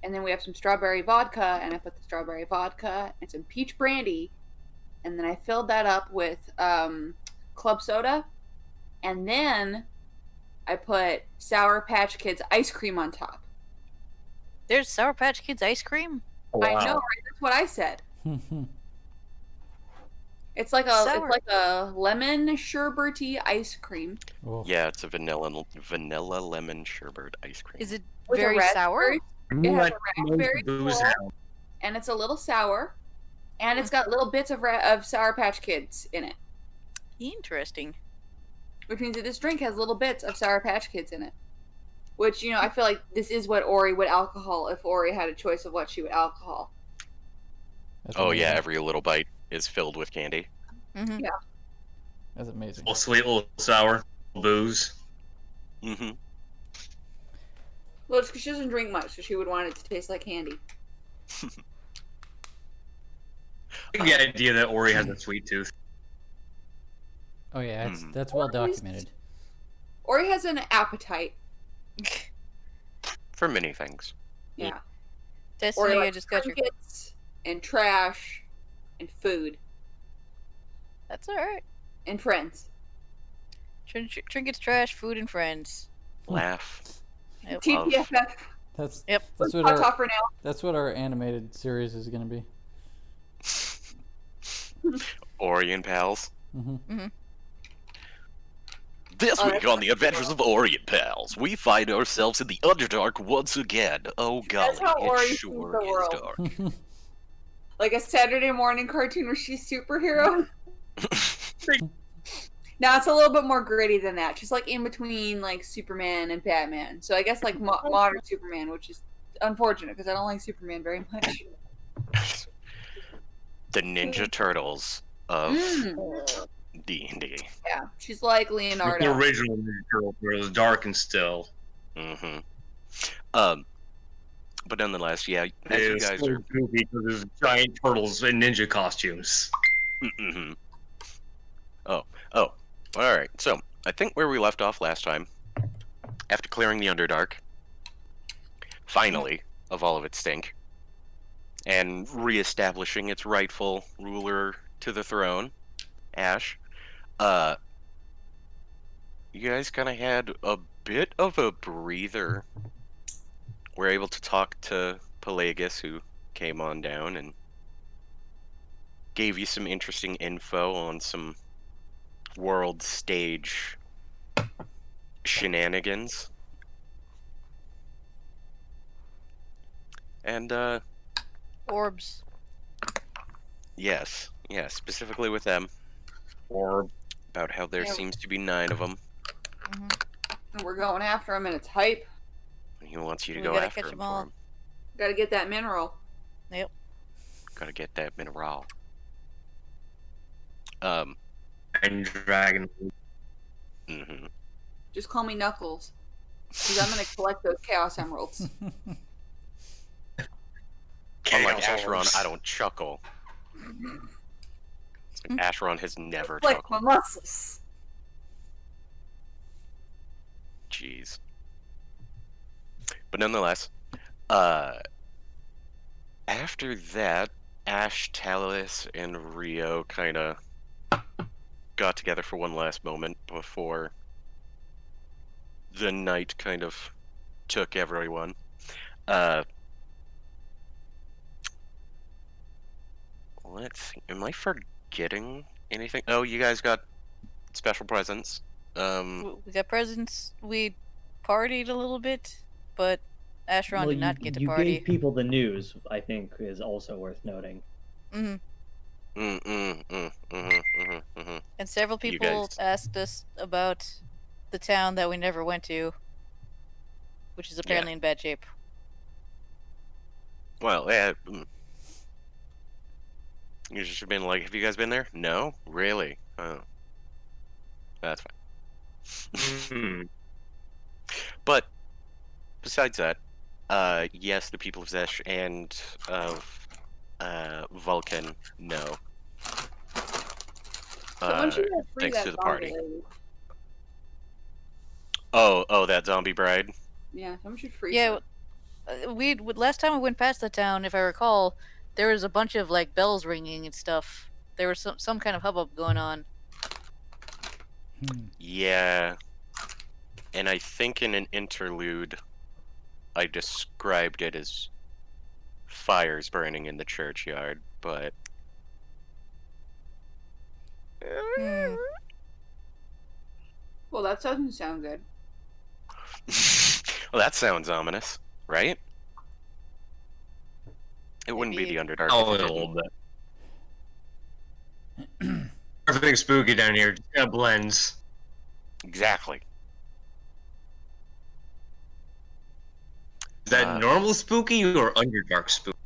and then we have some strawberry vodka, and I put the strawberry vodka and some peach brandy, and then I filled that up with club soda, and then I put Sour Patch Kids ice cream on top. There's Sour Patch Kids ice cream? Wow. I know, right? That's what I said. It's like a lemon sherbety ice cream. Oh. Yeah, it's a vanilla lemon sherbet ice cream. Is it With a very sour? raspberry- It has a raspberry swirl, and it's a little sour, and it's got little bits of Sour Patch Kids in it, Interesting. which means that this drink has little bits of Sour Patch Kids in it. Which, you know, I feel like this is what Ori would alcohol if Ori had a choice of what she would alcohol. That's Oh yeah, amazing. every little bite is filled with candy. Mm-hmm. Yeah. That's amazing. A little sweet, a little sour, booze. Mm-hmm. Well, it's because she doesn't drink much, so she would want it to taste like candy. I get the idea that Ori has a sweet tooth. Oh yeah, Mhm. that's well documented. Ori has an appetite. For many things. Yeah. Ori Destiny, I likes just got your... trinkets and trash and food That's alright. and friends. Trinkets, trash, food, and friends. Laugh. Yep. TPFF. That's Yep. that's what Hot our for now. that's what our animated series is gonna be. Ori and Pals. Mm-hmm. This Oh, week that's on the Adventures of Ori and Pals, we find ourselves in the Underdark once again. Oh golly, That's how Ori it sees sure the is world. dark. Like a Saturday morning cartoon where she's superhero. Now it's a little bit more gritty than that. She's like in between like Superman and Batman. So I guess like modern Superman, which is unfortunate because I don't like Superman very much. The Ninja Turtles of Mm, D&D. yeah, she's like The Leonardo. original Ninja Turtles where it was dark and still. Mm-hmm. But nonetheless, yeah, as It you was guys so are... goofy because there's giant turtles in ninja costumes. Mm-hmm. Oh, alright, so, I think where we left off last time, after clearing the Underdark, finally, of all of its stink, and re-establishing its rightful ruler to the throne, Ash, you guys kind of had a bit of a breather. We're able to talk to Pelagus, who came on down and gave you some interesting info on some world stage shenanigans. And, Orbs. yes, specifically with them, Or about how there Yeah. seems to be 9 of them. And we're going after him, and it's hype. And he wants you to We go gotta after catch him 'em all. for him. Got to get that mineral. Gotta get that mineral. and dragon. Mm-hmm. Just call me Knuckles, because I'm gonna collect those Chaos Emeralds. Unlike Chaos Asheron, orbs. I don't chuckle. It's like Asheron has never Like my chuckled. muscles. Jeez. But nonetheless, after that, Ash, Talis, and Rio kind of got together for one last moment before the night kind of took everyone. Let's see. Am I forgetting anything? Oh, you guys got special presents. We got presents. We partied a little bit, but Asheron did not get to you party. gave people the news, I think, is also worth noting. Hmm. Mm-hmm. And several You people guys- asked us about the town that we never went to, which is apparently in bad shape. Well, yeah. You should have been like, have you guys been there? No? Really? Oh. That's fine. Hmm. But, besides that, yes, the people of Zesh and of Vulcan know. Someone should have free thanks that to the zombie party. lady. Oh, that zombie bride? Yeah, someone should free Yeah, her. last time we went past the town, if I recall, there was a bunch of like bells ringing and stuff. There was some kind of hubbub going on. Yeah. And I think in an interlude, I described it as fires burning in the churchyard, but... Hmm. Well, that doesn't sound good. Well, that sounds ominous, right? It wouldn't be Maybe. the Underdark. Oh, if a it little didn't. bit. Everything's spooky down here. Just kind of blends. Exactly. Is that normal spooky or Underdark spooky?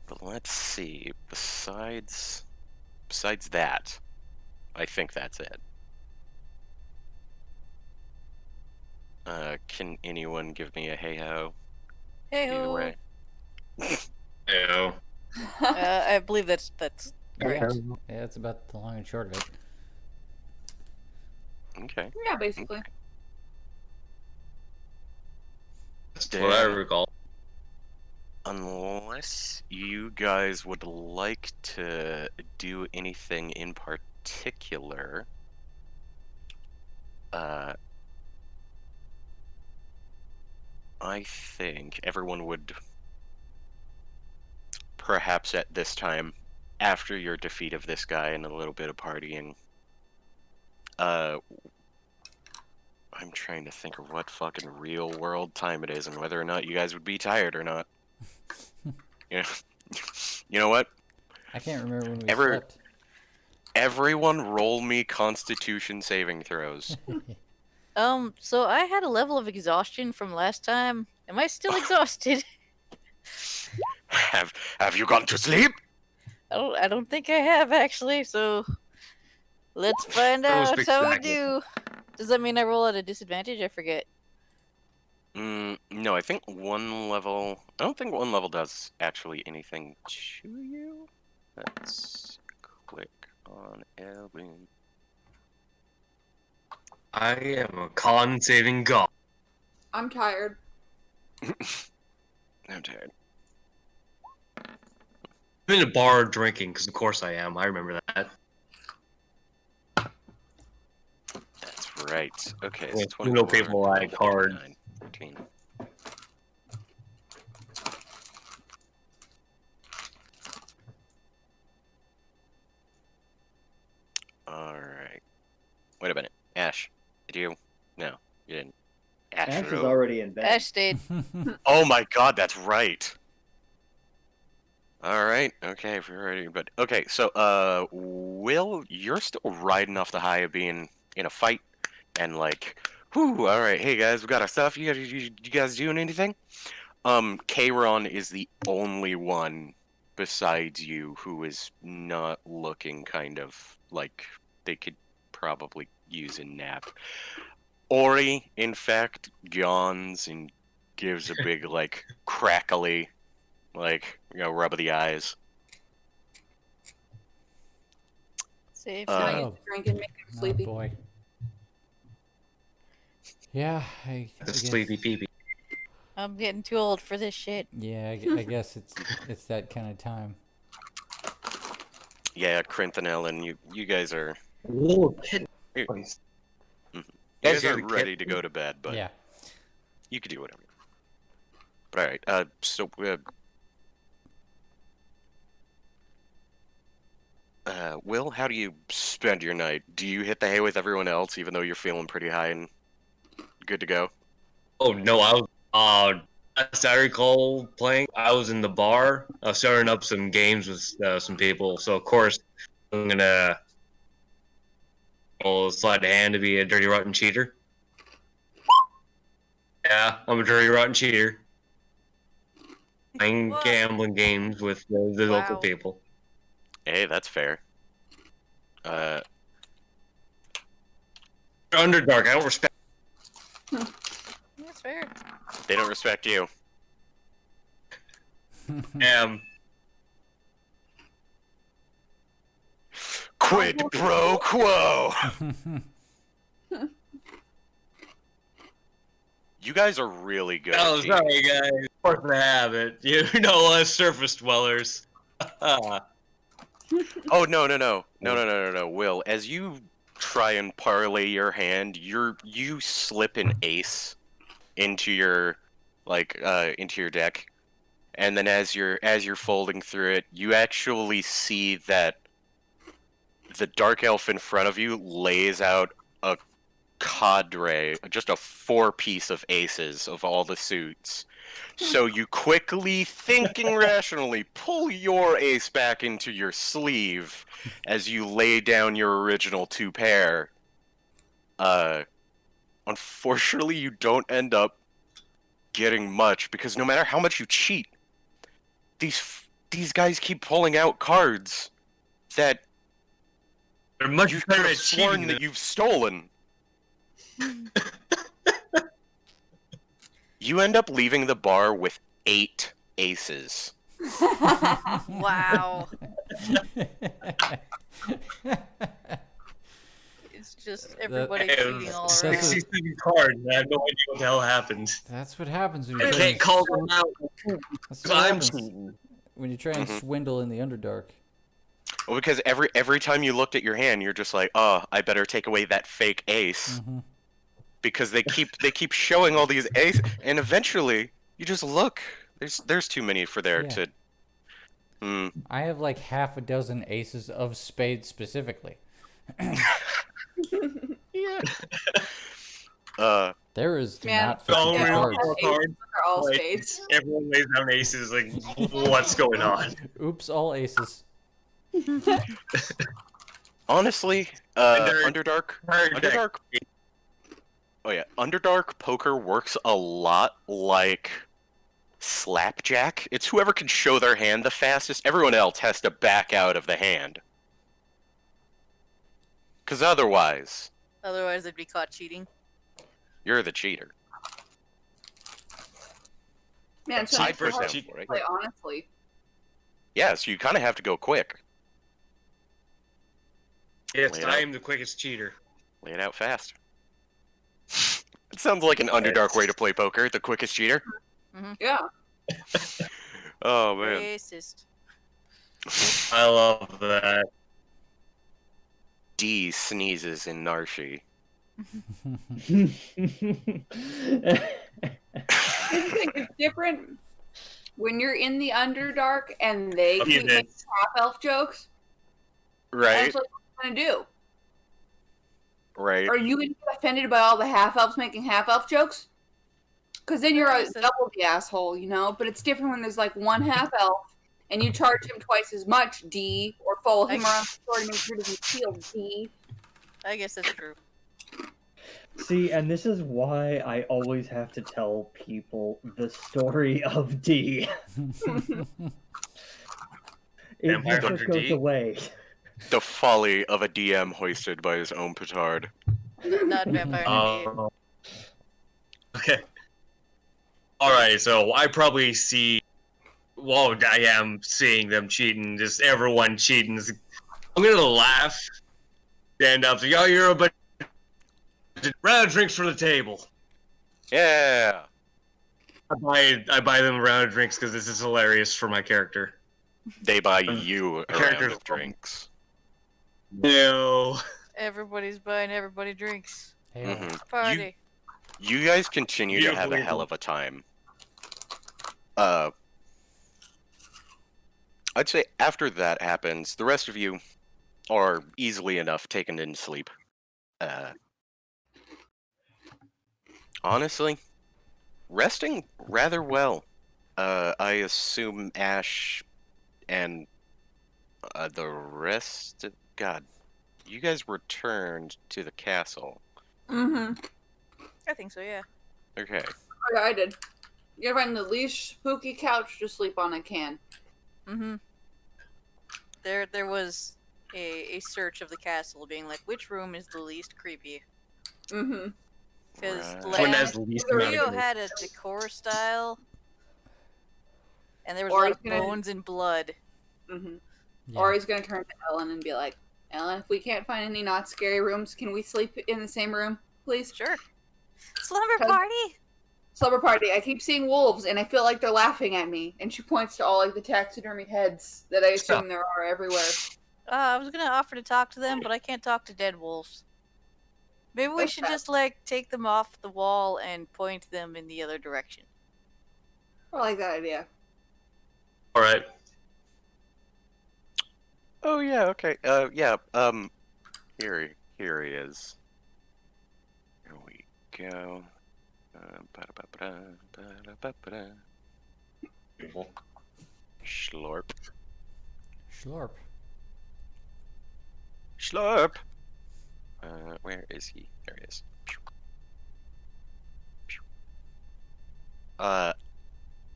But let's see. Besides that, I think that's it. Can anyone give me a hey-ho? Hey Either ho. way. No. I believe that's correct. Yeah, that's about the long and short of it. Okay. Yeah, basically. That's what I recall. Unless you guys would like to do anything in particular, I think everyone would perhaps at this time, after your defeat of this guy and a little bit of partying, I'm trying to think of what fucking real world time it is and whether or not you guys would be tired or not. You know what? I can't remember when we Ever- slept. Everyone roll me constitution saving throws. So I had a level of exhaustion from last time. Am I still exhausted? Have you gone to sleep? I don't think I have actually. So let's find That was out how we spectacular. do. Does that mean I roll at a disadvantage? I forget. No, I think one level... I don't think one level does actually anything to you. Let's click on Elwin. I am a con saving god. I'm tired. I'm tired. I'm in a bar drinking, because of course I am. I remember that. That's right. Okay, Yeah, so you know 24, people like hard. 29, 13. Alright. Wait a minute. Ash, did you? No, you didn't. Ash is wrote- already in bed. Ash stayed. Oh my god, that's right. Alright, okay, if you're ready, but okay, so Will, you're still riding off the high of being in a fight and like, whew, alright, hey guys, we got our stuff. You guys doing anything? Kayron is the only one besides you who is not looking kind of like they could probably use a nap. Ori, in fact, yawns and gives a big, like, crackly, like, rub of the eyes. Safe. Can I Uh, use the drink and make him Oh sleepy? boy. Yeah, I The guess, sleepy peepee. I'm getting too old for this shit. yeah, I guess it's that kind of time. Yeah, Crinthonel and you guys are... Whoa, kid. You Guys, guys you're aren't the ready kid. to go to bed, but Yeah. you could do whatever. But alright, so... Will, how do you spend your night? Do you hit the hay with everyone else, even though you're feeling pretty high and good to go? Oh no, I was as I recall playing, I was in the bar, starting up some games with some people. So of course, I'm gonna slide the hand to be a dirty rotten cheater. Yeah, I'm a dirty rotten cheater. Playing What? gambling games with the local Wow. people. Hey, that's fair. Underdark, I don't respect That's fair. They don't respect you. them. Quid pro quo! You guys are really good. Oh, at cheating. sorry, guys. Force the habit. You know us surface dwellers. Oh no! Will, as you try and parlay your hand, you slip an ace into your into your deck, and then as you're folding through it, you actually see that the dark elf in front of you lays out a cadre, just a 4-piece of aces of all the suits. So you quickly, thinking rationally, pull your ace back into your sleeve as you lay down your original 2 pair. Unfortunately, you don't end up getting much, because no matter how much you cheat, these guys keep pulling out cards that They're much you could better have at sworn cheating that than you've stolen. You end up leaving the bar with 8 aces. Wow. It's just everybody cheating all that's around. what- 67 cards, and I have no idea what the hell happened. That's what happens when I you try can't call them out. That's what I'm happens cheating. when you try and Mhm. swindle in the Underdark. Well, because every time you looked at your hand, you're just like, oh, I better take away that fake ace. Mhm. Because they keep showing all these aces, and eventually you just look. There's too many for there Yeah. to. Hmm. I have like half a dozen aces of spades specifically. Yeah. There is Man, not All 52 yeah, real cards. all cards. They're all Like, spades. Everyone lays down aces. Like, what's going on? Oops, all aces. Honestly, Underdark Underdark. Oh yeah, Underdark poker works a lot like Slapjack. It's whoever can show their hand the fastest. Everyone else has to back out of the hand. Because otherwise, Otherwise, they'd be caught cheating. you're the cheater. Man, so Cheat it's first hard down, to right? play, honestly. Yeah, so you kind of have to go quick. Yes, Lay it I out. am the quickest cheater. Lay it out fast. It sounds like an Underdark way to play poker. The quickest cheater. Yeah. Oh man. Racist. I love that. D sneezes in Narshi. It's different when you're in the Underdark and they Okay, keep then. making half-elf jokes. Right. That's like what I'm gonna do. Right. Are you gonna get offended by all the half-elves making half-elf jokes? Because then you're a Listen. double the asshole, you know? But it's different when there's like one half-elf and you charge him twice as much, D, or follow him around the store to make sure he doesn't steal, D. I guess that's true. See, and this is why I always have to tell people the story of D. It Vampire never Hunter goes D? away. The folly of a DM hoisted by his own petard. Not Vampire Hunter D. Oh. Okay. Alright, so I probably see. Whoa, I am seeing them cheating. Just everyone cheating. I'm gonna laugh. Stand up. Say, oh, you're a bunch of round of drinks for the table. Yeah. I buy them a round of drinks because this is hilarious for my character. They buy you a round Characters- of drinks. No. Everybody's buying everybody drinks. Hey, Mhm. Party. You guys continue to have a Beautiful. hell of a time. I'd say after that happens, the rest of you are easily enough taken in sleep. Honestly, resting rather well. I assume Ash and the rest. God, you guys returned to the castle. Mm-hmm. I think so, yeah. Okay. Oh, yeah, I did. You ever find the least spooky couch to sleep on? I can. Mm-hmm. There was a search of the castle being like, which room is the least creepy? Mm-hmm. Because Right. One has the least amount of Rio drinks. had a decor style, and there was Or a lot he's of gonna- bones and blood. Mm-hmm. yeah. Or he's gonna turn to Ellen and be like, Ellen, if we can't find any not scary rooms, can we sleep in the same room, please? Sure. Slumber Cause- party? Slumber party. I keep seeing wolves, and I feel like they're laughing at me. And she points to all like the taxidermy heads that I assume there are everywhere. I was gonna offer to talk to them, but I can't talk to dead wolves. Maybe we That's should bad. just like take them off the wall and point them in the other direction. I like that idea. All right. Oh yeah, okay. Yeah. Here he is. Here we go. Ba-da-ba-ba-da, ba-da-ba-ba-da. Schlorp. Schlorp. Schlorp. Where is he? There he is.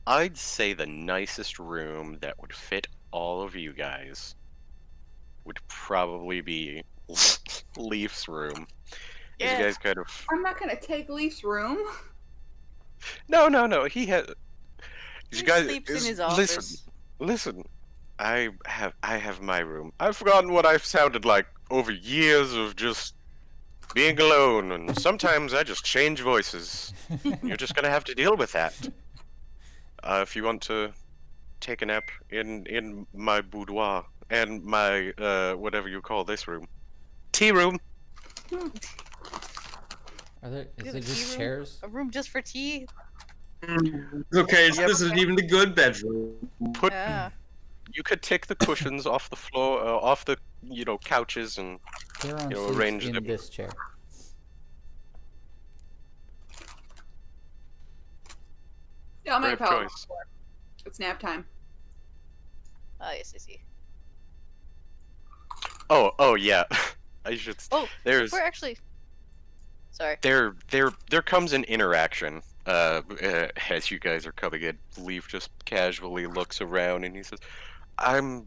I'd say the nicest room that would fit all of you guys would probably be Leaf's room. Yeah. You guys kind of. I'm not gonna take Leaf's room. No. He has. He You guys, sleeps in his listen, office. listen. I have my room. I've forgotten what I've sounded like over years of just being alone, and sometimes I just change voices. You're just gonna have to deal with that. If you want to take a nap in my boudoir and my whatever you call this room, tea room. Are there? You Is have it a tea just room? chairs? A room just for tea? Okay, so Yep. this isn't even the good bedroom. Put. Yeah. You could take the cushions off the floor, off the couches, and Kieran You know, sleeps arrange in them. this chair. Yeah, I'll make a Brave power choice. before. It's nap time. Oh, yes, I see. Oh yeah. I should. Oh, There's we're actually... Sorry. there comes an interaction. As you guys are coming in, Leaf just casually looks around and he says, "I'm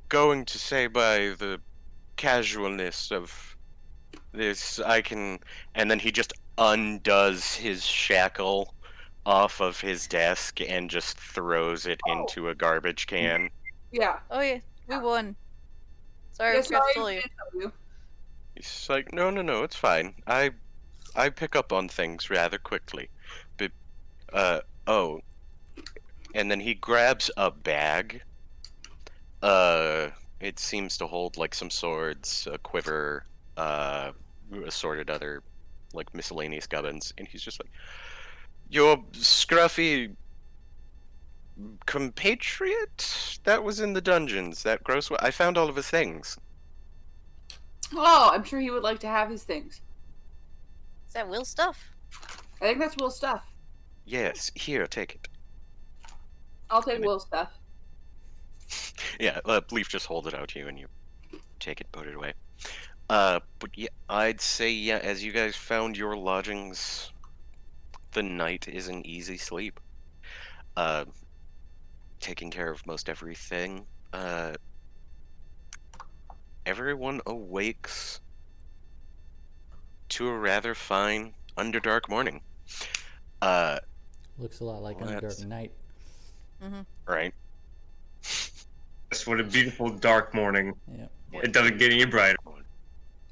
going to say by the casualness of this, I can," and then he just undoes his shackle off of his desk and just throws it into a garbage can. Yeah. Oh, yeah, we won. Sorry, Yeah, I forgot to sorry, tell you. I tell you. He's like, no, it's fine. I pick up on things rather quickly. But, oh. And then he grabs a bag. It seems to hold, like, some swords, a quiver, assorted other, like, miscellaneous gubbins. And he's just like, "Your scruffy compatriot that was in the dungeons, that gross one, I found all of his things." Oh, I'm sure he would like to have his things. Is that Will's stuff? I think that's Will's stuff. Yes, here, take it. I'll take Will's stuff. Yeah, Leaf just hold it out to you and you take it, put it away. But yeah, I'd say, yeah, as you guys found your lodgings, the night is an easy sleep. Taking care of most everything. Everyone awakes to a rather fine Underdark morning. Looks a lot like Well, Underdark that's- Night. Right? That's what a beautiful dark morning. Yeah. It doesn't get any brighter.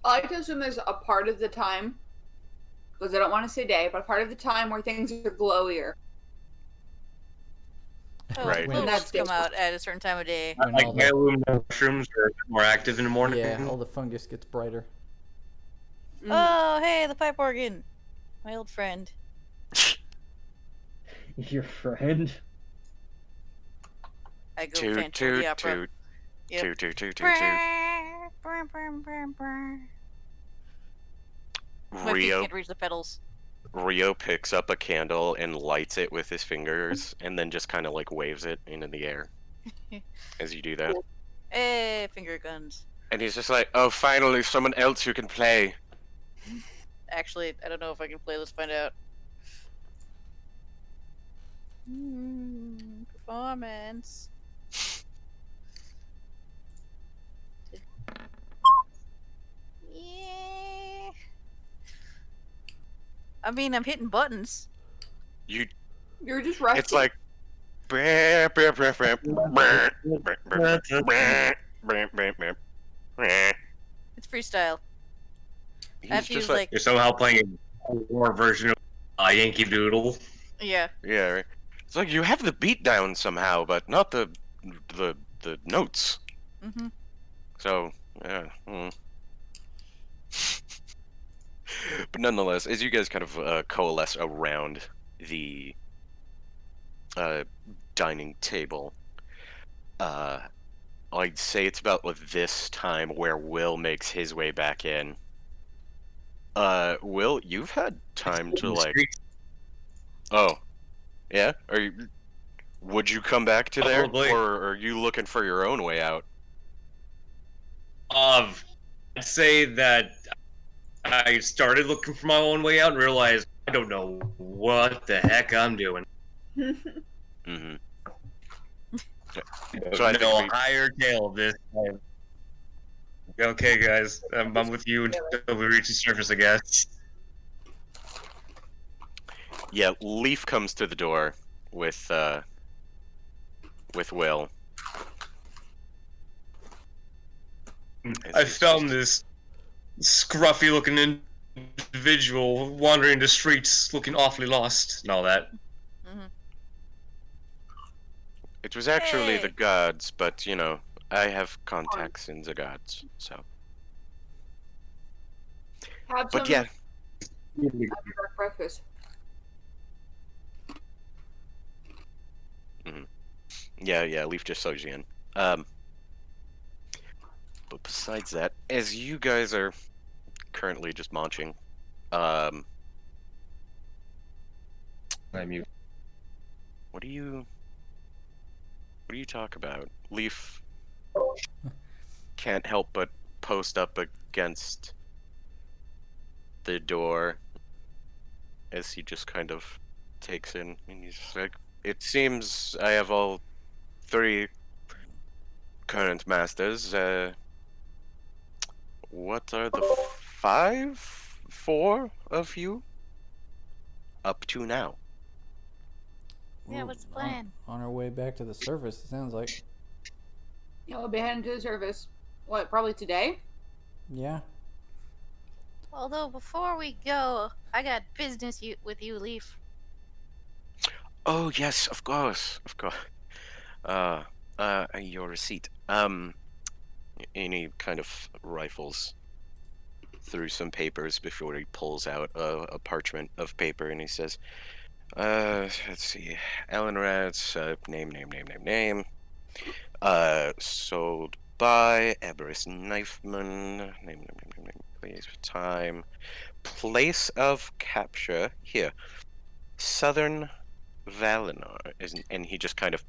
I like to assume there's a part of the time, because I don't want to say day, but a part of the time where things are glowier. Oh, Right. Wolves That's come different. out at a certain time of day. When Like all the, heirloom mushrooms are more active in the morning. yeah, all the fungus gets brighter. Mm. Oh, hey, the pipe organ. My old friend. Your friend? I go Toot, Phantom of the toot, Opera. toot. Yep. Toot, toot, toot, toot, toot. My feet Rio can't reach the pedals. Rio picks up a candle and lights it with his fingers, and then just kind of like waves it into the air as you do that. Hey, finger guns. And he's just like, "Oh, finally, someone else who can play." Actually, I don't know if I can play. Let's find out. Performance. Yeah. I mean, I'm hitting buttons. You, You're just rusty. it's like, brr, brr, brr, brr, brr, brr, brr, brr, brr, brr, brr. It's freestyle. I He's have to just use like, like You're somehow playing a war version of Yankee Doodle. Yeah. Yeah, right. It's like you have the beat down somehow, but not the notes. Mm-hmm. So yeah. But nonetheless, as you guys kind of coalesce around the dining table, I'd say it's about this time where Will makes his way back in. Will, you've had time to like. Oh, yeah. Would you come back to there, Probably. or are you looking for your own way out? I'd say that I started looking for my own way out and realized I don't know what the heck I'm doing. Mm-hmm. So So I think no we- higher tail this time. Okay, guys, I'm with you until we reach the surface, I guess. Yeah, Leaf comes to the door with Will. I found this scruffy-looking individual wandering the streets, looking awfully lost, and all that. Mm-hmm. It was actually the Hey. gods, but you know, I have contacts in the gods, so. Have But some yeah, breakfast. yeah, Leaf just shows you in. But besides that, as you guys are currently just munching, I'm you. what do you talk about? Leaf can't help but post up against the door as he just kind of takes in, and he's just like, it seems I have all 3 current masters. What are the 4 of you up to now? Yeah, We're what's the plan? On our way back to the surface, it sounds like. Yeah, we'll be heading to the service. What, probably today? Yeah. Although before we go, I got business with you, Leaf. Oh yes, of course. Your receipt. And he kind of rifles through some papers before he pulls out a parchment of paper, and he says, let's see, Alan Rats, name. Sold by Eberus Knifeman, name, please, time, place of capture, here, Southern Valinor, and he just kind of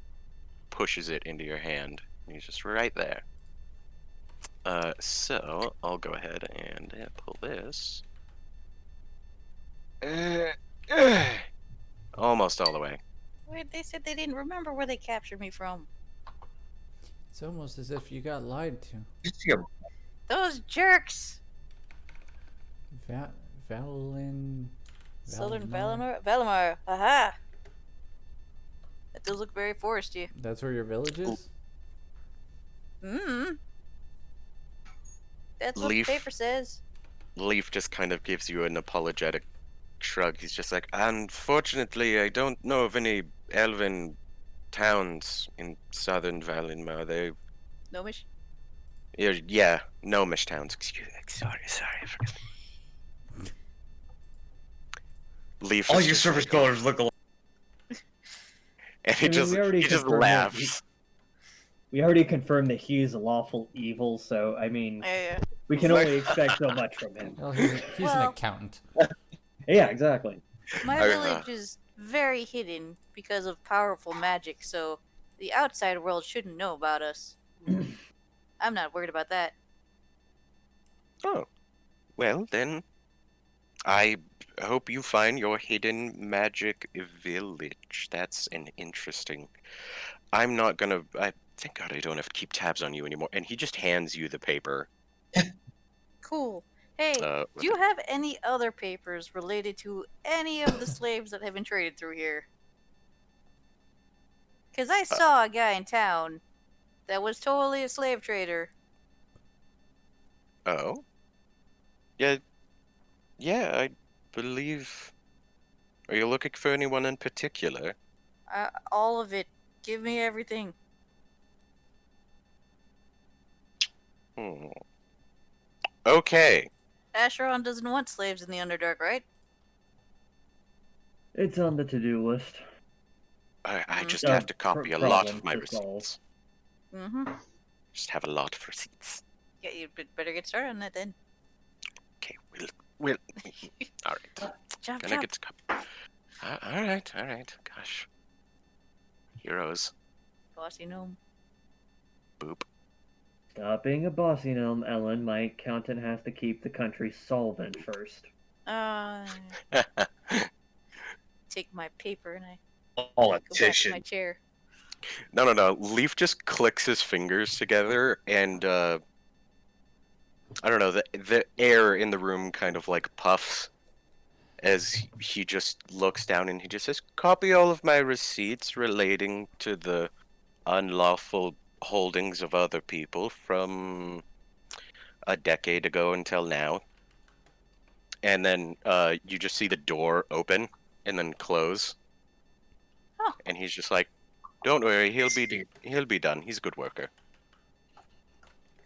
pushes it into your hand. He's just right there. So I'll go ahead and pull this. Almost all the way. Wait, they said they didn't remember where they captured me from. It's almost as if you got lied to. Those jerks! Valin. Southern Valinor? Valimar. Aha! That does look very foresty. That's where your village is? Mm. That's what Leaf. the paper says. Leaf just kind of gives you an apologetic shrug. He's just like, unfortunately, I don't know of any elven towns in southern Valinor. They, Gnomish? yeah, gnomish towns. Excuse me. Sorry. I forgot. Leaf. All is you just surface like, colors look alike. and he I mean, just we already he just confirmed that laughs. We already confirmed that he's lawful evil, so I mean, Yeah. we can only expect so much from him. Well, he's an Well- accountant. Yeah, exactly. My I- village is very hidden because of powerful magic, so the outside world shouldn't know about us. I'm not worried about that. Oh, well then, I hope you find your hidden magic village. That's an interesting. I'm not gonna. Thank God I don't have to keep tabs on you anymore. And he just hands you the paper. Cool. Hey, with do you have any other papers related to any of the slaves that have been traded through here? Because I saw a guy in town that was totally a slave trader. Oh. Yeah. Yeah, I believe Are you looking for anyone in particular? All of it. Give me everything. Hmm. Okay. Acheron doesn't want slaves in the Underdark, right? It's on the to-do list. I just Uh, have to copy a lot of problem my to solve. receipts. Mm-hmm. Just have a lot of receipts. Yeah, you better get started on that then. Okay, we'll. All right. Chop, Gonna chop. get to copy. All right. Gosh. Heroes. Bossy gnome. Boop. Stop being a bossy gnome, Ellen. My accountant has to keep the country solvent first. Take my paper and I go back to Politician. my chair. No. Leaf just clicks his fingers together, and I don't know. The air in the room kind of like puffs as he just looks down and he just says, "Copy all of my receipts relating to the unlawful holdings of other people from a decade ago until now." And then you just see the door open and then close. Huh. And he's just like, "Don't worry, he'll be done. He's a good worker."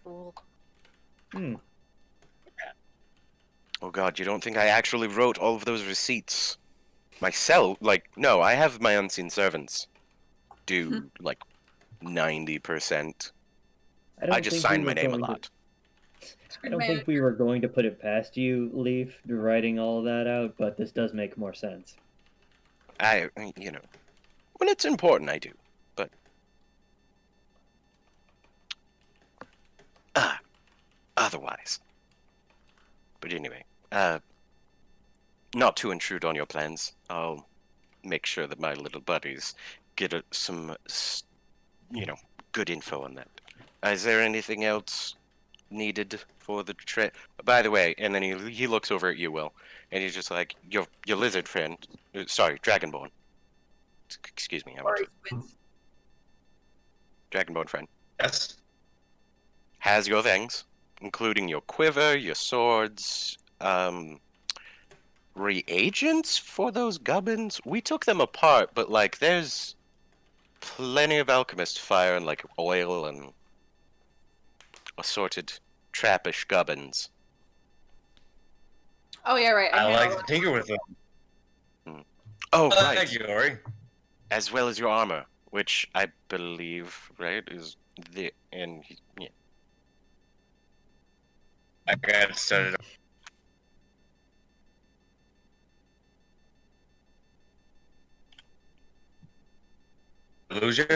Cool. Oh God, you don't think I actually wrote all of those receipts myself? Like, no, I have my unseen servants do like 90%. I just signed my name a lot. I don't think we were going to put it past you, Leaf, writing all that out, but this does make more sense. You know, when it's important, I do. But otherwise. But anyway, not to intrude on your plans. I'll make sure that my little buddies get some, good info on that. Is there anything else needed for the trip? By the way, and then he looks over at you, Will, and he's just like, your lizard friend, sorry, Dragonborn. Excuse me, I want to. Dragonborn friend. Yes. Has your things, including your quiver, your swords, reagents for those gubbins. We took them apart, but like there's plenty of alchemist fire and like oil and assorted trappish gubbins. Oh yeah, right. I had like all to that. tinker with them. Oh, right. Thank you, Ori. As well as your armor, which I believe, right, is yeah. I got started. Lose you?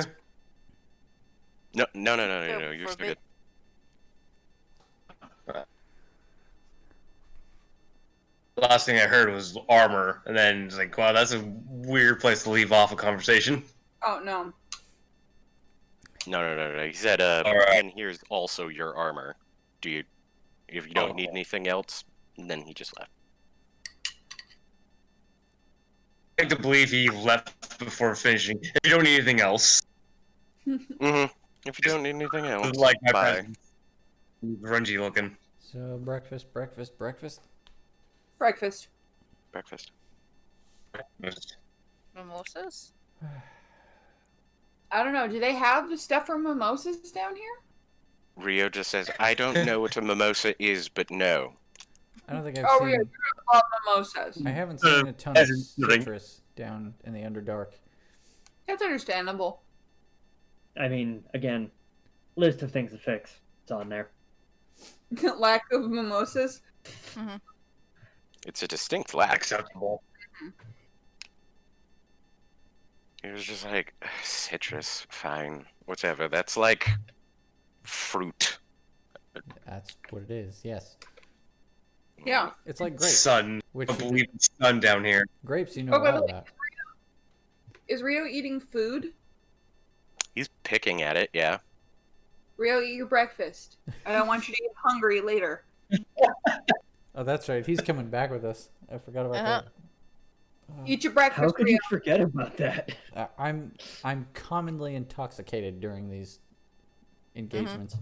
No. You're for a still bit. good. Last thing I heard was armor, and then it's like, wow, that's a weird place to leave off a conversation. Oh no. No. He said, All right. and here's also your armor. If you don't need anything else, then he just left. I like to believe he left before finishing. If you don't need anything else, Mm-hmm. If you don't need anything else, like my bye. present. Grungy looking. So breakfast. Breakfast. Breakfast. Mimosas? I don't know. Do they have the stuff from mimosas down here? Rio just says, "I don't know what a mimosa is, but no." I don't think I've Oh, seen. we are all mimosas. I haven't seen a ton of Peasant living. citrus down in the Underdark. That's understandable. I mean, again, list of things to fix. It's on there. Lack of mimosas. It's a distinct lack. Acceptable. It was just like, citrus, fine, whatever. That's like fruit. That's what it is. Yes, Yeah. it's like grapes. Sun. Which I believe it's sun down here. grapes, you know Oh, wait, all wait. about. Is Rio eating food? He's picking at it, yeah. Rio, eat your breakfast. I don't want you to get hungry later. Oh, that's right. He's coming back with us. I forgot about Eat your How breakfast, could Rio. you forget about that? that. I'm commonly intoxicated during these engagements.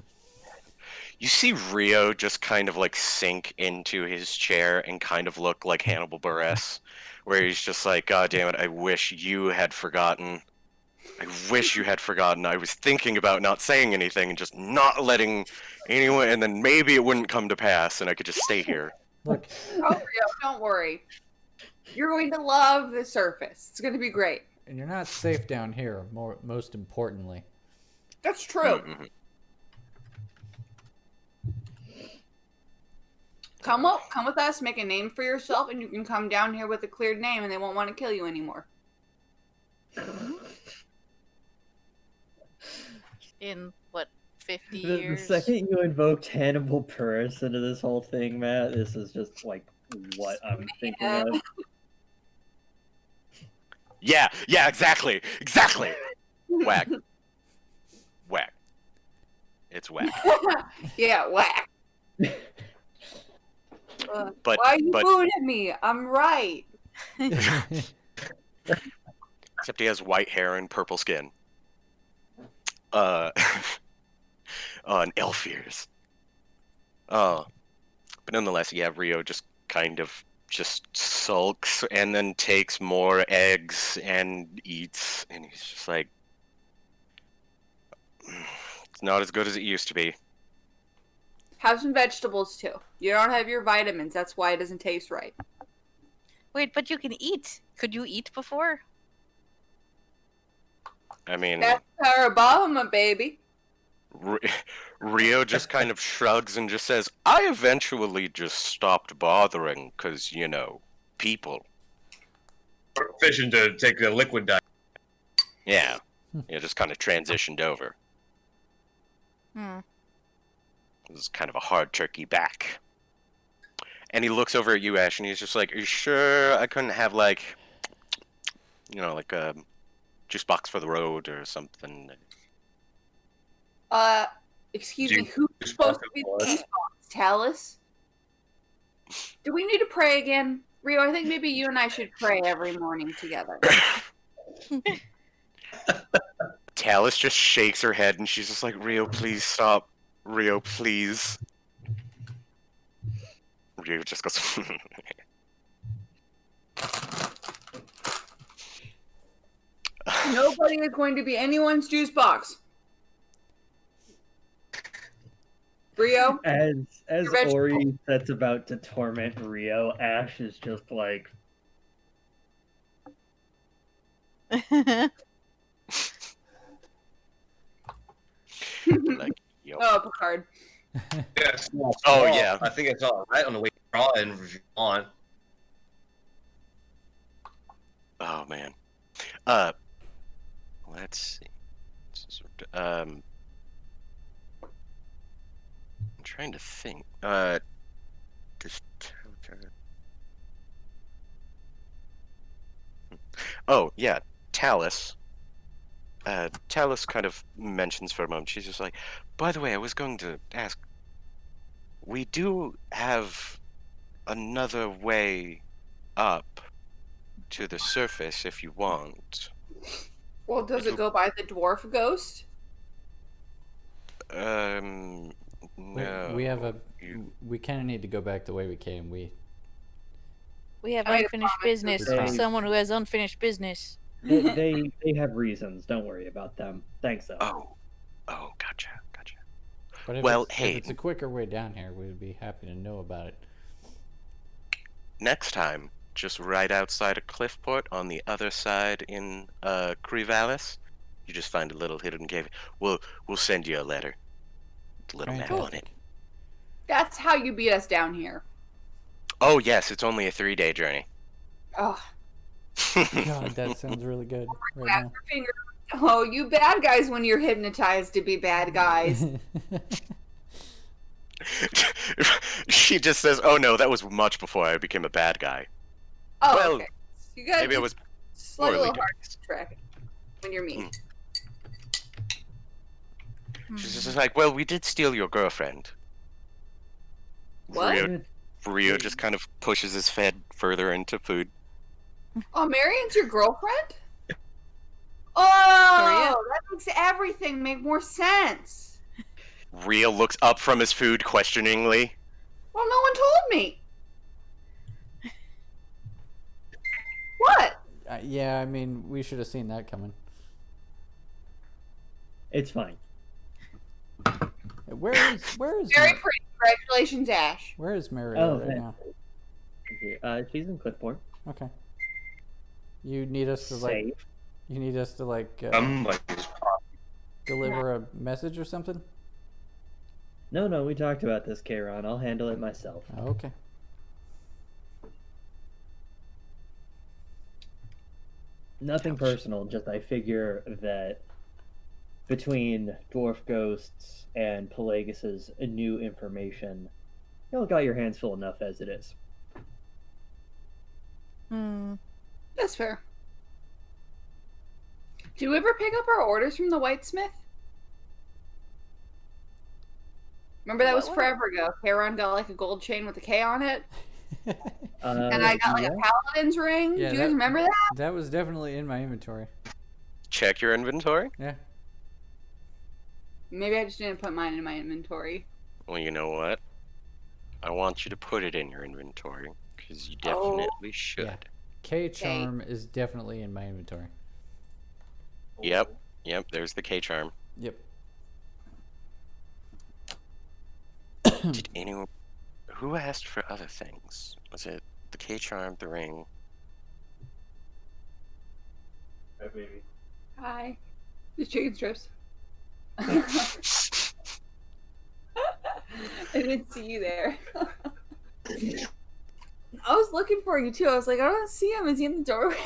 You see Rio just kind of like sink into his chair and kind of look like Hannibal Buress where he's just like, God damn it, I wish you had forgotten. I wish you had forgotten. I was thinking about not saying anything and just not letting anyone, and then maybe it wouldn't come to pass and I could just stay here. Look, Oh, Rio, don't worry. You're going to love the surface. It's going to be great. and you're not safe down here. Most importantly. That's true. Mhm. Come with us, make a name for yourself, and you can come down here with a cleared name, and they won't want to kill you anymore. In what, 50 The years? second you invoked Hannibal Buress into this whole thing, Matt, this is just like what I'm thinking of. Yeah, exactly. Whack. Whack. It's whack. Yeah, whack. But Why are you booing at me? I'm right. except he has white hair and purple skin. And elf ears. But nonetheless, yeah, Rio just kind of just sulks and then takes more eggs and eats, and he's just like, it's not as good as it used to be. Have some vegetables too. You don't have your vitamins. That's why it doesn't taste right. Wait, but you can eat. Could you eat before? I mean, That's Parabama, baby. Rio just kind of shrugs and just says, I eventually just stopped bothering, because, you know, people. Fishing to take the liquid diet. Yeah. Just kind of transitioned over. Hmm. It was kind of a hard turkey back. And he looks over at you, Ash, and he's just like, are you sure I couldn't have, like, you know, like a juice box for the road or something? Excuse Juice- me, who's juice supposed box to be of the juice box? Talus? Do we need to pray again? Rio, I think maybe you and I should pray every morning together. Talus just shakes her head, and she's just like, Rio, please stop. Rio, please. Rio just goes, Nobody is going to be anyone's juice box. Rio? As Your vegetable. Ori sets about to torment Rio, Ash is just like, like, yo. Oh, Picard. Yes. Oh, yeah. I think it's all right on the way draw and on. Oh, man. Let's see. I'm trying to think. Just... Oh, yeah, Talus. Talus kind of mentions for a moment. She's just like, by the way, I was going to ask. We do have another way up to the surface if you want. Well, does it go by the dwarf ghost? No. We have a. You- We kind of need to go back the way we came. We We have I made a unfinished promise business to from stop. someone who has unfinished business. they have reasons. Don't worry about them. Thanks, though. Oh, gotcha. But if Well, it's, hey. if it's a quicker way down here, we would be happy to know about it. Next time, just right outside of Cliffport on the other side in Crevalis, you just find a little hidden cave. We'll send you a letter. With a little map on it. Fantastic. That's how you beat us down here. Oh yes, it's only a 3-day journey. Oh, God, that sounds really good right snap your finger. Oh, you bad guys when you're hypnotized to be bad guys. now. She just says, "Oh no, that was much before I became a bad guy." Oh, Well, okay. You guys Maybe I was slightly poorly hard doing. to track when you're mean. She's just like, "Well, we did steal your girlfriend." What? Rio just kind of pushes his head further into food. Oh, Marion's your girlfriend? Oh, Maria? that makes everything make more sense. Rio looks up from his food questioningly. Well, no one told me. What? Yeah, I mean, we should have seen that coming. It's fine. Where is Very pretty. Congratulations, Ash. where is Mary Oh, right thank now? She's in Cliffport. Okay. You need us to like. Safe. You need us to like Somebody's deliver a message or something. No, we talked about this, Kayron. I'll handle it myself. Oh, okay. Nothing personal, just I figure that between Dwarf Ghosts and Pelagis's new information, y'all got your hands full enough as it is. Hmm. That's fair. Did we ever pick up our orders from the whitesmith? Remember that was What? forever ago. Charon got like a gold chain with a K on it, And and I got like a paladin's ring. Yeah, Do you guys remember that? That was definitely in my inventory. Check your inventory. Yeah. Maybe I just didn't put mine in my inventory. Well, you know what? I want you to put it in your inventory because you Oh. definitely should. Yeah. K charm is definitely in my inventory. Yep. There's the K charm. Yep. Did anyone? Who asked for other things? Was it the K charm, the ring? Hi. Just chicken strips. I didn't see you there. I was looking for you too. I was like, I don't see him. Is he in the doorway?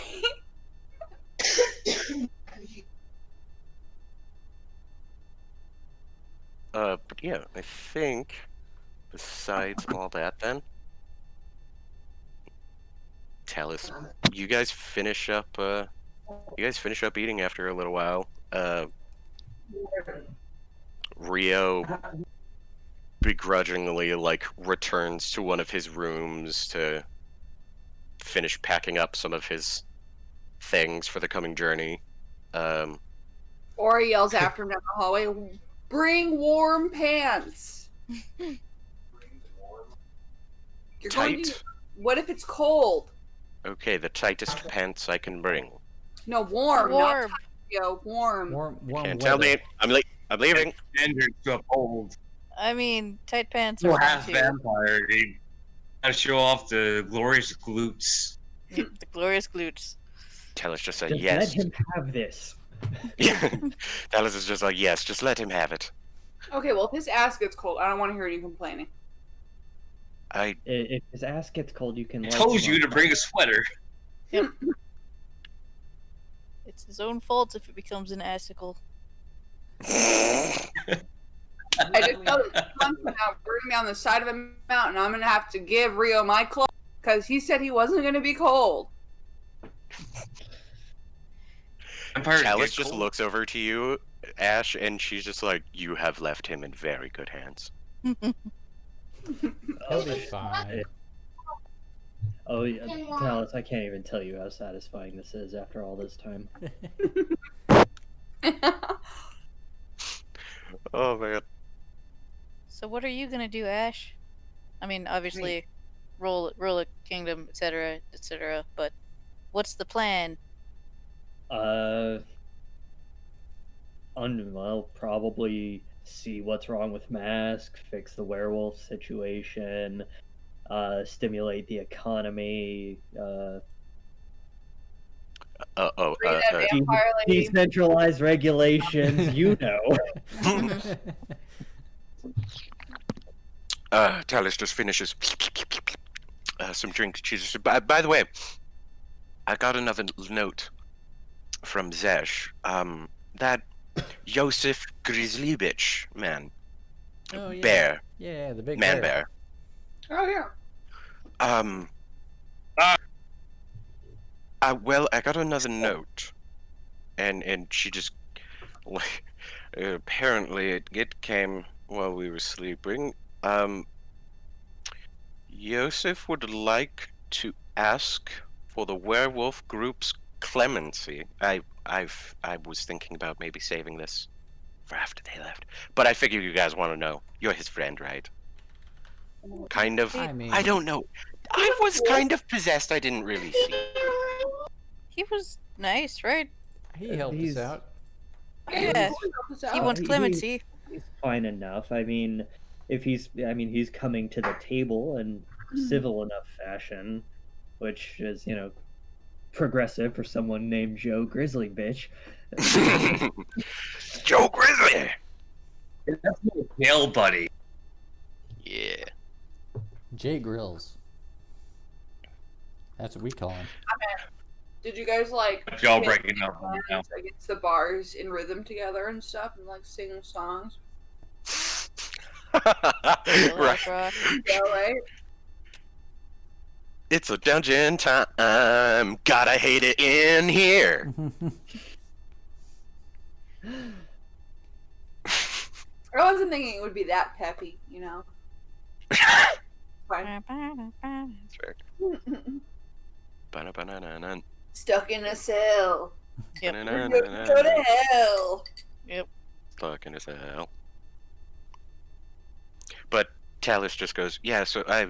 But yeah, I think besides all that, then Talus, you guys finish up. You guys finish up eating after a little while. Rio begrudgingly like returns to one of his rooms to finish packing up some of his things for the coming journey. Or he yells after him down the hallway, "Bring warm pants." You're going Tight. to. What if it's cold? Okay, the tightest pants I can bring. No, warm. Not Warm. tight, yo, warm. Warm Can't tell weather. me. I'm leaving. standards to uphold. I mean, tight pants You're are fun half too. vampire, dude. Gotta show off the glorious glutes. The glorious glutes. Talus just said Just yes. let him have this. Talus is just like yes. Just let him have it. Okay, well, if his ass gets cold, I don't want to hear any complaining. If his ass gets cold, you can. I light told him you on to bring a sweater. It's his own fault if it becomes an icicle. I just know that months from now, we're gonna be on the side of a mountain. I'm gonna have to give Rio my clothes because he said he wasn't gonna be cold. Vampires Talus get just cold. looks over to you, Ash, and she's just like, "You have left him in very good hands." He'll be fine. Oh, yeah, Talus, I can't even tell you how satisfying this is after all this time. Oh man. So what are you gonna do, Ash? I mean, obviously, roll a kingdom, etc., etc. But what's the plan? Well, probably see what's wrong with Mask, fix the werewolf situation, stimulate the economy, Free that de- vampire lady. decentralize regulations, you know. Talus just finishes some drink. She's just, by the way, I got another note from Zesh. That Yosef Grizzly-bitch man, Oh, yeah. bear, Yeah, the big man bear. Oh yeah. Well, I got another note, and she just, like, apparently it came while we were sleeping. Yosef would like to ask for the werewolf group's clemency. I was thinking about maybe saving this for after they left, but I figure you guys want to know. You're his friend, right? Kind of. I mean, I don't know. I was kind of possessed. I didn't really see. He was nice, right? He helped He's- us out. Yeah. He wants he- clemency. He's fine enough. I mean, he's coming to the table in civil enough fashion, which is, progressive for someone named Joe Grizzly Bitch. Joe Grizzly. That's my tail buddy. Yeah. Jay Grills. That's what we call him. Did you guys like Y'all hit breaking up hands now. against the bars in rhythm together and stuff and like sing songs? Right. Rock. Yeah, right? It's a dungeon time. Gotta hate it in here. I wasn't thinking it would be that peppy, you know. Fine. Ba-na-ba-na-na-na. Stuck in a cell. Yep. We're gonna go to hell. Stuck in his hell. But Talus just goes, yeah, so I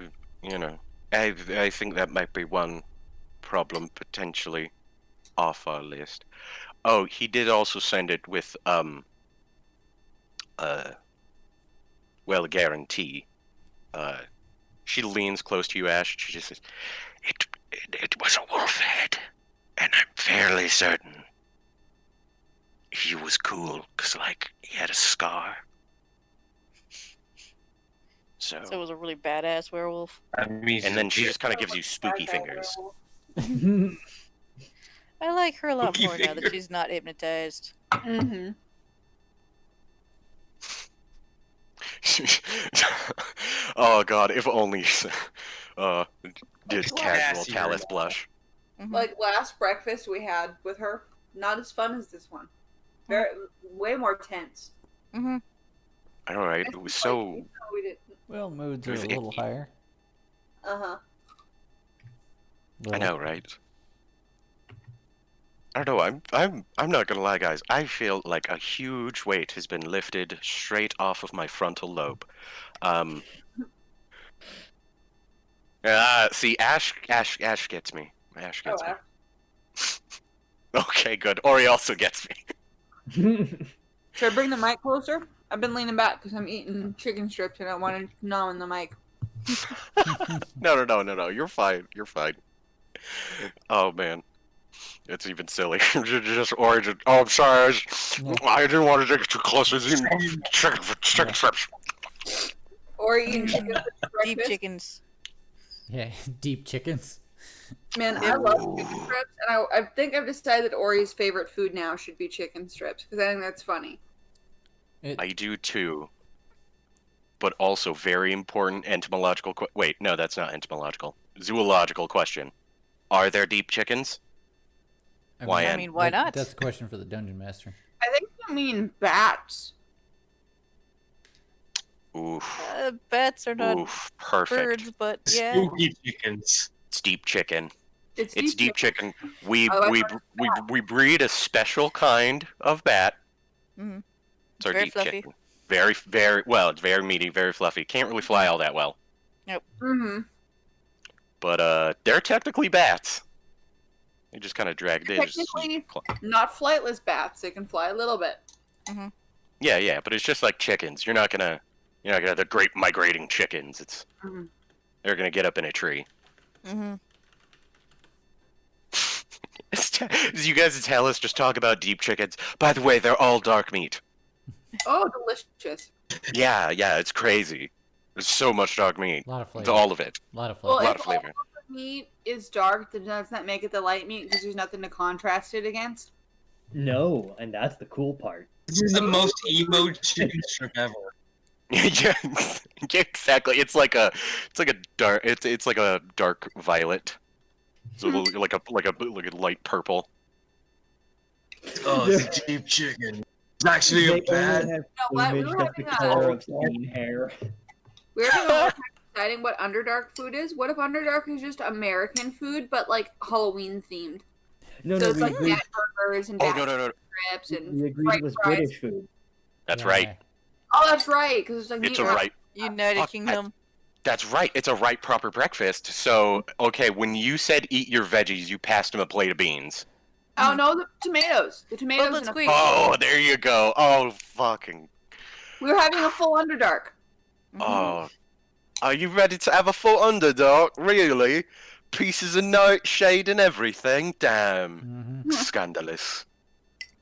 think that might be one problem potentially off our list. Oh, he did also send it with, well, a guarantee. She leans close to you, Ash. She just says, it was a wolf head, and I'm fairly certain he was cool, because, like, he had a scar. So So it was a really badass werewolf. I mean, and then she just kind of gives you spooky fingers. I like her a lot Spooky more now that fingers. she's not hypnotized. Mm-hmm. Oh god, if only did casual Classy, Talus right? blush. Mhm. Like last breakfast we had with her, not as fun as this one. Very, way more tense. Mhm. Alright, it was so We did. Well, moods It are was a little icky. higher. Uh-huh. I know, right? I don't know, I'm not gonna lie guys, I feel like a huge weight has been lifted straight off of my frontal lobe. See, Ash gets me. Ash Oh, gets me. wow. Okay, good. Ori also gets me. Should I bring the mic closer? I've been leaning back because I'm eating chicken strips and I want to gnaw on the mic. No. You're fine. You're fine. Oh man, it's even silly. just origin. Oh, I'm sorry. I didn't want to get too close. I was eating chicken strips. Or eating chicken for Deep breakfast. chickens. Yeah, deep chickens. Man, I love chicken strips, and I think I've decided that Ori's favorite food now should be chicken strips because I think that's funny. I do too. But also very important entomological. Wait, no, that's not entomological. Zoological question: are there deep chickens? Why I mean, why not? That's a question for the dungeon master. I think you mean bats. Oof. Bats are not Oof. Perfect. birds, but yeah. Spooky chickens. It's deep chicken. It's Deep chicken. We Oh, I we thought we breed a special kind of bat. Mhm. It's our Very deep fluffy. chicken. Very well. It's very meaty, very fluffy. Can't really fly all that well. Mm-hmm. But they're technically bats. They just kind of drag. They just Technically, not flightless bats. They can fly a little bit. yeah. But it's just like chickens. You're not gonna the great migrating chickens. It's Mhm. they're gonna get up in a tree. Mhm. You guys tell us just talk about deep chickens. By the way, they're all dark meat. Oh, delicious. Yeah, it's crazy. There's so much dark meat. A lot of It's flavor. all of it. A lot of Well, flavor. lot if of flavor. all the meat is dark, then does that make it the light meat because there's nothing to contrast it against? No, and that's the cool part. This is the most emo chicken strip ever. Yeah, exactly. It's like a dark. It's like a dark violet. So like a light purple. Oh, it's a deep chicken. It's actually a They bad. only have You know what? We plumage were that's the having color a, of skin hair. we were having a hard time deciding what Underdark food is. What if Underdark is just American food, but like Halloween themed? No, So no, it's we like agreed, bat burgers and Oh bat no. strips and we agreed fried it was fries. British food. That's Yeah. right. Oh, that's right. Because it's like It's meat a wrap. right. United Fuck, Kingdom. That's right. It's a right proper breakfast. So okay, when you said eat your veggies, you passed him a plate of beans. Oh no, the tomatoes. The tomatoes. let's and a- squeak. Oh, there you go. Oh, fucking. We were having a full Underdark. Mhm. Oh. Are you ready to have a full Underdark? Really? Pieces of nightshade and everything? Damn. Hmm. Scandalous.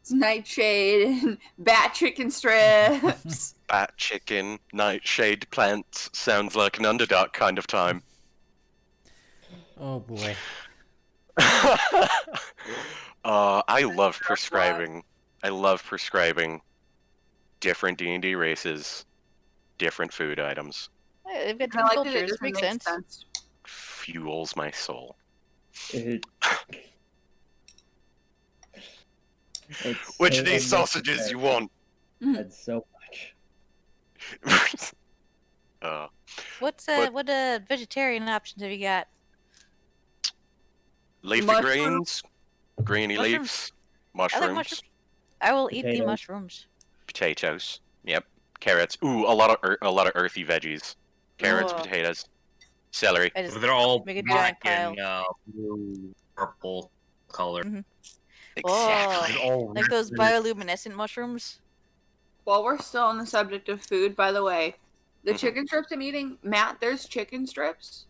It's nightshade and bat chicken strips. Bat chicken, nightshade plants. Sounds like an Underdark kind of time. Oh boy. I love prescribing. I love prescribing different D&D races, different food items. Yeah, they've got And I different like that it cultures. doesn't Makes make sense. Fuels my soul. It, it's Which so of these sausages you want? That's so much. uh, What vegetarian options have you got? leafy Mushrooms. greens, greeny Mushrooms. leaves, I mushrooms, like mushrooms. I will eat the Potatoes. mushrooms. potatoes. Yep, carrots. Ooh, a lot of earthy veggies. Carrots, Oh. potatoes, celery. I just They're all Make a black giant and blue, purple color. Exactly. They're all like those red. bioluminescent mushrooms. While we're still on the subject of food, by the way, the Mhm. chicken strips I'm eating, Matt, there's chicken strips.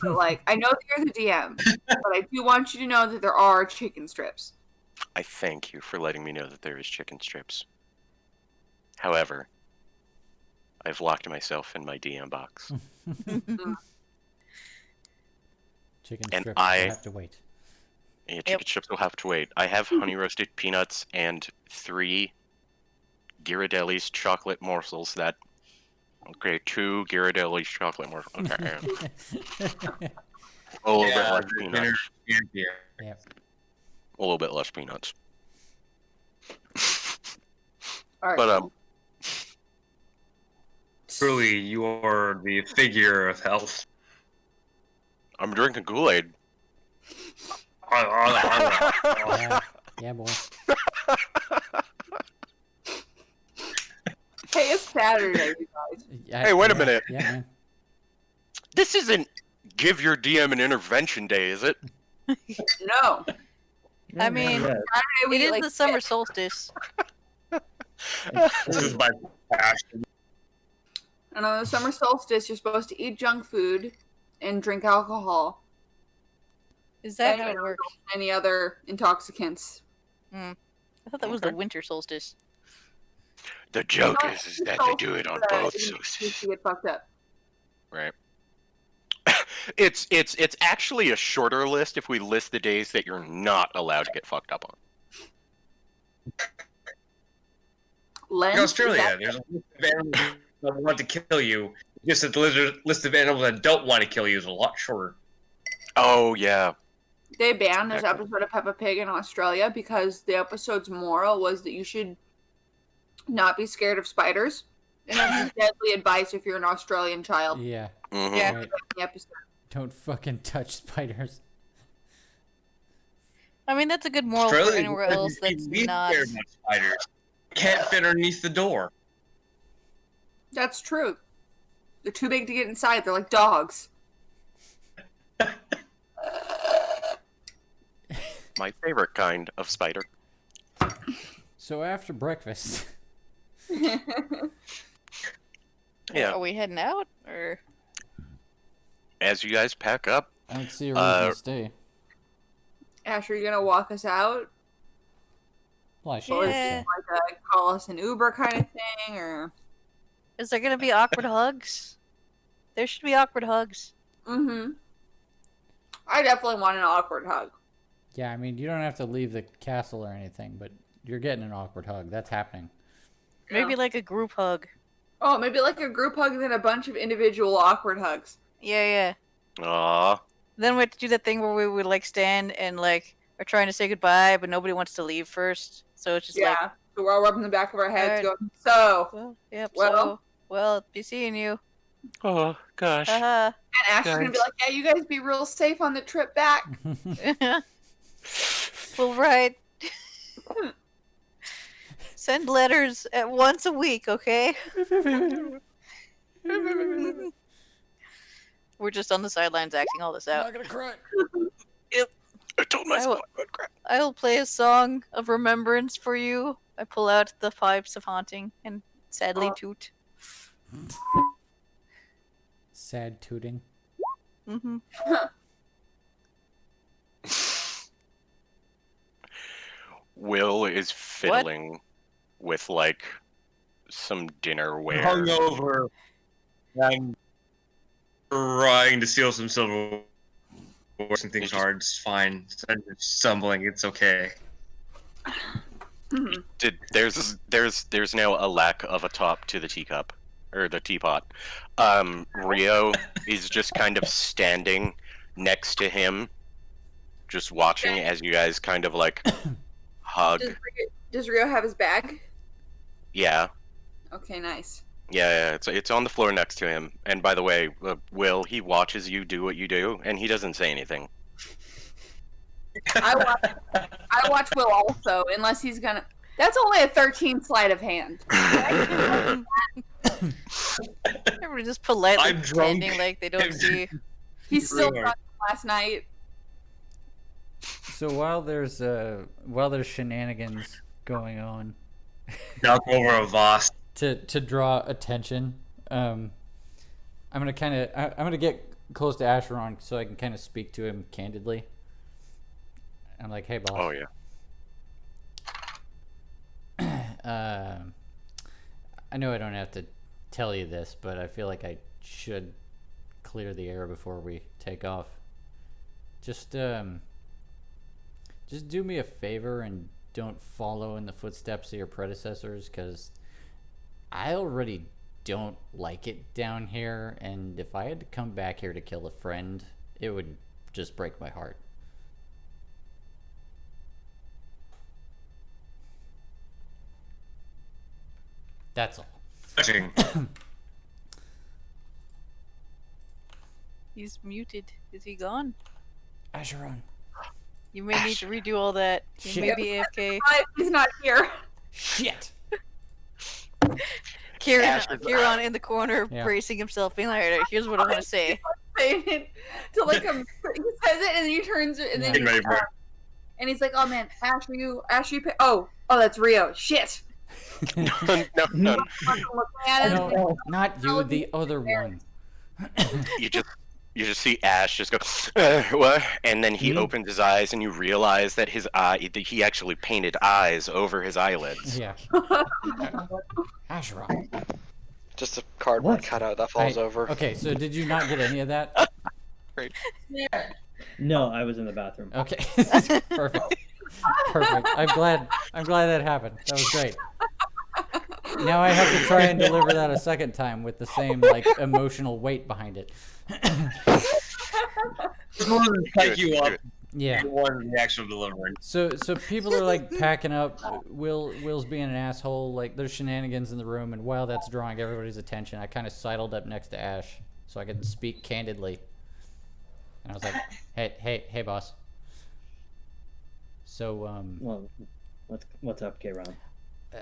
But, like, I know that you're the DM, but I do want you to know that there are chicken strips. I thank you for letting me know that there is chicken strips. However, I've locked myself in my DM box. Chicken And strips I- will have to wait. Yeah, chicken strips will have to wait. I have honey roasted peanuts and 3 Ghirardelli's chocolate morsels that. Okay, 2 Ghirardelli's chocolate morsels. Okay. A little bit Yeah, less the peanuts. dinner and beer. Yep. A little bit less peanuts. All right. But Truly, you are the figure of health. I'm drinking Kool-Aid. Yeah. Yeah, boy. Hey, it's Saturday, you guys. Yeah, Hey, wait a yeah, minute. Yeah, man. This isn't give your DM an intervention day, is it? No. I mean, Yeah, Saturday we It eat, is like, the summer solstice. it's This is true. my passion. and on the summer solstice, you're supposed to eat junk food and drink alcohol Is that and how it works? any other intoxicants. I thought that was the Okay. winter solstice. The joke No, is that they do it on both You solstices. get fucked up. Right. It's actually a shorter list if we list the days that you're not allowed to get fucked up on. Lent, In is Australia, that- there's a list of animals that want to kill you. Just that the list of animals that don't want to kill you is a lot shorter. Oh yeah. they banned this Exactly. episode of Peppa Pig in Australia because the episode's moral was that you should not be scared of spiders. And that's deadly advice if you're an Australian child. Yeah. Mhm. Yeah. Right. The episode. Don't fucking touch spiders. I mean, that's a good moral for Australia anywhere doesn't else that's need to be not. scared about spiders. Can't fit underneath the door. That's true. They're too big to get inside. They're like dogs. My favorite kind of spider. So after breakfast, Yeah. Are we heading out or? As you guys pack up, I don't see a reason to stay. Ash, are you gonna walk us out? Well, I should. Or is Yeah. it like a call us an Uber kind of thing? Or Is there gonna be awkward hugs? There should be awkward hugs. I definitely want an awkward hug. Yeah, I mean, you don't have to leave the castle or anything, but you're getting an awkward hug. That's happening. Maybe Yeah. like a group hug. Oh, maybe like a group hug, then a bunch of individual awkward hugs. Yeah. aw, Then we have to do that thing where we would like stand and like are trying to say goodbye, but nobody wants to leave first. So it's just Yeah. like, So we're all rubbing the back of our heads, Alright. going, so. well, yep. Well. Well, be seeing you. oh gosh. Haha. And Ash is gonna be Guys. like, yeah, you guys be real safe on the trip back. Well, right. Send letters at once a week, okay? We're just on the sidelines acting all this out. gonna cry. I told myself will- I would cry. I'll play a song of remembrance for you. I pull out the pipes of haunting and sadly toot. Sad tooting. Mm-hmm. Will is fiddling with like some dinnerware. Hungover. I'm trying to steal some silverware. Some things hard. It's fine. I'm just stumbling. It's okay. There's now a lack of a top to the teacup or the teapot. Rio is just kind of standing next to him, just watching as you guys kind of like hug. Does Rio have his bag? Yeah. Okay, nice. Yeah, it's on the floor next to him. And by the way, Will, he watches you do what you do, and he doesn't say anything. I watch Will also, unless he's gonna. That's only a 13 sleight of hand. Everybody just politely I'm drunk. pretending like they don't see. He's still Really? drunk from last night. So while there's shenanigans going on Knock over a vase. to draw attention, I'm gonna get close to Asheron so I can kind of speak to him candidly. I'm like, hey boss. Oh yeah. I know I don't have to tell you this, but I feel like I should clear the air before we take off. Just do me a favor and don't follow in the footsteps of your predecessors, because I already don't like it down here, and if I had to come back here to kill a friend, it would just break my heart. That's all. Touching. He's muted. Is he gone? Asheron. You may need to redo all that. He may Shit. be AFK. He's not here. Shit! Kieran in the corner, Yeah. bracing himself, being like, "Alright, here's what I'm gonna say." Saying it to like he says it and then he turns it and then Getting ready for it. and he's like, "Oh man, Ash, oh, that's Rio. Shit." no. Fucking looking at it. No, not you, the other one. You just see Ash just go, what? And then he opens his eyes, and you realize that he actually painted eyes over his eyelids. Yeah. Asheron. Just a cardboard What? cutout that falls over. Okay, so did you not get any of that? No, I was in the bathroom. Okay. Perfect. Perfect. I'm glad that happened. That was great. Now I have to try and deliver that a second time with the same like emotional weight behind it. Just wanted to psych you up. Yeah. You wanted the actual delivery. So people are like packing up. Will's being an asshole. Like there's shenanigans in the room, and while that's drawing everybody's attention, I kind of sidled up next to Ash so I could speak candidly. And I was like, hey, boss. So Well, what's up, K-Ron?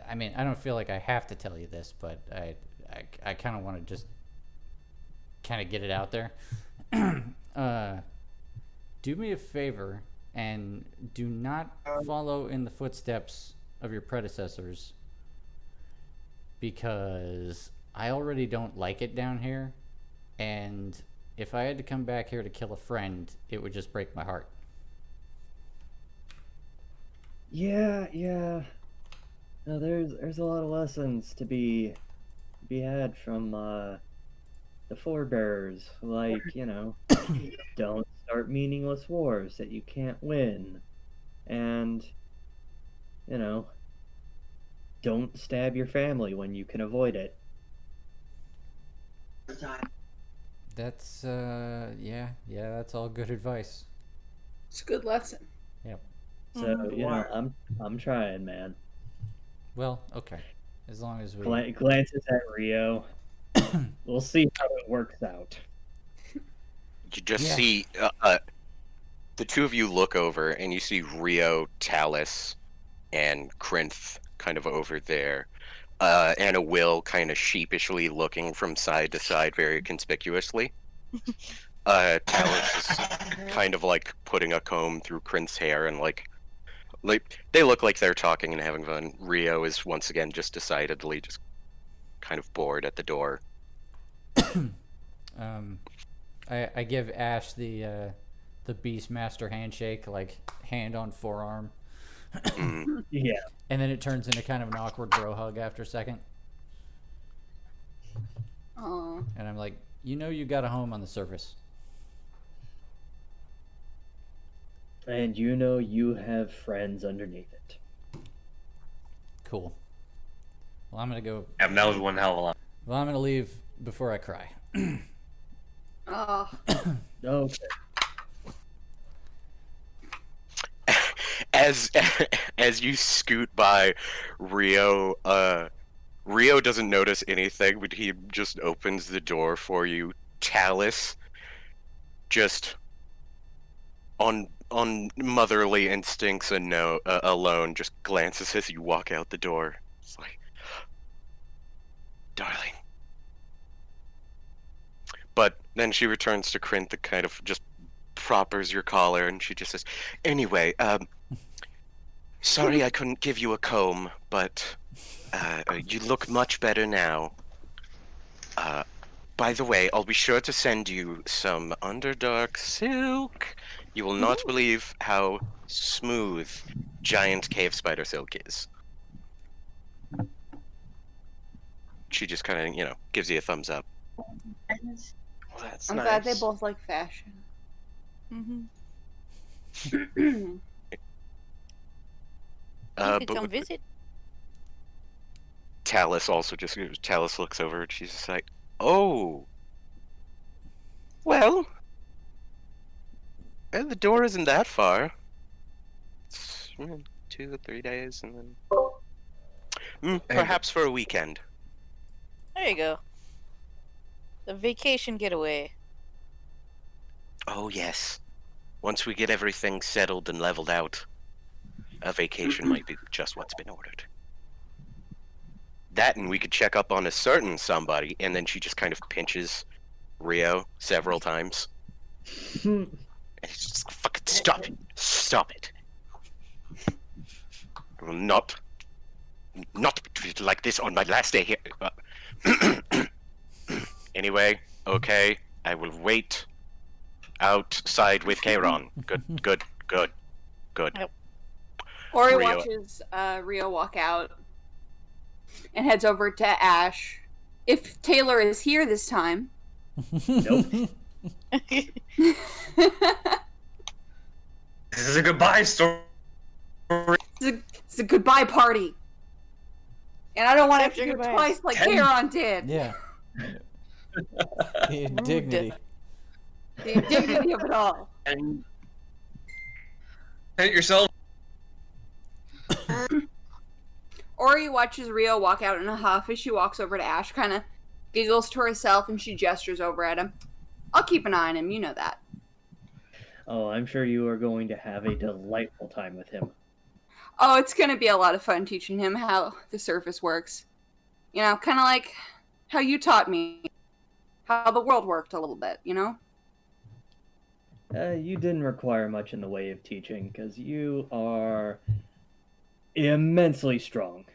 I mean, I don't feel like I have to tell you this, but I kind of want to just kind of get it out there. Do me a favor and do not follow in the footsteps of your predecessors, because I already don't like it down here, and if I had to come back here to kill a friend, it would just break my heart. Yeah. No, there's a lot of lessons to be had from the forebears, like, don't start meaningless wars that you can't win, and don't stab your family when you can avoid it. That's yeah, that's all good advice. It's a good lesson. So I'm trying, man. Well, okay, as long as we Glances at Rio. We'll see how it works out. You just Yeah. see the two of you look over, and you see Rio, Talus, and Krinth kind of over there. And a Will kind of sheepishly looking from side to side very conspicuously. Talus is kind of like putting a comb through Krinth's hair and like like they look like they're talking and having fun. Rio is once again just decidedly just kind of bored at the door. I give Ash the Beastmaster handshake, like hand on forearm, Mm. Yeah. and then it turns into kind of an awkward bro hug after a second. Oh, And I'm like, you got a home on the surface. And you have friends underneath it. Cool. Well, I'm gonna go. Yeah, that was one hell of a lot. Well, I'm gonna leave before I cry. oh, Okay. As you scoot by, Rio doesn't notice anything, but he just opens the door for you. Talus, just on motherly instincts and alone, just glances as you walk out the door. It's like, darling. But then she returns to Krint, that kind of just proppers your collar, and she just says, "Anyway, sorry I couldn't give you a comb, but you look much better now. By the way, I'll be sure to send you some Underdark silk. You will not believe how smooth giant cave spider silk is." She just kind of, gives you a thumbs up. Well, that's I'm nice. glad they both like fashion. Mm-hmm. Oh, You could But come with- visit. Talus Talus looks over and she's just like, "Oh, well, the door isn't that far. It's 2 or 3 days, and then perhaps for a weekend." There you go. The vacation getaway. "Oh yes, once we get everything settled and leveled out, a vacation might be just what's been ordered. That, and we could check up on a certain somebody." And then she just kind of pinches Rio several times. And he's just, "Fucking stop it! Stop it! I will not be treated like this on my last day here." Anyway, okay, I will wait outside with Kairon. Good. Yep. Ori Rio. watches Rio walk out and heads over to Ash. If Taylor is here this time. Nope. This is a goodbye story. It's a goodbye party. And I don't want to have Accept to your do it goodbyes. twice like Ten- Kairon did. Yeah. The indignity. The indignity of it all. And hit yourself. Ori watches Rio walk out in a huff as she walks over to Ash, kind of giggles to herself, and she gestures over at him. I'll keep an eye on him, you know that. Oh, I'm sure you are going to have a delightful time with him. Oh, it's going to be a lot of fun teaching him how the surface works. You know, kind of like how you taught me how the world worked a little bit, you know? You didn't require much in the way of teaching, because you are immensely strong.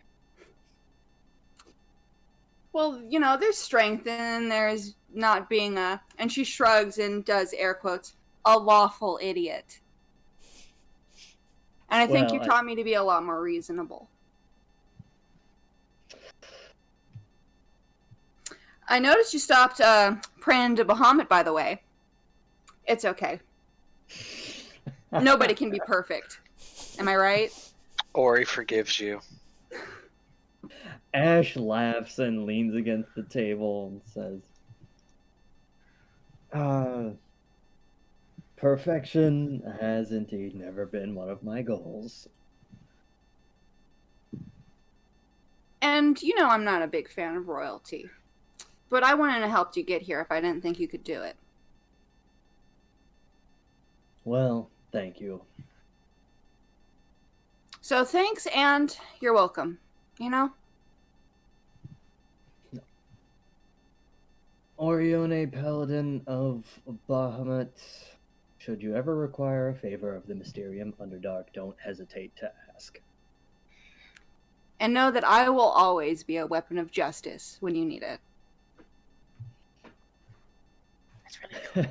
Well, you know, there's strength and there's not being a, and she shrugs and does air quotes, a lawful idiot. And I think Well, you taught me to be a lot more reasonable. I noticed you stopped praying to Bahamut, by the way. It's okay. Nobody can be perfect. Am I right? Ori forgives you. Ash laughs and leans against the table and says, perfection has indeed never been one of my goals. And you know I'm not a big fan of royalty. But I wouldn't have helped you get here if I didn't think you could do it. Well, thank you. So thanks and you're welcome. You know? Orione Paladin of Bahamut, should you ever require a favor of the Mysterium Underdark, don't hesitate to ask. And know that I will always be a weapon of justice when you need it. That's really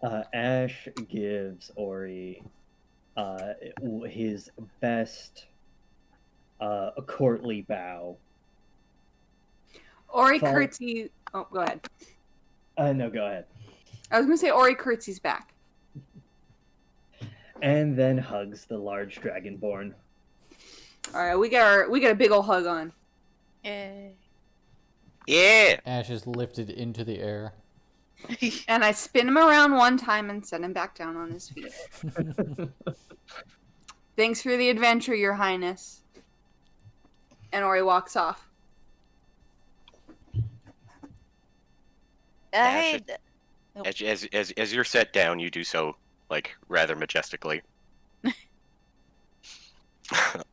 cool. Ash gives Ori his best courtly bow. Ori Follow- curtsy. Oh, go ahead. No, go ahead. I was gonna say Ori curtsies back. And then hugs the large dragonborn. All right, we got a big old hug on. Yay. Yeah. Ash is lifted into the air. And I spin him around one time and set him back down on his feet. Thanks for the adventure, Your Highness. And Ori walks off. Hey, As you're set down, you do so like rather majestically.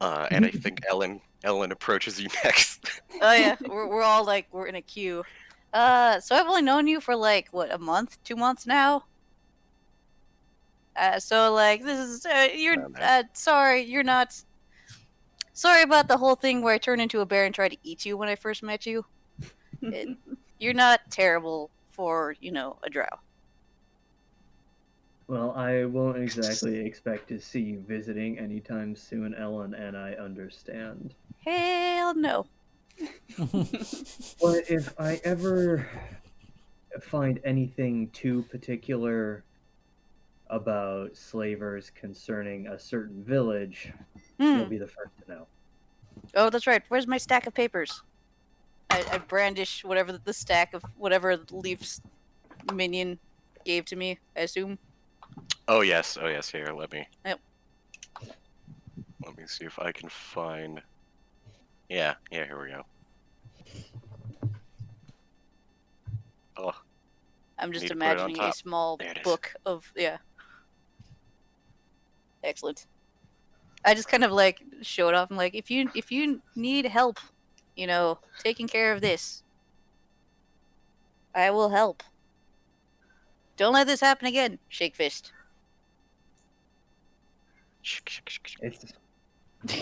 And I think Ellen approaches you next. oh yeah, we're all like we're in a queue. So I've only known you for like what, a month, 2 months now. So like this is you're sorry, you're not. Sorry about the whole thing where I turned into a bear and tried to eat you when I first met you. You're not terrible for, a drow. Well, I won't exactly expect to see you visiting anytime soon, Ellen, and I understand. Hell no. But if I ever find anything too particular about slavers concerning a certain village, you'll be the first to know. Oh, that's right. Where's my stack of papers? I brandish whatever the stack of whatever Leaf's minion gave to me, I assume. Oh yes. Here, let me. Yep. Let me see if I can find. Yeah. Here we go. Oh, I'm just Need to put it on imagining a top. small There it is. book of Excellent. I just kind of like showed off. I'm like, if you need help, taking care of this, I will help. Don't let this happen again. Shake fist. It's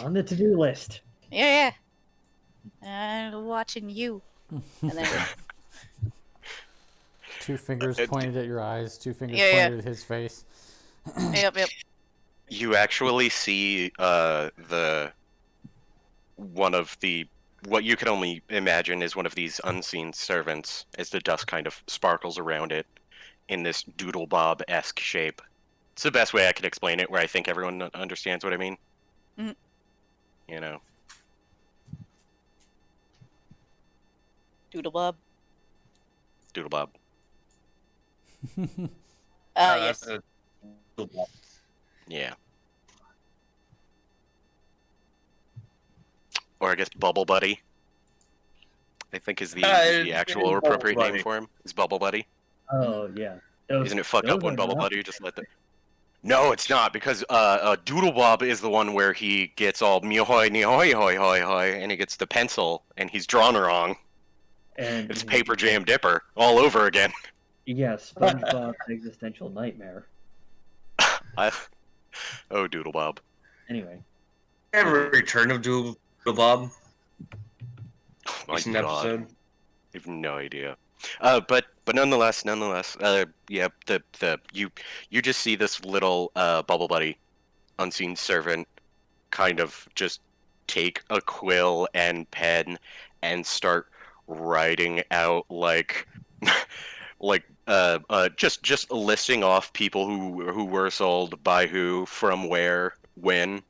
on the to-do list. Yeah. I'm watching you. And then Two fingers pointed at your eyes, two fingers Yeah. pointed at his face. yep. you actually see what you can only imagine is one of these unseen servants as the dust kind of sparkles around it in this doodle bob-esque shape. It's the best way I could explain it, where I think everyone understands what I mean. Mhm. Doodle bob. Doodle bob. Yes. Yeah. Or I guess Bubble Buddy. I think is the actual Bubble appropriate Buddy. name for him. Is Bubble Buddy. Oh, yeah. Those- Isn't it fucked those up when are Bubble not- Buddy just let the... No, it's not, because Doodle Bob is the one where he gets all me-hoy, ni-hoy, hoy, hoy, hoy, and he gets the pencil, and he's drawn wrong. And It's Paper Jam Dipper all over again. Yeah, SpongeBob's existential nightmare. Oh, Doodle Bob. Anyway, Have a return of Doodle Bob. Oh my Recent god. episode. I have no idea. But nonetheless, yeah, you just see this little Bubble Buddy, unseen servant, kind of just take a quill and pen and start writing out like just listing off people who were sold by who, from where, when,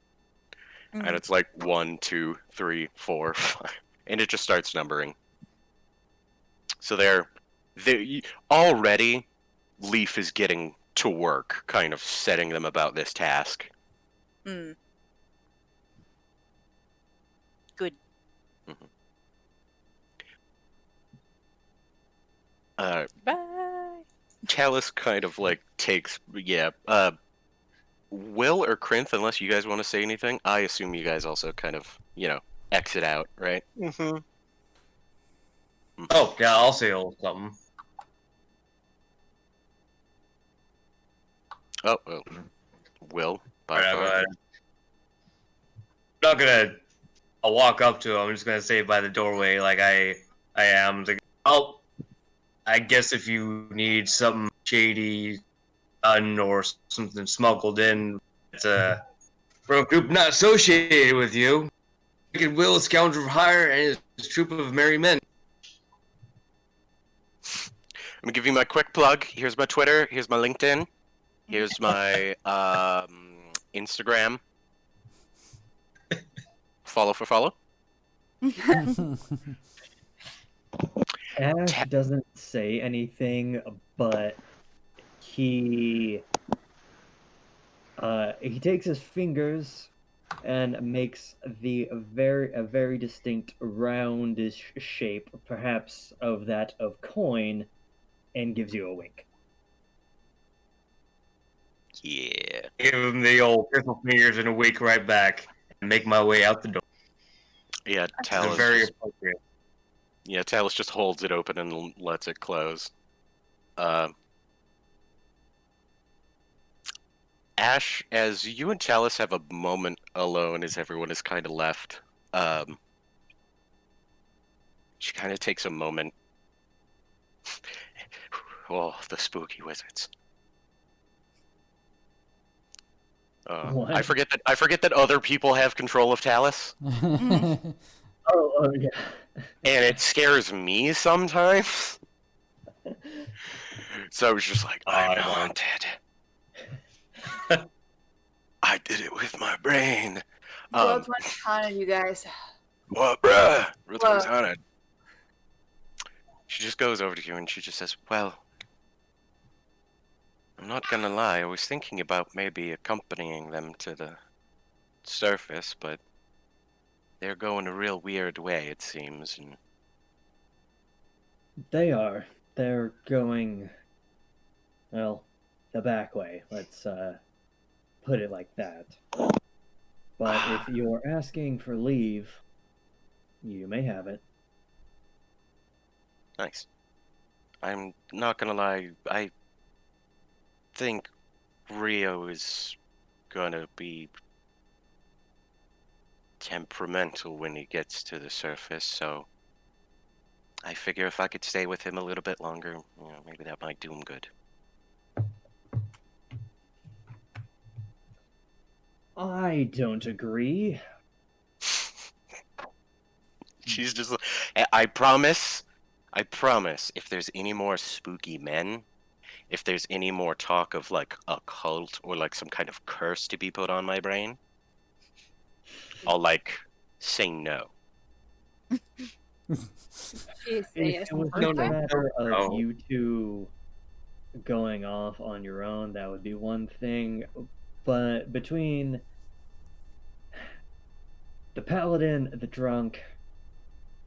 and it's like 1, 2, 3, 4, 5, and it just starts numbering. So they're already, Leaf is getting to work, kind of setting them about this task. Mm. Good. Bye. Chalice kind of like takes, Will or Krinth, unless you guys want to say anything. I assume you guys also kind of, exit out, right? Mm-hmm. Oh, yeah, I'll say a little something. Oh, Will. By Alright, far. I'm not gonna. I'll walk up to him. I'm just gonna say by the doorway, like I am. Like, oh, I guess if you need something shady done or something smuggled in, it's a rogue group not associated with you. Wicked Will, scoundrel for hire, and his troop of merry men. I'm gonna give you my quick plug. Here's my Twitter. Here's my LinkedIn. Here's my Instagram. Follow for follow. Ash doesn't say anything, but he takes his fingers and makes a very distinct roundish shape, perhaps of that of coin, and gives you a wink. Yeah. Give him the old pistol fingers and a wink right back, and make my way out the door. Yeah, It's Talus. very appropriate. Yeah, Talus just holds it open and lets it close. Ash, as you and Talus have a moment alone as everyone is kind of left, she kind of takes a moment. Oh, the spooky wizards. What? I forget that other people have control of Talus, Oh yeah. and it scares me sometimes. So I was just like, I'm haunted. I did it with my brain. World's one haunted, you guys. What, bruh? Ruth was haunted. She just goes over to you and she just says, well, I'm not gonna lie, I was thinking about maybe accompanying them to the surface, but they're going a real weird way, it seems, and They're going, well, the back way. Let's put it like that. But if you're asking for leave, you may have it. nice. I'm not gonna lie, I think Rio is gonna be temperamental when he gets to the surface, so I figure if I could stay with him a little bit longer, maybe that might do him good. I don't agree. She's just I promise, if there's any more spooky men, if there's any more talk of like a cult or like some kind of curse to be put on my brain, I'll like say no. Jeez, If it was no, just a matter of no. you two going off on your own, that would be one thing. But between the paladin, the drunk,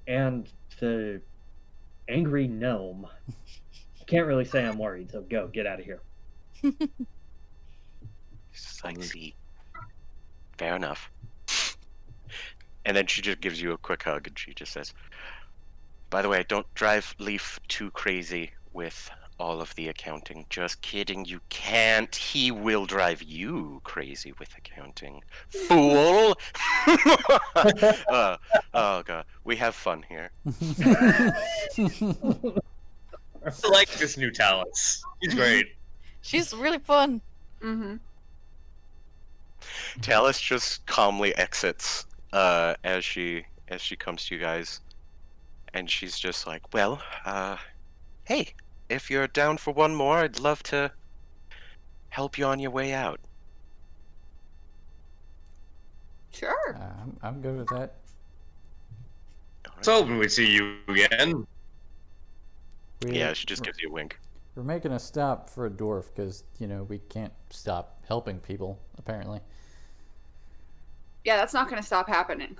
and the angry gnome, I can't really say I'm worried, so go, get out of here. Just like, see, fair enough. And then she just gives you a quick hug and she just says, by the way, don't drive Leaf too crazy with all of the accounting. Just kidding, you can't. He will drive you crazy with accounting. Fool! Oh god, we have fun here. I like this new Talus. He's great. She's really fun. Mm-hmm. Talus just calmly exits as she comes to you guys, and she's just like, well, hey, if you're down for one more, I'd love to help you on your way out. Sure. I'm good with that. I was hoping we'd see you again. Yeah, she just gives you a wink. We're making a stop for a dwarf because, we can't stop helping people, apparently. Yeah, that's not going to stop happening.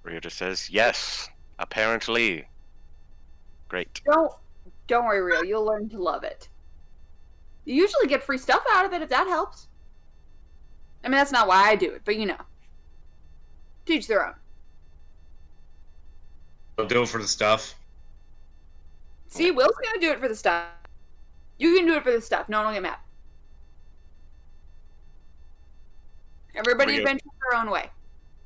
Rio just says, yes, apparently. Great. Don't worry, Rio. You'll learn to love it. You usually get free stuff out of it if that helps. I mean, that's not why I do it, but teach their own. I'll do it for the stuff. See, Will's gonna do it for the stuff. You can do it for the stuff. No one will get mad. Everybody Rio- adventures their own way.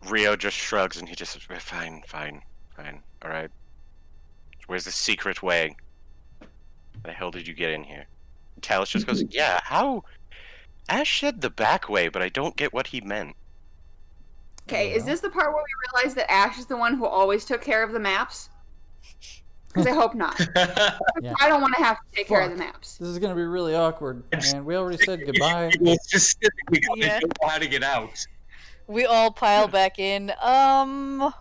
Rio just shrugs and he just says, fine, all right. Where's the secret way? The hell did you get in here? Talus just goes, yeah, how? Ash said the back way, but I don't get what he meant. Okay, is this the part where we realize that Ash is the one who always took care of the maps? Because I hope not. Yeah. I don't want to have to take care of the Fuck. maps. This is gonna be really awkward, man. We already said goodbye. People specifically Yeah. don't know how to get out. We all pile back in. I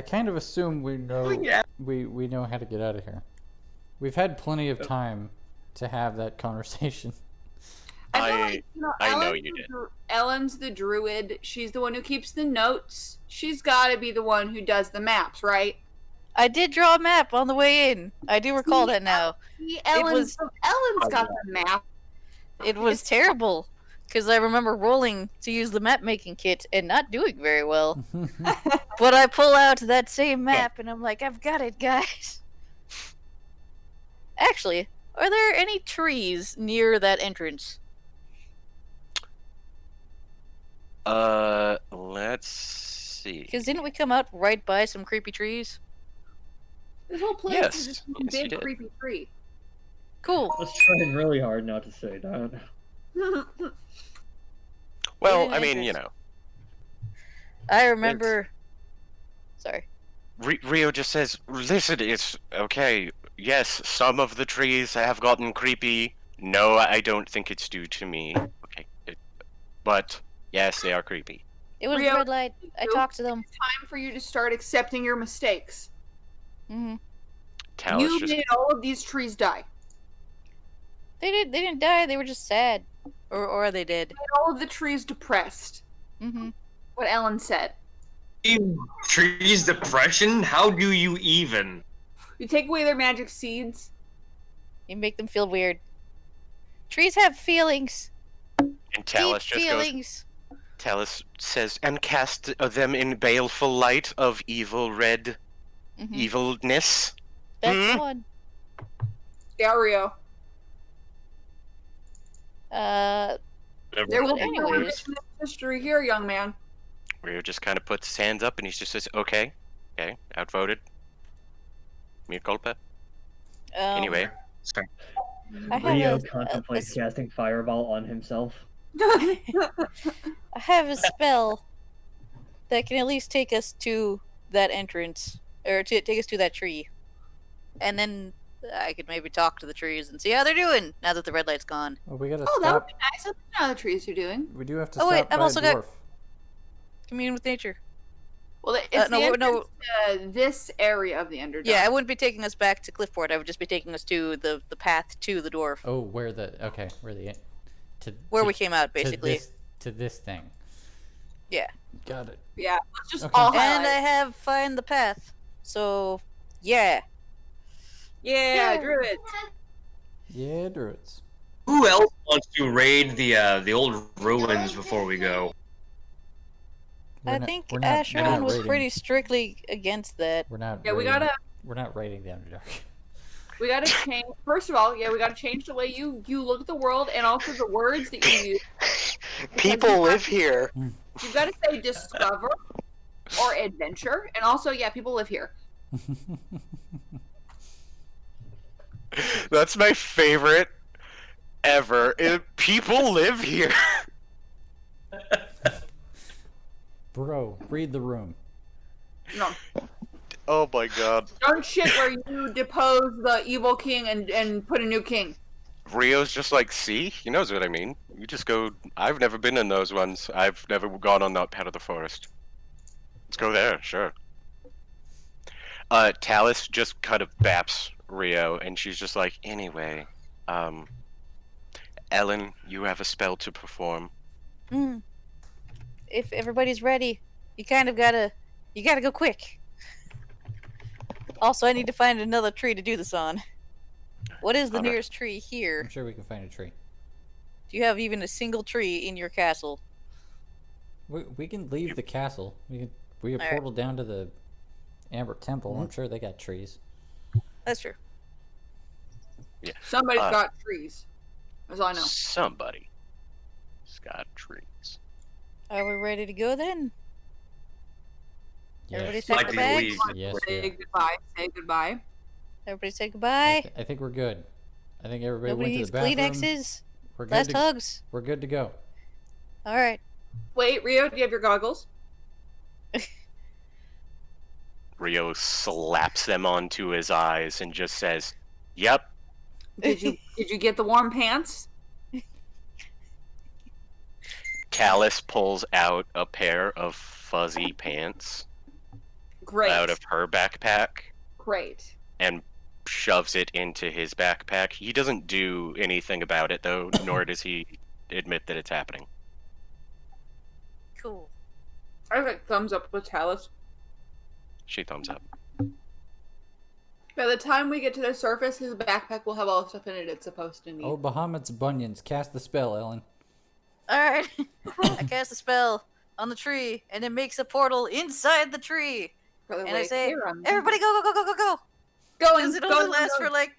kind of assume we know Yeah. we know how to get out of here. We've had plenty of time to have that conversation. I feel I- like, I know Ellen's you the did. Ellen's the druid. She's the one who keeps the notes. She's got to be the one who does the maps, right? I did draw a map on the way in. I do recall that now. See, was- Ellen's got the map. It was terrible because I remember rolling to use the map making kit and not doing very well. But I pull out that same map and I'm like, I've got it, guys. Actually, are there any trees near that entrance? Let's see. Because didn't we come out right by some creepy trees? This whole place Yes, is just one yes, you big did. creepy tree. Cool. I was trying really hard not to say that. Well, Yeah, I mean, it you is. know, I remember. Sorry. Rio just says, listen, it's okay. Yes, some of the trees have gotten creepy. No, I don't think it's due to me. Okay. But, yes, they are creepy. It was Rio, the red light. I talked to them. Time for you to start accepting your mistakes. Hmm. Talus You just made all of these trees die. They didn't die. They were just sad, or are they dead? You made all of the trees depressed. Hmm. What Ellen said. Trees depression? How do you even? You take away their magic seeds. You make them feel weird. Trees have feelings. and Talus Deep just feelings. goes. Talus says, and cast them in baleful light of evil red Mhm. evilness. That's Hmm? the one. Yeah, Rio. There will be no Anyways. revision of history here, young man. Rio just kind of puts his hands up and he just says, okay, outvoted. Mea culpa. Anyway, I have Rio a contemplates casting Fireball on himself. I have a spell that can at least take us to that entrance, or to take us to that tree, and then I could maybe talk to the trees and see how they're doing now that the red light's gone. Well, we gotta Oh, that would stop. be nice. I don't know how the trees are doing. We do have to Oh, stop wait, I've by also a got- dwarf. Commune with nature. Well, it's no, the entrance no. to this area of the Underdark. Yeah, I wouldn't be taking us back to Cliffport. I would just be taking us to the path to the dwarf, Oh, where the to where to, we came out, basically. to this thing. Yeah. Got it. Yeah, let's just Okay. all And highlight. I have find the path. So, yeah. Yeah, Druid. Yeah, druids. Who else wants to raid the old ruins before we go? We're I not- think we're not- we're Asheron not was raiding- pretty strictly against that. We're not. Yeah, we raiding- gotta We're not raiding the Underdark. change. First of all, yeah, we gotta change the way you look at the world and also the words that you use. People live here. You gotta say discover or adventure, and also, yeah, people live here. that's my favorite ever. People live here. Bro, read the room. No, Oh my god. darn shit where you depose the evil king and put a new king. Rio's just like, see? He knows what I mean. You just go. I've never been in those ones. I've never gone on that part of the forest. Let's go there, sure. Talus just kind of baps Rio, and she's just like, anyway, Ellen, you have a spell to perform. Mm. If everybody's ready, you gotta go quick. Also, I need to find another tree to do this on. What is the Alright. nearest tree here? I'm sure we can find a tree. Do you have even a single tree in your castle? We can leave the castle. We Alright. portal down to the Amber Temple. I'm sure they got trees. That's true. Somebody's Uh, got trees. That's all I know. Somebody has got trees. Are we ready to go then? Everybody Yes. take Like their to bags. leave. Yes, we Say are. goodbye. Say goodbye. Everybody say I, goodbye. I think we're good. I think everybody Nobody went to needs the bathroom. Kleenexes. We're good Last to, hugs. We're good to go. All right. Wait, Rio, do you have your goggles? Rio slaps them onto his eyes and just says, "Yep." Did you get the warm pants? Callus pulls out a pair of fuzzy pants Great. out of her backpack Great. and shoves it into his backpack. He doesn't do anything about it, though, nor does he admit that it's happening. Cool. I like thumbs up with Talus. She thumbs up. By the time we get to the surface, his backpack will have all the stuff in it it's supposed to need. Oh, Bahamut's bunions. Cast the spell, Ellen. All right. I cast a spell on the tree, and it makes a portal inside the tree. For the And way I say, Kieran- everybody go, go, go, go, go, go. going. Because it only lasts for like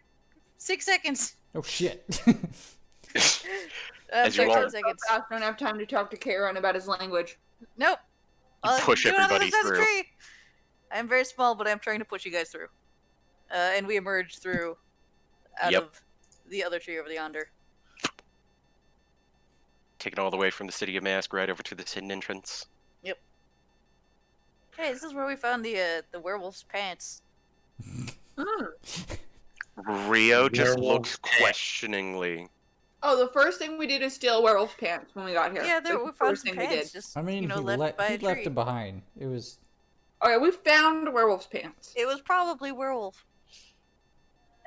6 seconds. Oh, shit. As you 13 all- seconds. I don't have time to talk to Kieran about his language. Nope. push do it on the everybody other side of the through. tree. I'm very small, but I'm trying to push you guys through. And we emerge through out Yep. of the other tree over the yonder. Taken all the way from the City of Mask right over to this hidden entrance. Hey, this is where we found the werewolf's pants. Rio just Werewolf looks questioningly. Oh, the first thing we did is steal werewolf pants when we got here. Yeah, there That's we the found first some thing we pants. did. Just I mean, left by a he left tree. them behind. It was... Okay, we found werewolf's pants. It was probably werewolf.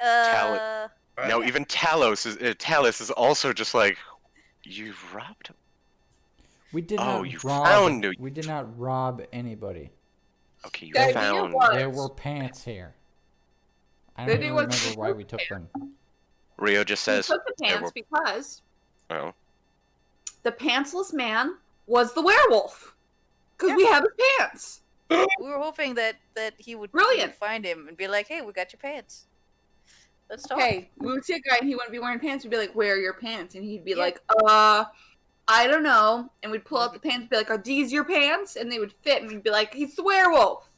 Tal- No, even Talus is also just like, you robbed him. We did Oh, not you rob... found it. We did not rob anybody. Okay, you The idea found. was- There were pants here. I The don't idea even was remember to why put we took them. Rio just We says, took the there pants were- because "Oh, the pantsless man was the werewolf. Because we have his pants. We were hoping that he would Brilliant. find him and be like, "Hey, we got your pants. Let's talk." Hey, we would see a guy and he wouldn't be wearing pants. We'd be like, "Where are your pants?" And he'd be Yeah. like, I don't know. And we'd pull out the pants and be like, "Are these your pants?" And they would fit. And we'd be like, "He's the werewolf."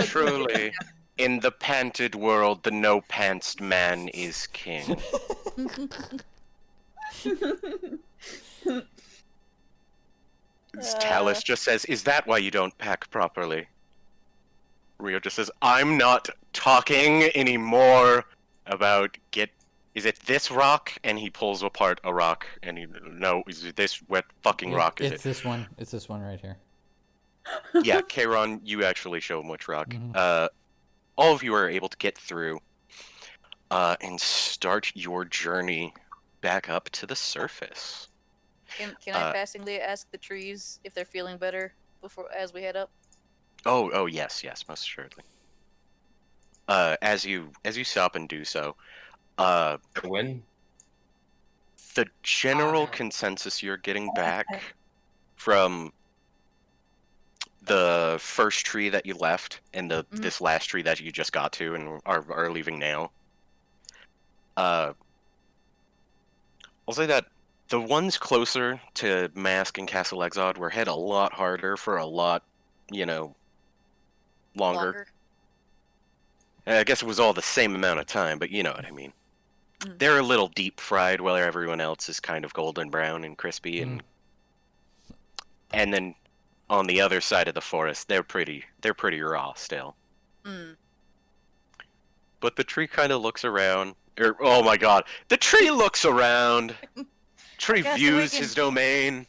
truly, in the panted world, the no-pantsed man is king." Talus just says, "Is that why you don't pack properly?" Rio just says, "I'm not talking anymore about is it this rock?" And he pulls apart a rock, and no, is it this wet fucking rock is It's this one. It's this one right here. it? Yeah, Kairon, you actually show him which rock. Mhm. All of you are able to get through, and start your journey back up to the surface. Can I passingly ask the trees if they're feeling better as we head up? Oh, yes, most assuredly. As you stop and do so, When? the general consensus you're getting back from the first tree that you left and this last tree that you just got to and are leaving now. I'll say that the ones closer to Mask and Castle Exod were hit a lot harder for a lot, longer. I guess it was all the same amount of time, but you know what I mean. They're a little deep fried while everyone else is kind of golden brown and crispy, and then on the other side of the forest, they're pretty raw still. But the tree kind of looks around. Oh my god, the tree looks around. Tree Cast views Awaken. his domain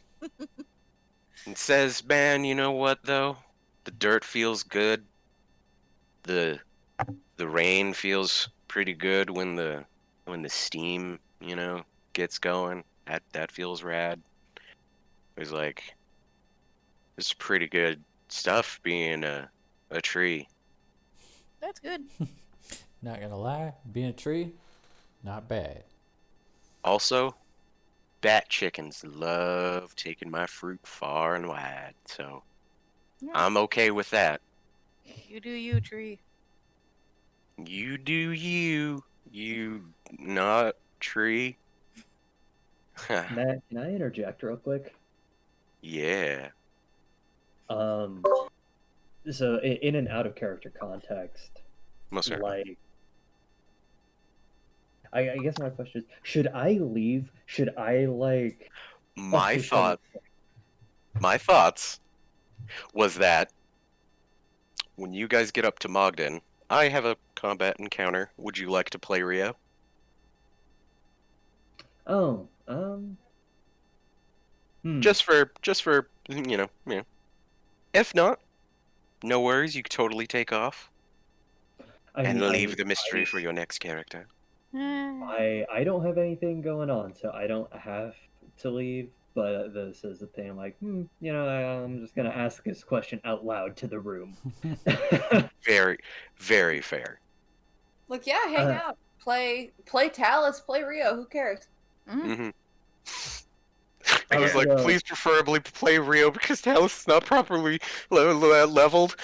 and says, "Man, you know what though? The dirt feels good. The rain feels pretty good when the steam, gets going. That feels rad." It's like, it's pretty good stuff being a tree. That's good. Not gonna lie, being a tree, not bad. Also, bat chickens love taking my fruit far and wide, so I'm okay with that. You do you, tree. You do you not tree. Matt, can I interject real quick? Yeah. So in an out of character context, Most certainly. like, I guess my question is, should I leave? Should I like? My officially- thoughts was that when you guys get up to Mogden, I have a combat encounter. Would you like to play Rio? Oh, Just for you know. If not, no worries. You could totally take off and leave the mystery for your next character. I don't have anything going on, so I don't have to leave. But this is the thing. I'm like, I'm just gonna ask this question out loud to the room. Very, very fair. Look, yeah, hang out, play Talus, play Rio. Who cares? Mm-hmm. I I was guess, like, please preferably play Rio because Talus is not properly leveled.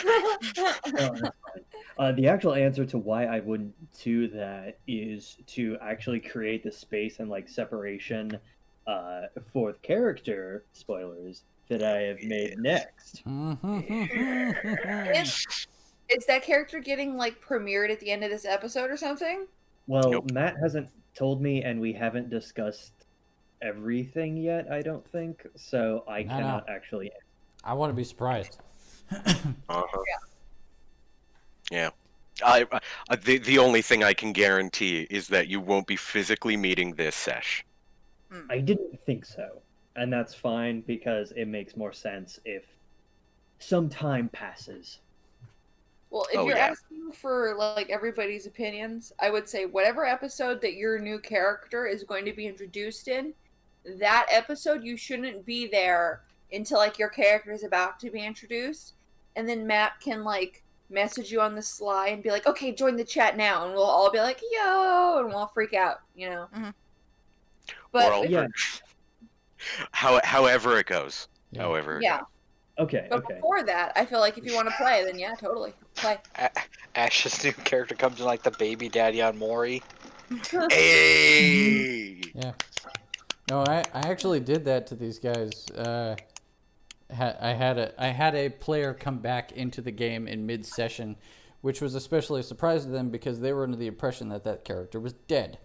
No, that's fine. The actual answer to why I wouldn't do that is to actually create the space and like separation for the character spoilers that I have made next. Is that character getting like premiered at the end of this episode or something? Well, Nope. Matt hasn't told me, and we haven't discussed everything yet, I don't think, so I cannot actually. I want to be surprised. Yeah. The only thing I can guarantee is that you won't be physically meeting this sesh. I didn't think so, and that's fine because it makes more sense if some time passes. Well, if Oh, you're yeah. asking for like everybody's opinions, I would say whatever episode that your new character is going to be introduced in, that episode you shouldn't be there until like your character is about to be introduced, and then Matt can like message you on the sly and be like, "Okay, join the chat now," and we'll all be like, "Yo," and we'll all freak out, you know. Mhm. But Or Yeah. however it goes. Yeah. However. It yeah, goes. Okay, but okay. before that, I feel like if you want to play, then yeah, totally play. Ash's new character comes in like the baby daddy on Mori. Hey. Yeah. No, I actually did that to these guys. I had a player come back into the game in mid-session, which was especially a surprise to them because they were under the impression that that character was dead.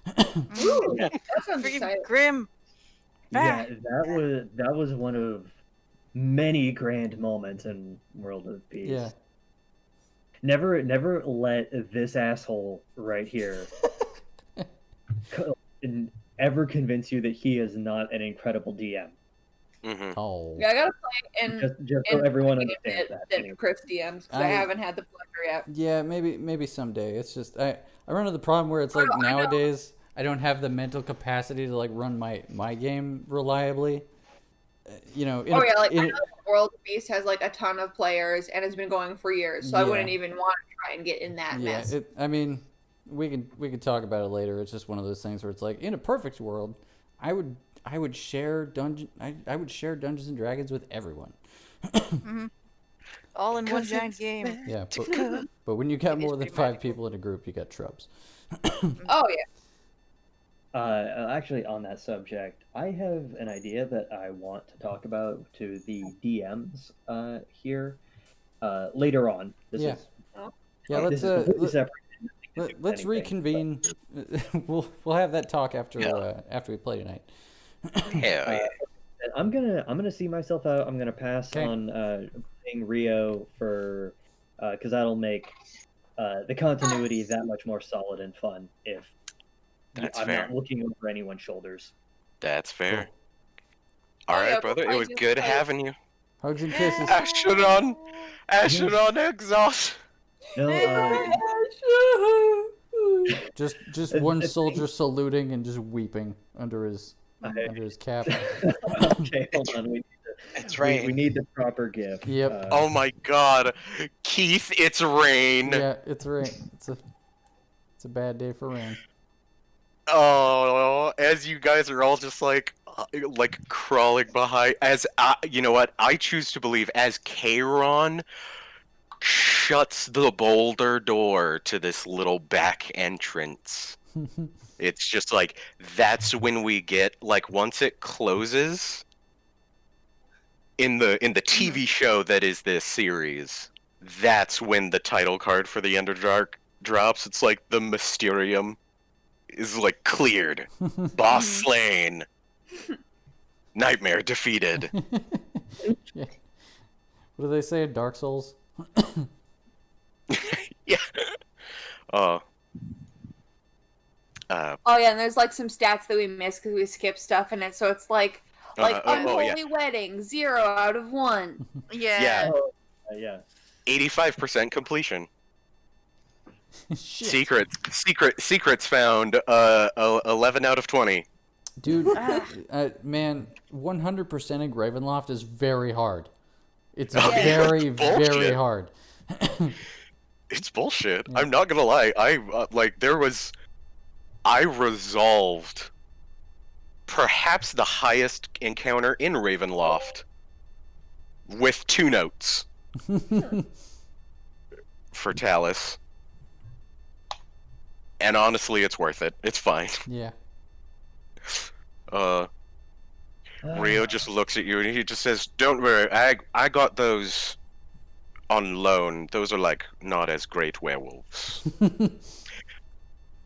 Ooh, that sounds Freaking exciting. grim. Yeah, that was one of many grand moments in World of Peace. Yeah. Never let this asshole right here ever convince you that he is not an incredible DM. Mm-hmm. Oh. Yeah, I gotta play and Just so everyone and understands that. that anyway. Chris DMs because I haven't had the pleasure yet. Yeah, maybe someday. It's just I run into the problem where it's like I know. nowadays I don't have the mental capacity to like run my game reliably. You know. Oh yeah, like I know World of Beast has like a ton of players and has been going for years, so I Yeah. wouldn't even want to try and get in that Yeah. mess. I mean, we could talk about it later. It's just one of those things where it's like in a perfect world, I would share I would share Dungeons and Dragons with everyone. All in one giant game. Yeah, but when you got It is more than pretty 5 magical. people in a group, you got trubs. Oh yeah. Actually, on that subject, I have an idea that I want to talk about to the DMs here later on. This Yeah. is Yeah, this let's is completely let, separate. let's anything, reconvene. We'll have that talk after after we play tonight. Hell yeah. And I'm gonna see myself out. I'm gonna pass Okay. on playing Rio for because that'll make the continuity that much more solid and fun if That's I'm fair. not looking over anyone's shoulders. That's fair. Oh, All right, yeah, brother. before It I was do good play- having you. Hugs and kisses. Ashen on exhaust. No, Just one soldier saluting and just weeping under his cap. okay, hold on. It's We rain. need the proper gift. Yep. Oh my God, Keith! It's rain. Yeah, it's rain. It's a bad day for rain. Oh, as you guys are all just like crawling behind. You know what? I choose to believe as Kayron shuts the boulder door to this little back entrance. It's just like that's when we get like once it closes, in the TV show that is this series, that's when the title card for the Underdark drops. It's like the Mysterium is like cleared, boss slain, nightmare defeated. Yeah. What do they say in Dark Souls? Yeah. Oh yeah, and there's like some stats that we missed because we skipped stuff in it. So it's like unholy wedding, 0 out of 1. Yeah. Yeah. 85% completion. Shit. Secrets found. 11 out of 20. Dude, man, 100%ing Ravenloft is very hard. It's very, very hard. It's bullshit. Yeah. I'm not gonna lie. I resolved perhaps the highest encounter in Ravenloft with 2 notes for Talus. And honestly, it's worth it. It's fine. Yeah. Rio just looks at you and he just says, "Don't worry, I got those on loan. Those are like not as great werewolves."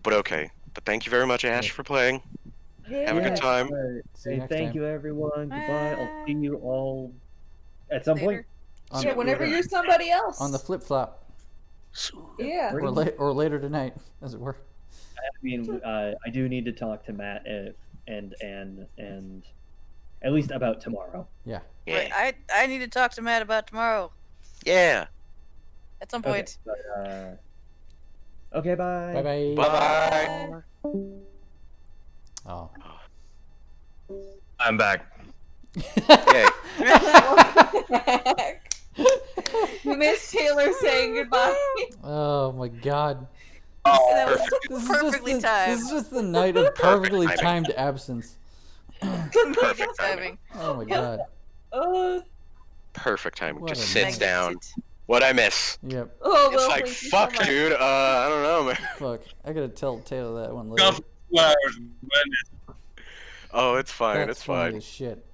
But okay. But thank you very much, Ash, for playing. Have a good time. See you next Thank time. you, everyone. Goodbye. I'll see you all at some point. On, Yeah, whenever you're somebody else. on the flip flop, Yeah. or later tonight, as it were. I mean, I do need to talk to Matt and at least about tomorrow. Yeah. Wait, Yeah. I need to talk to Matt about tomorrow Yeah. at some Okay, point. but, okay, bye. Bye bye. Bye. Oh. I'm back. Yay. You missed Taylor saying goodbye. Oh my god. That was This perfectly is just timed. This is just the night of perfectly timing. timed absence. Perfect timing. Oh my god. Perfect timing. What Just a sits night. down. What'd I miss? Yep. Oh, It's well, like, thank you fuck, so much. dude. I don't know, man. Fuck. I gotta tell Taylor that one later. Enough flowers. Oh, it's fine. That's It's funny fine. as shit.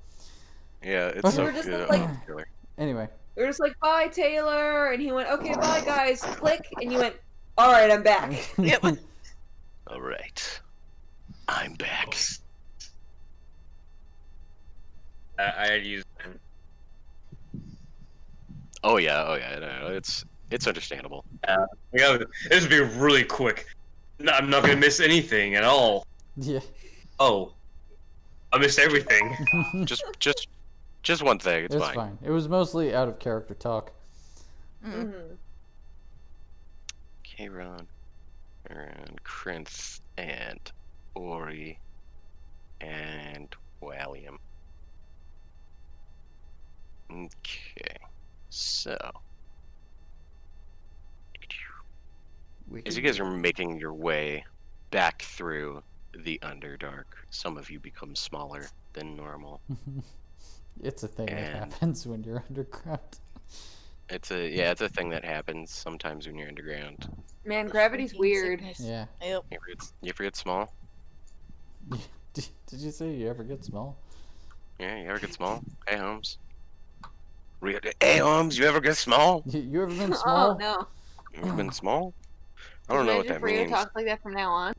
Yeah, it's Okay. so We were just good. like- Killer. Anyway. We were just like, bye, Taylor. And he went, okay, bye, guys. Click. And you went, all right, I'm back. Yep. All right. I'm back. I had used. Oh yeah. No, it's understandable. Yeah, this would be really quick. No, I'm not gonna miss anything at all. Yeah. Oh, I missed everything. Just one thing. It's It's fine. fine. It was mostly out of character talk. Mm. Mhm. Kayron, and Krinth, and Ori, and Walliam. Okay, so as you guys are making your way back through the Underdark, some of you become smaller than normal. It's a thing that And- happens when you're underground. It's a thing that happens sometimes when you're underground. Man, gravity's weird. Yeah. Yep. You ever get small? Did you say you ever get small? Yeah, you ever get small? Hey, Holmes. Hey, Holmes, you ever get small? You ever been Oh, small? no. You ever been small? I don't know what Imagine that if Rio means. talks like that from now on.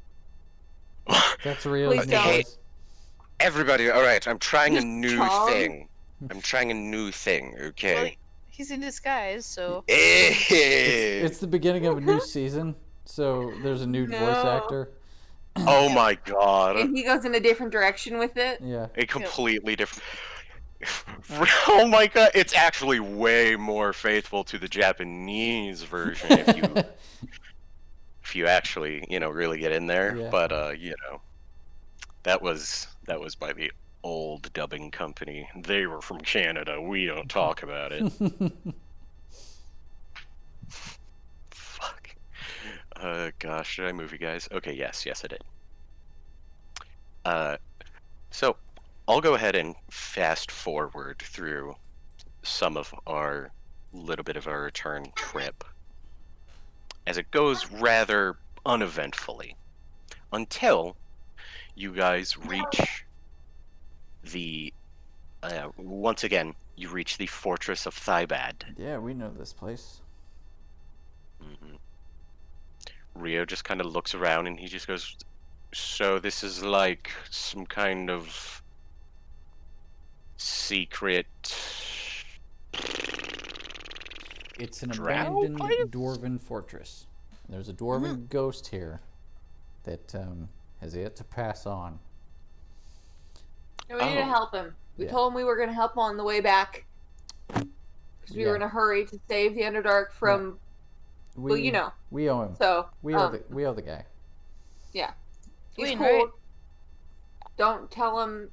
That's real. Please don't. voice. Everybody, all right. I'm trying a Just new Chong? thing. I'm trying a new thing. Well, Okay. he's in disguise, so Hey! It's the beginning of a new season, so there's a new voice No. actor. Oh my god. And he goes in a different direction with it. Yeah. A completely different. Oh my god! It's actually way more faithful to the Japanese version if you actually really get in there. Yeah. But that was by the old dubbing company. They were from Canada. We don't talk about it. Fuck. Gosh, did I move you guys? Okay, yes, I did. So I'll go ahead and fast forward through some of our little bit of our return trip, as it goes rather uneventfully, until you guys reach the once again you reach the Fortress of Thybad. Yeah, we know this place. hmm Rio just kind of looks around and he just goes, "So this is like some kind of secret It's an drow abandoned place?" dwarven fortress. There's a dwarven ghost here that has yet to pass on. No, we need to Oh. help him. We Yeah. told him we were going to help him on the way back. Because we were in a hurry to save the Underdark from, well, you know. We owe him. So, We owe the guy. yeah. He's Queen, cool. right? Don't tell him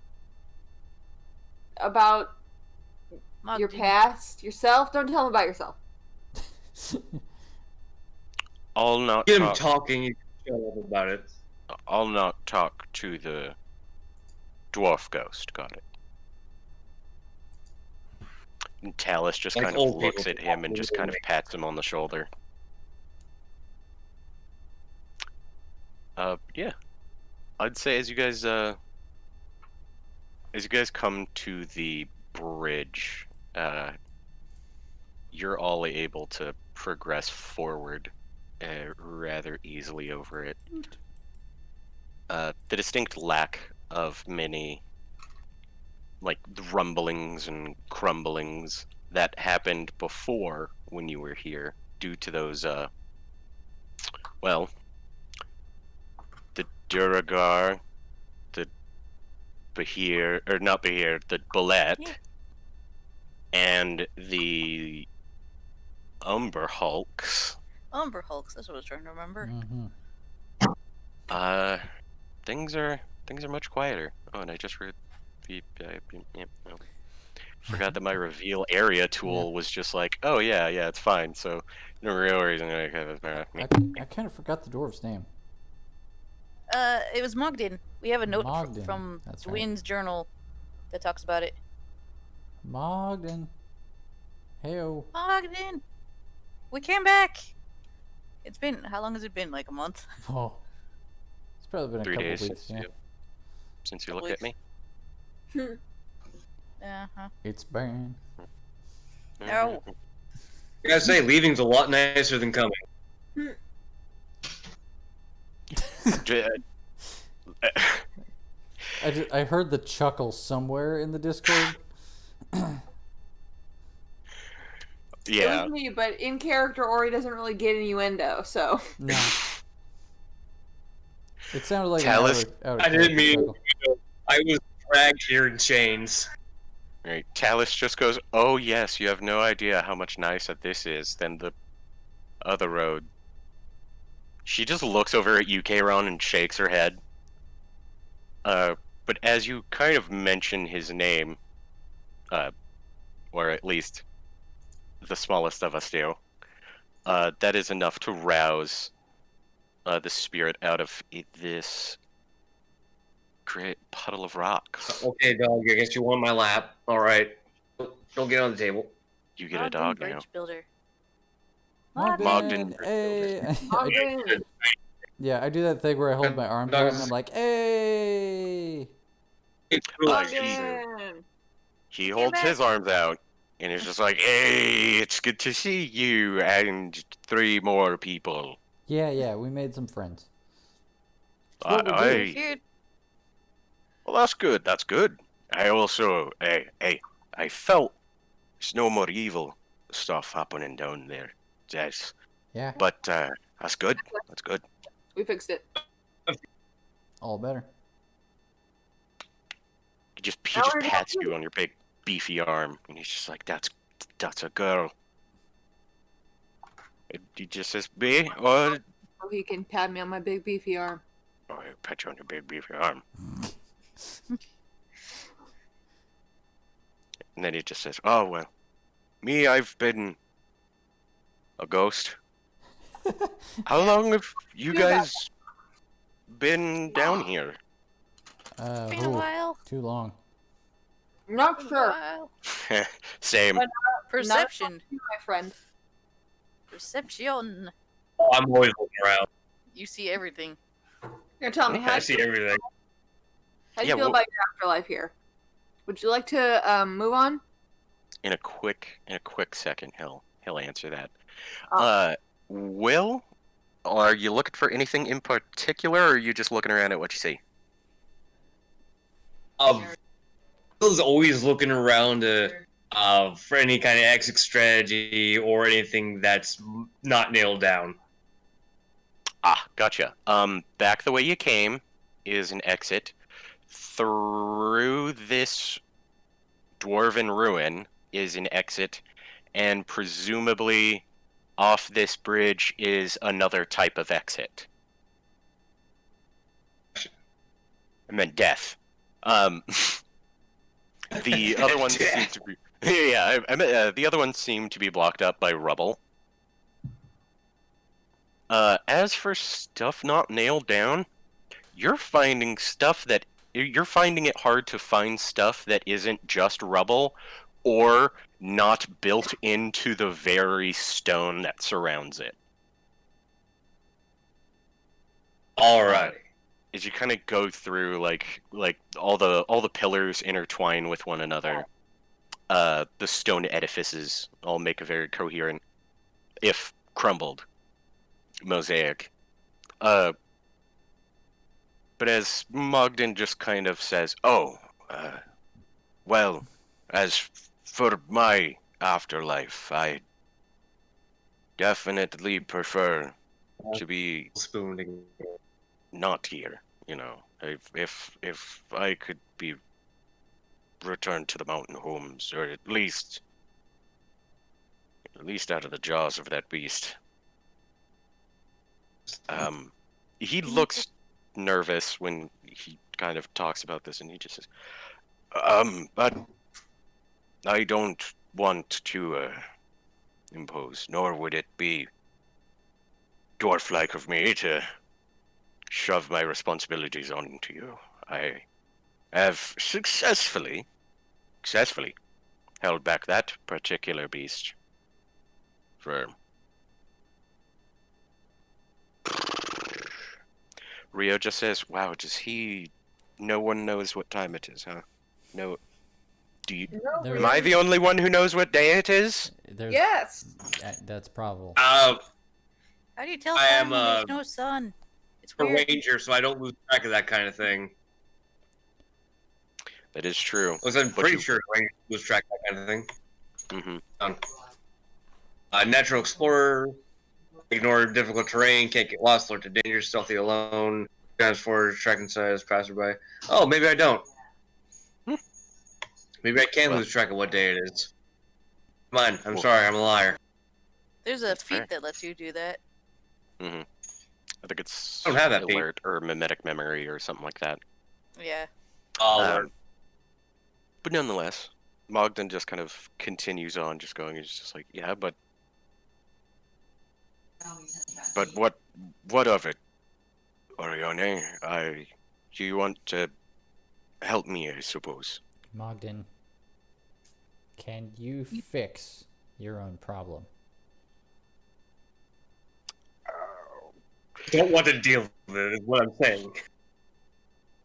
about your Mogden. past, yourself. Don't tell him about yourself. I'll not Get him talk. talking. You can shut up about it. I'll not talk to the dwarf ghost. Got it. And Talus just Like kind of old looks people at him and just kind of pats him on the shoulder. Yeah. I'd say as you guys come to the bridge, you're all able to progress forward rather easily over it. The distinct lack of many like rumblings and crumblings that happened before when you were here due to those well, the Duragar, the Bahir, or not Bahir, the Bullet, Yeah. and the Umber Hulks. Umber Hulks, that's what I was trying to remember. Mm-hmm. Things are much quieter. Oh, and I just forgot that my reveal area tool was just like, oh yeah, it's fine. So no real reason. I kind of forgot the dwarf's name. It was Mogden. We have a note Mogden, from that's right. Dwayne's journal that talks about it. Mogden. Heyo. Mogden! We came back! It's been, how long has it been? Like a month? Oh. It's probably been a 3 couple days weeks. since you Couple looked at me. Uh-huh. It's been. No. I gotta say, leaving's a lot nicer than coming. I heard the chuckle somewhere in the Discord. It Yeah. was me, but in character, Ori doesn't really get innuendo, so. No. It sounded like Talus- an out of I didn't character mean. chuckle. I was dragged here in chains. Right. Talus just goes, "Oh yes, you have no idea how much nicer this is than the other road." She just looks over at you, Kayron, and shakes her head. But as you kind of mention his name, or at least the smallest of us do, that is enough to rouse the spirit out of this great puddle of rocks. Okay, dog. I guess you want my lap. All right. Don't get on the table. You get a Mogden dog now. Bridge Builder. Mogden. Mogden. Hey. Mogden. Yeah, I do that thing where I hold my arms out and I'm Dogs. like, hey. Mogden. He holds his arms out and is just like, "Hey, it's good to see you and 3 more people." Yeah, we made some friends. That's what we're doing. Here, Well, that's good. I also, I felt there's no more evil stuff happening down there. Yes, Yeah, but that's good. That's good. We fixed it. all better. He just Already pats happened. you on your big beefy arm, and he's just like, "That's a girl." He just says, "B," or So he can pat me on my big beefy arm. oh, he'll pat you on your big beefy arm. And then he just says, "Oh well, me, I've been a ghost. How long have you You got guys been down here?" been a Ooh, while. too long. Not Been a sure. while. Same. But- Perception. You, my friend. Perception. Oh, I'm always looking around. You see everything. You're telling me I see everything. how do Yeah, you feel well- about your afterlife here? Would you like to move on? in a quick second. He'll answer that. Oh. Will, are you looking for anything in particular, or are you just looking around at what you see? Bill's always looking around for any kind of exit strategy or anything that's not nailed down. Ah, gotcha. Back the way you came is an exit. Through this dwarven ruin is an exit, and presumably off this bridge is another type of exit. I meant death. The other ones seem to be the other ones seem to be blocked up by rubble. As for stuff not nailed down, you're finding it hard to find stuff that isn't just rubble or not built into the very stone that surrounds it. Alright. As you kind of go through, like all the pillars intertwine with one another. The stone edifices all make a very coherent, if crumbled, mosaic. But as Mogden just kind of says, well, as for my afterlife, I definitely prefer to be Spooning. not here. You know, if I could be returned to the mountain homes, or at least out of the jaws of that beast. He looks nervous when he kind of talks about this, and he just says, but I don't want to impose, nor would it be dwarf-like of me to shove my responsibilities onto you. I have successfully held back that particular beast for... Rio just says, wow, no one knows what time it is, huh? No. Am I the only one who knows what day it is? Yes. That's probable. How do you tell I time am, when there's no sun? It's a weird. ranger, so I don't lose track of that kind of thing. That is true. I'm pretty sure rangers lose track of that kind of thing. Mm-hmm. Natural explorer, ignore difficult terrain, can't get lost, alert to danger, stealthy alone, transport, tracking size, passerby. Oh, maybe I don't. Maybe I can lose track of what day it is. Come on, I'm sorry, I'm a liar. There's a That's feat fair. that lets you do that. Mm-hmm. I think it's I don't have that feat. alert or mimetic memory or something like that. Yeah. But nonetheless, Mogden just kind of continues on, just going. He's just like, yeah, but what of it, Orione? Do you want to help me? I suppose. Mogden, can you fix your own problem? Don't want to deal with it, is what I'm saying.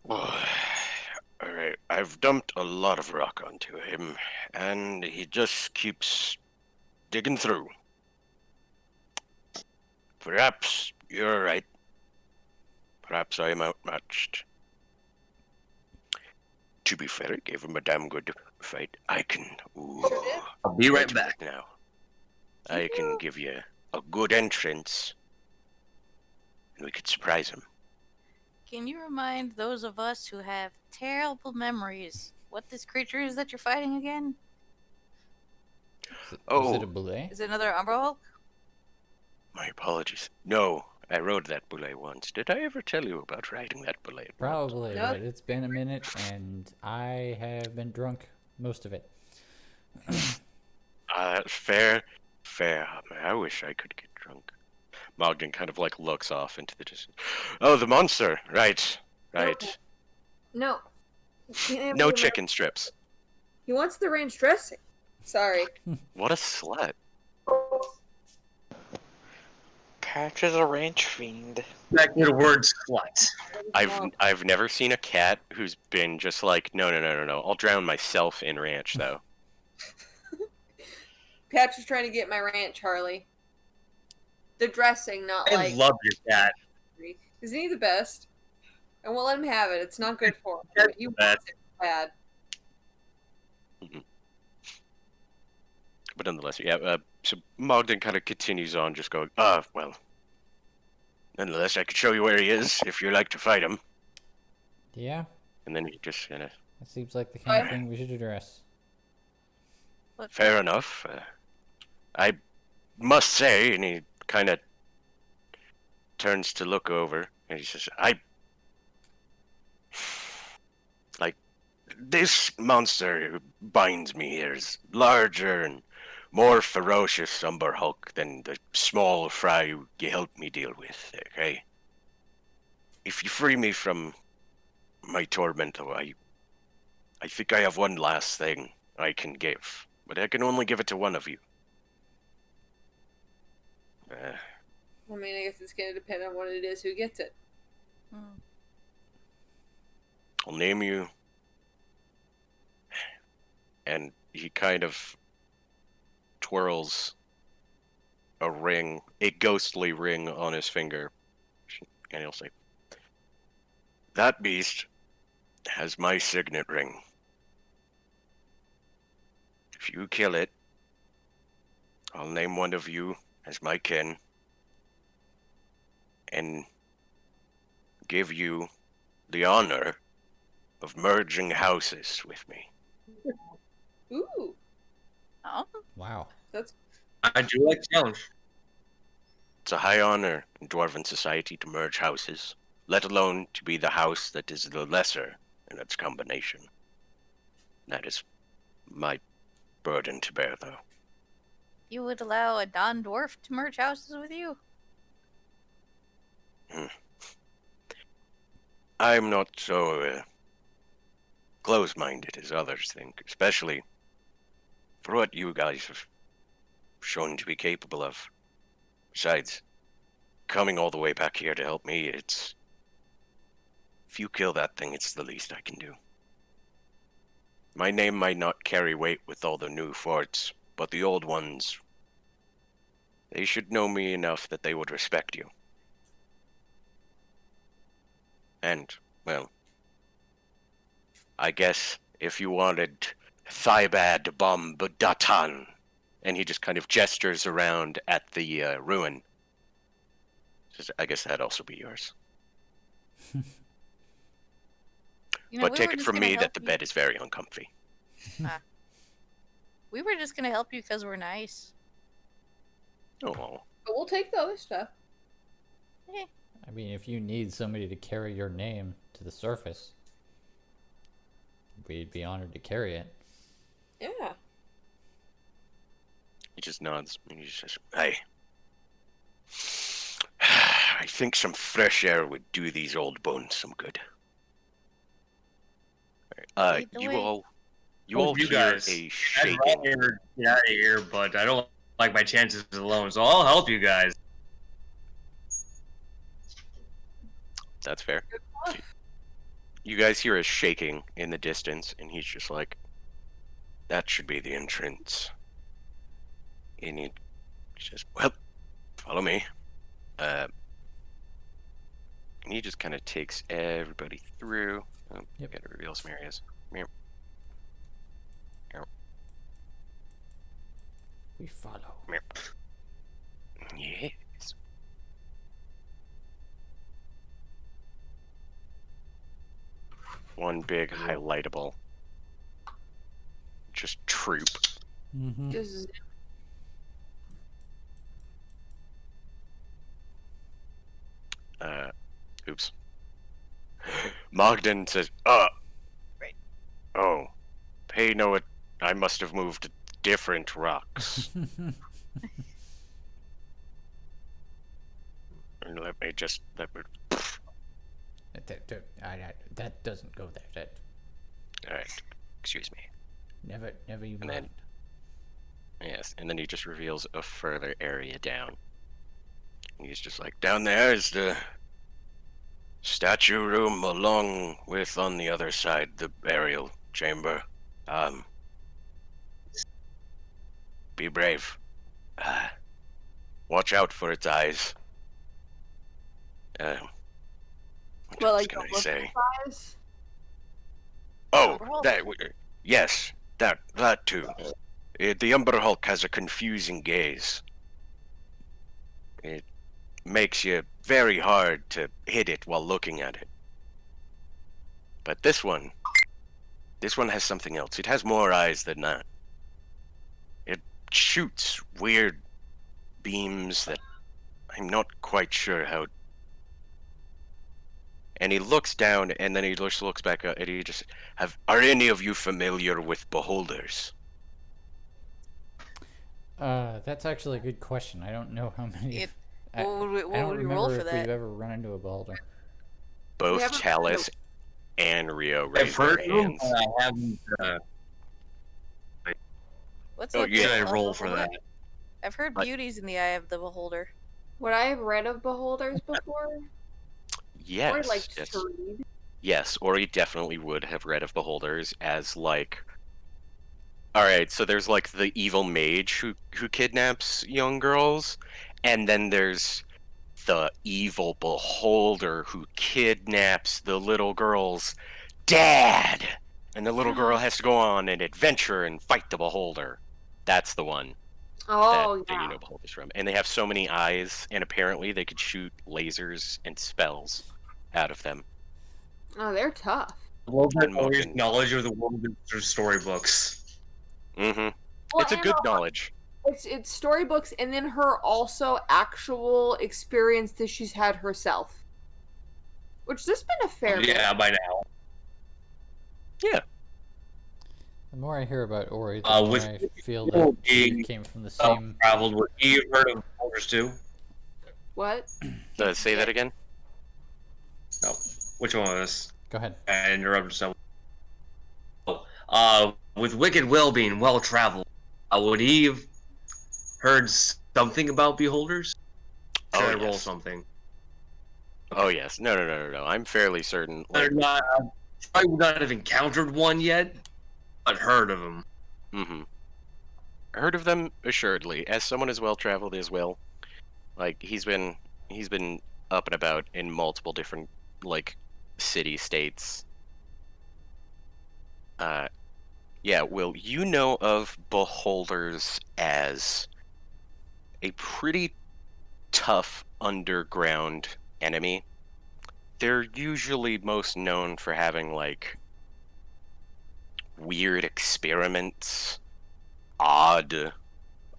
Alright, I've dumped a lot of rock onto him, and he just keeps digging through. Perhaps you're right. Perhaps I am outmatched. To be fair, it gave him a damn good fight. I can... I'll be right back. Now. I can give you a good entrance. And we could surprise him. Can you remind those of us who have terrible memories what this creature is that you're fighting again? Is Oh. it a boulet? Is it another Umbra Hulk? My apologies. No, I rode that boulet once. Did I ever tell you about riding that boulet? Probably, Nope. but it's been a minute, and I have been drunk most of it. Fair. I wish I could get drunk. Mogden kind of like looks off into the distance. Oh, the monster! Right. No. Can't have No the chicken strips. He wants the ranch dressing. Sorry. What a slut. Patch is a ranch fiend. Back to the word slut. I've never seen a cat who's been just like, no. I'll drown myself in ranch though. Cat's just trying to get my rant, Charlie. The dressing, not I like. love your cat. Isn't he the best? I won't let him have it. It's not good for him. That's But he the wants it bad. But nonetheless, yeah. So Mogden kind of continues on, just going, well. Nonetheless, I could show you where he is if you'd like to fight him. Yeah, And then he just kind of, that seems like the kind of thing we should address. fair enough. I must say, and he kind of turns to look over, and he says, like, this monster who binds me here is larger and more ferocious Umber Hulk than the small fry you helped me deal with, okay? If you free me from my torment, though, I think I have one last thing I can give, but I can only give it to one of you. I mean, I guess it's going to depend on what it is who gets it. I'll name you. And he kind of twirls a ring, a ghostly ring on his finger. And he'll say, that beast has my signet ring. If you kill it, I'll name one of you as my kin and give you the honor of merging houses with me. Ooh, Oh, Wow. that's I do like challenge. It's a high honor in Dwarven society to merge houses, let alone to be the house that is the lesser in its combination. That is my burden to bear, though. you would allow a non-dwarf to merge houses with you? I'm not so close-minded as others think, especially for what you guys have shown to be capable of. Besides, coming all the way back here to help me, it's... If you kill that thing, it's the least I can do. My name might not carry weight with all the new forts, but the old ones... They should know me enough that they would respect you. And, well... I guess if you wanted Thybad Bombadatan, and he just kind of gestures around at the ruin, I guess that'd also be yours. You know, But we take were it just from gonna me help that the you- bed is very uncomfy. We were just gonna help you because we're nice. Oh, But we'll take the other stuff. I mean, if you need somebody to carry your name to the surface, we'd be honored to carry it. Yeah. he just nods and he says, "Hey, I think some fresh air would do these old bones some good." Lead the You way. all You hear guys, a I'd shaking. rather get out of here, but I don't like my chances alone, so I'll help you guys. That's fair. You guys hear a shaking in the distance, and he's just like, "That should be the entrance." And he says, "Well, follow me." And he just kind of takes everybody through. Oh, Yep. Gotta reveal some areas. Here. We follow. Yes. One big highlightable. Just troop. Mm-hmm. Just Oops. Mogden says, Right. Oh, pay no it. I must have moved different rocks. And let me. That doesn't go there. That Alright. Excuse me. never you And then- mind. Yes, and then he just reveals a further area down. And he's just like, down there is the statue room, along with, on the other side, the burial chamber. Be brave. Watch out for its eyes. What Well, else like can the I look of say? his eyes? Oh, Umber Hulk. yes, that too. The Umber Hulk has a confusing gaze. It makes you very hard to hit it while looking at it. But this one has something else. It has more eyes than that. It shoots weird beams that I'm not quite sure how. And he looks down, and then he just looks back up, and he just are any of you familiar with beholders? That's actually a good question. I don't know how many. I What would don't we roll remember for if that? we've ever run into a beholder. Both haven't Chalice and Rio I've raise their heard of them, hands. but I haven't. What's Oh, that? yeah. Should I roll for that? I've heard What? beauty's in the eye of the beholder. Would I have read of beholders before? Yes. Or like yes. to read? Yes, Ori definitely would have read of beholders as like. All right, so there's like the evil mage who kidnaps young girls, and then there's the evil beholder who kidnaps the little girl's dad, and the little girl has to go on an adventure and fight the beholder. That's the one Oh, that yeah. you know beholders from, and they have so many eyes, and apparently they could shoot lasers and spells out of them. Oh, they're tough. I love that And Ori's Morgan. knowledge of the world through storybooks. Mm-hmm. Well, It's a and good also- knowledge. It's storybooks, and then her also actual experience that she's had herself. Which there's been a fair bit. Yeah, by now. The more I hear about Ori, the more With I feel Will that she being came from the same. Traveled with you heard of beholders too? What? Say that again. No. Which one was? Go ahead. I interrupted someone. Oh, with Wicked Will being well traveled, would he have heard something about beholders? Should I roll yes. something? Oh yes. No. I'm fairly certain. Or Like, not, probably would not have encountered one yet, but heard of them. mm-hmm. Heard of them assuredly. As someone as well traveled as well, like he's been up and about in multiple different like city states. Yeah. Will you know of beholders as a pretty tough underground enemy? They're usually most known for having like weird experiments, odd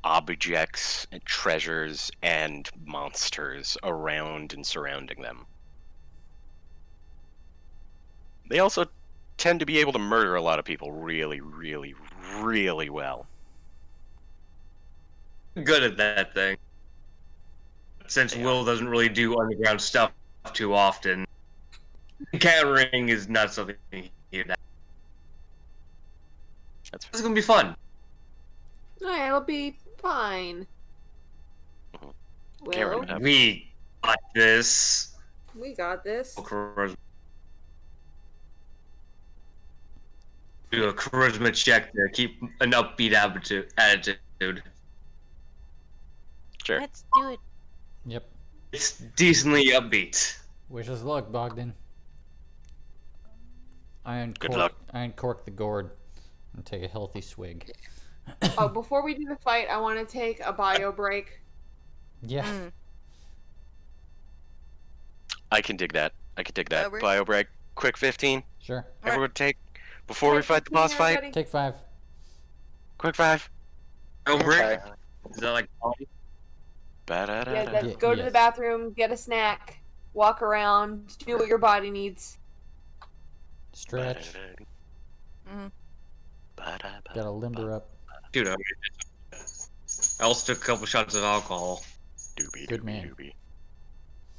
objects and treasures and monsters around and surrounding them. They also tend to be able to murder a lot of people really, really, really well. Good at that thing. Since Yeah. Will doesn't really do underground stuff too often, encountering is not something he does. That's It's gonna be fun. Alright, it'll be fine. Mhm. Well, Karen, We got this. we got this. Do a charisma check to keep an upbeat attitude. sure. Let's do it. Yep. It's decently upbeat. Wish us luck, Bogdan. I Good luck. uncork the gourd and take a healthy swig. Oh, before we do the fight, I want to take a bio break. Yeah. Mm. I can dig that. Bio break? Bio break. Quick 15. Sure. Alright. Everyone take before we fight the boss fight. Everybody? Take 5. Quick 5. Oh, break? Okay. Is that like Yeah, Ba-da-da-da. go to the yes. bathroom, get a snack, walk around, do what your body needs. Stretch. Ba-da-ba. Gotta limber up. dude? I also took a couple shots of alcohol. Doobie, Good doobie, man. doobie.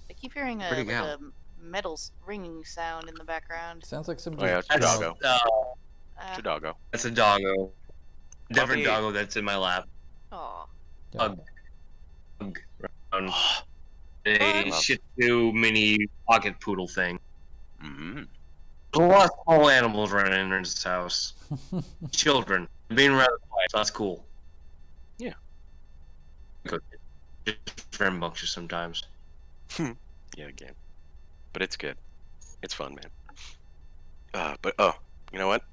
I keep hearing a, Pretty like gal. a metal ringing sound in the background. Sounds like some. Oh, yeah, it's a That's, doggo. It's a doggo. that's a doggo. Different Puppy. doggo that's in my lap. Aw. Around Oh, a Love. Shih Tzu mini pocket poodle thing. mm. There's a lot of small animals running in this house. Children being rather quiet. So that's cool. Yeah. Just rambunctious sometimes. Yeah, again. But it's good. It's fun, man. But you know what?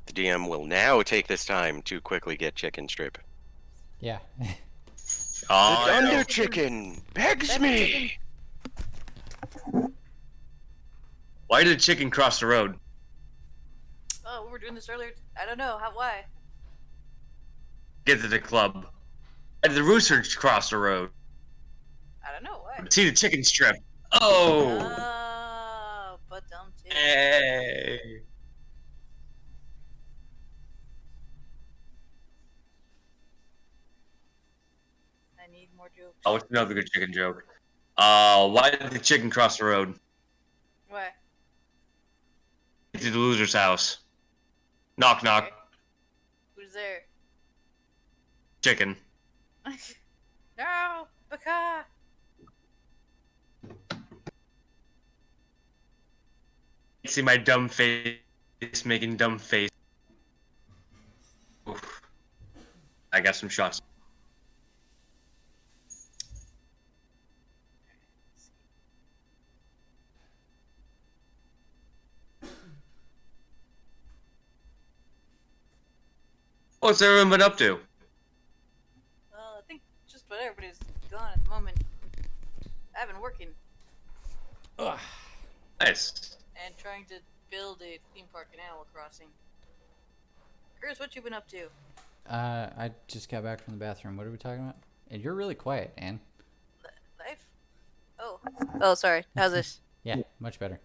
The DM will now take this time to quickly get Chicken Strip. Yeah. Oh, The yeah. Thunder Chicken begs me. Why did chicken cross the road? Oh, we were doing this earlier. I don't know. Why? Get to the club. Why did the rooster cross the road? I don't know. Why? See the chicken strip. Oh! But dumb too. Hey! I need more jokes. Oh, it's another good chicken joke. Why did the chicken cross the road? Why? Get to the loser's house. Knock, knock. Who's there? Chicken. No, Baka. See my dumb face making dumb face. Oof. I got some shots. What's everyone been up to? I think just about everybody's gone at the moment. I've been working Ugh. Nice. and trying to build a theme park in Animal Crossing. Chris, what you been up to? I just got back from the bathroom. What are we talking about? And you're really quiet, Anne. Life? Oh, sorry. How's this? Yeah, much better.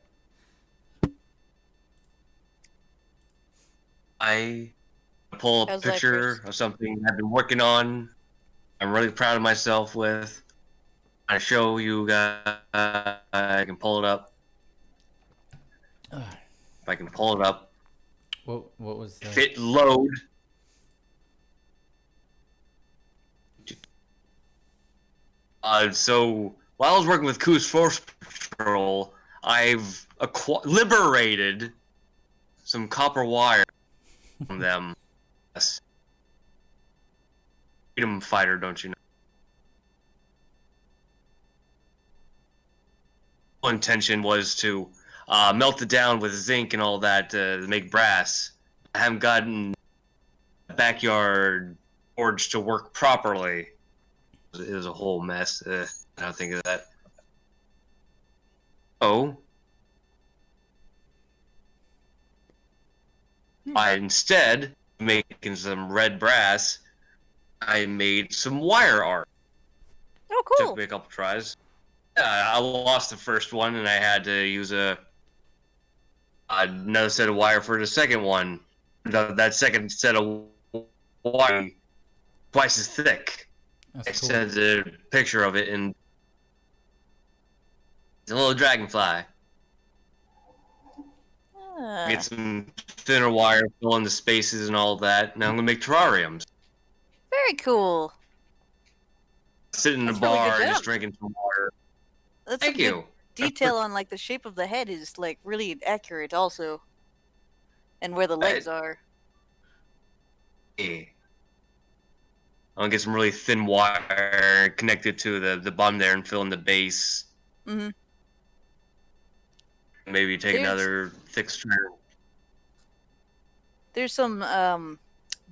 I pull up a How's life, picture Chris? of something I've been working on. I'm really proud of myself with. I show you guys. I can pull it up. Ugh. If I can pull it up. What was the... Fit load. So while I was working with Coos Force Patrol, I've liberated some copper wire from them. Yes. Freedom fighter, don't you know? Intention was to melt it down with zinc and all that to make brass. I haven't gotten the backyard forge to work properly. It was a whole mess. I don't think of that. Oh. I instead making some red brass. I made some wire art. Oh, Took cool. me a couple tries. I lost the first one, and I had to use another set of wire for the second one. That second set of wire twice as thick. I That's cool. sent a picture of it, and it's a little dragonfly. Get some thinner wire, fill in the spaces and all that. Now I'm gonna make terrariums. Very cool. Sitting in the That's really good bar, job. just drinking some water. That's Thank some good you. detail on like the shape of the head is like really accurate also, and where the legs are. Yeah. I'm gonna get some really thin wire connected to the bottom there and fill in the base. Mhm. Maybe take There's- another thick string. There's some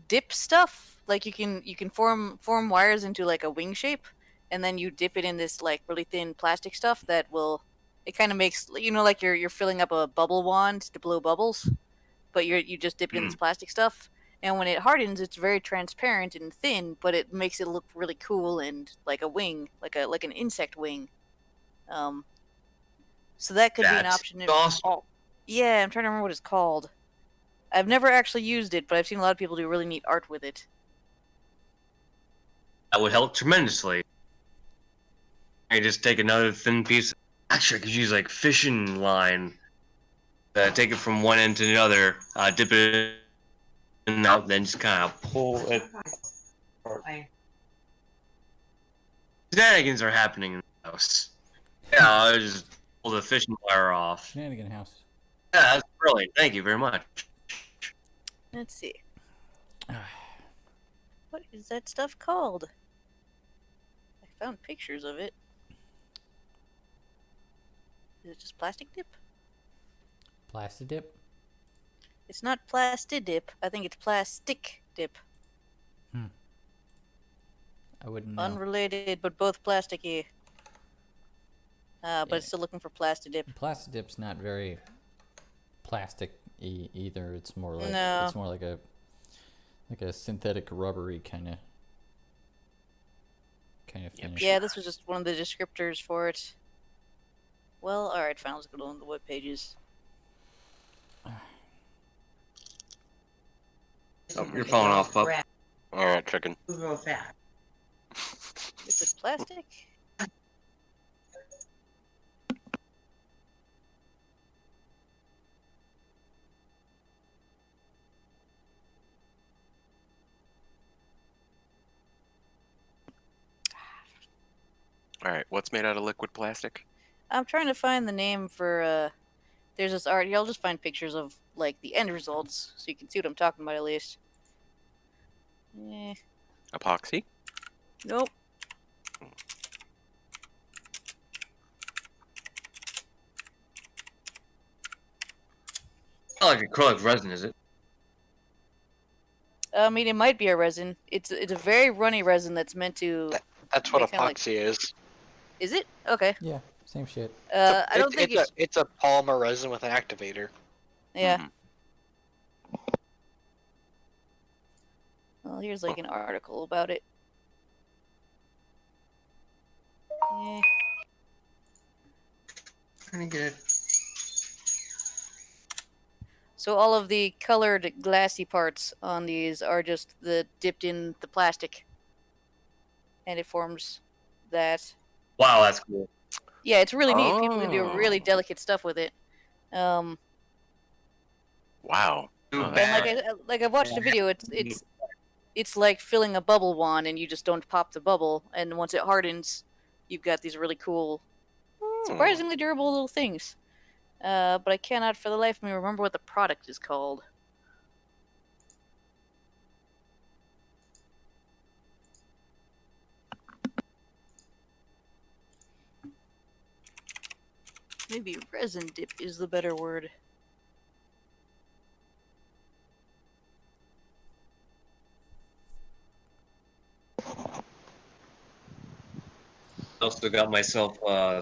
dip stuff. Like you can form wires into like a wing shape, and then you dip it in this like really thin plastic stuff that will. It kind of makes like you're filling up a bubble wand to blow bubbles, but you just dip it in this plastic stuff, and when it hardens, it's very transparent and thin, but it makes it look really cool and like a wing, like an insect wing. So that could be an That's option. awesome. Yeah, I'm trying to remember what it's called. I've never actually used it, but I've seen a lot of people do really neat art with it. That would help tremendously. I just take another thin piece. Actually, I could use like fishing line. Take it from one end to the other, dip it in and out, then just kind of pull it. Shenanigans are happening in the house. Yeah, I just pull the fishing wire off. Shenanigan house. Yeah, that's brilliant. Thank you very much. Let's see. What is that stuff called? found pictures of it. Is it just plastic dip? Plastidip? It's not plastidip. I think it's plastic dip. I wouldn't know. Unrelated, but both plasticky. But Yeah. it's still looking for plastidip. Plastidip's not very plastic either. It's more like No. it's more like a synthetic rubbery kind of finish. Yeah, this was just one of the descriptors for it. Well, alright, fine, let's go on the web pages. Oh, you're falling off, pup. Alright, chicken. Real fast. Is it plastic? Alright, what's made out of liquid plastic? I'm trying to find the name for, there's this art. I'll just find pictures of, like, the end results, so you can see what I'm talking about at least. Eh, Epoxy? nope. Not like acrylic resin, is it? I mean, it might be a resin. It's a very runny resin that's meant to... That's what They kinda like- epoxy is. Is it? Okay. Yeah, same shit. I don't think it's... It's a polymer resin with an activator. Yeah. Mhm. Well, here's like an article about it. Eh. Trying to get it. So all of the colored glassy parts on these are just dipped in the plastic, and it forms that. Wow, that's cool. Yeah, it's really neat. People can do really Oh. delicate stuff with it. And Wow. Too Oh, bad. I've watched a video. It's like filling a bubble wand, and you just don't pop the bubble, and once it hardens, you've got these really cool, surprisingly durable little things. But I cannot for the life of me remember what the product is called. Maybe resin dip is the better word. Also got myself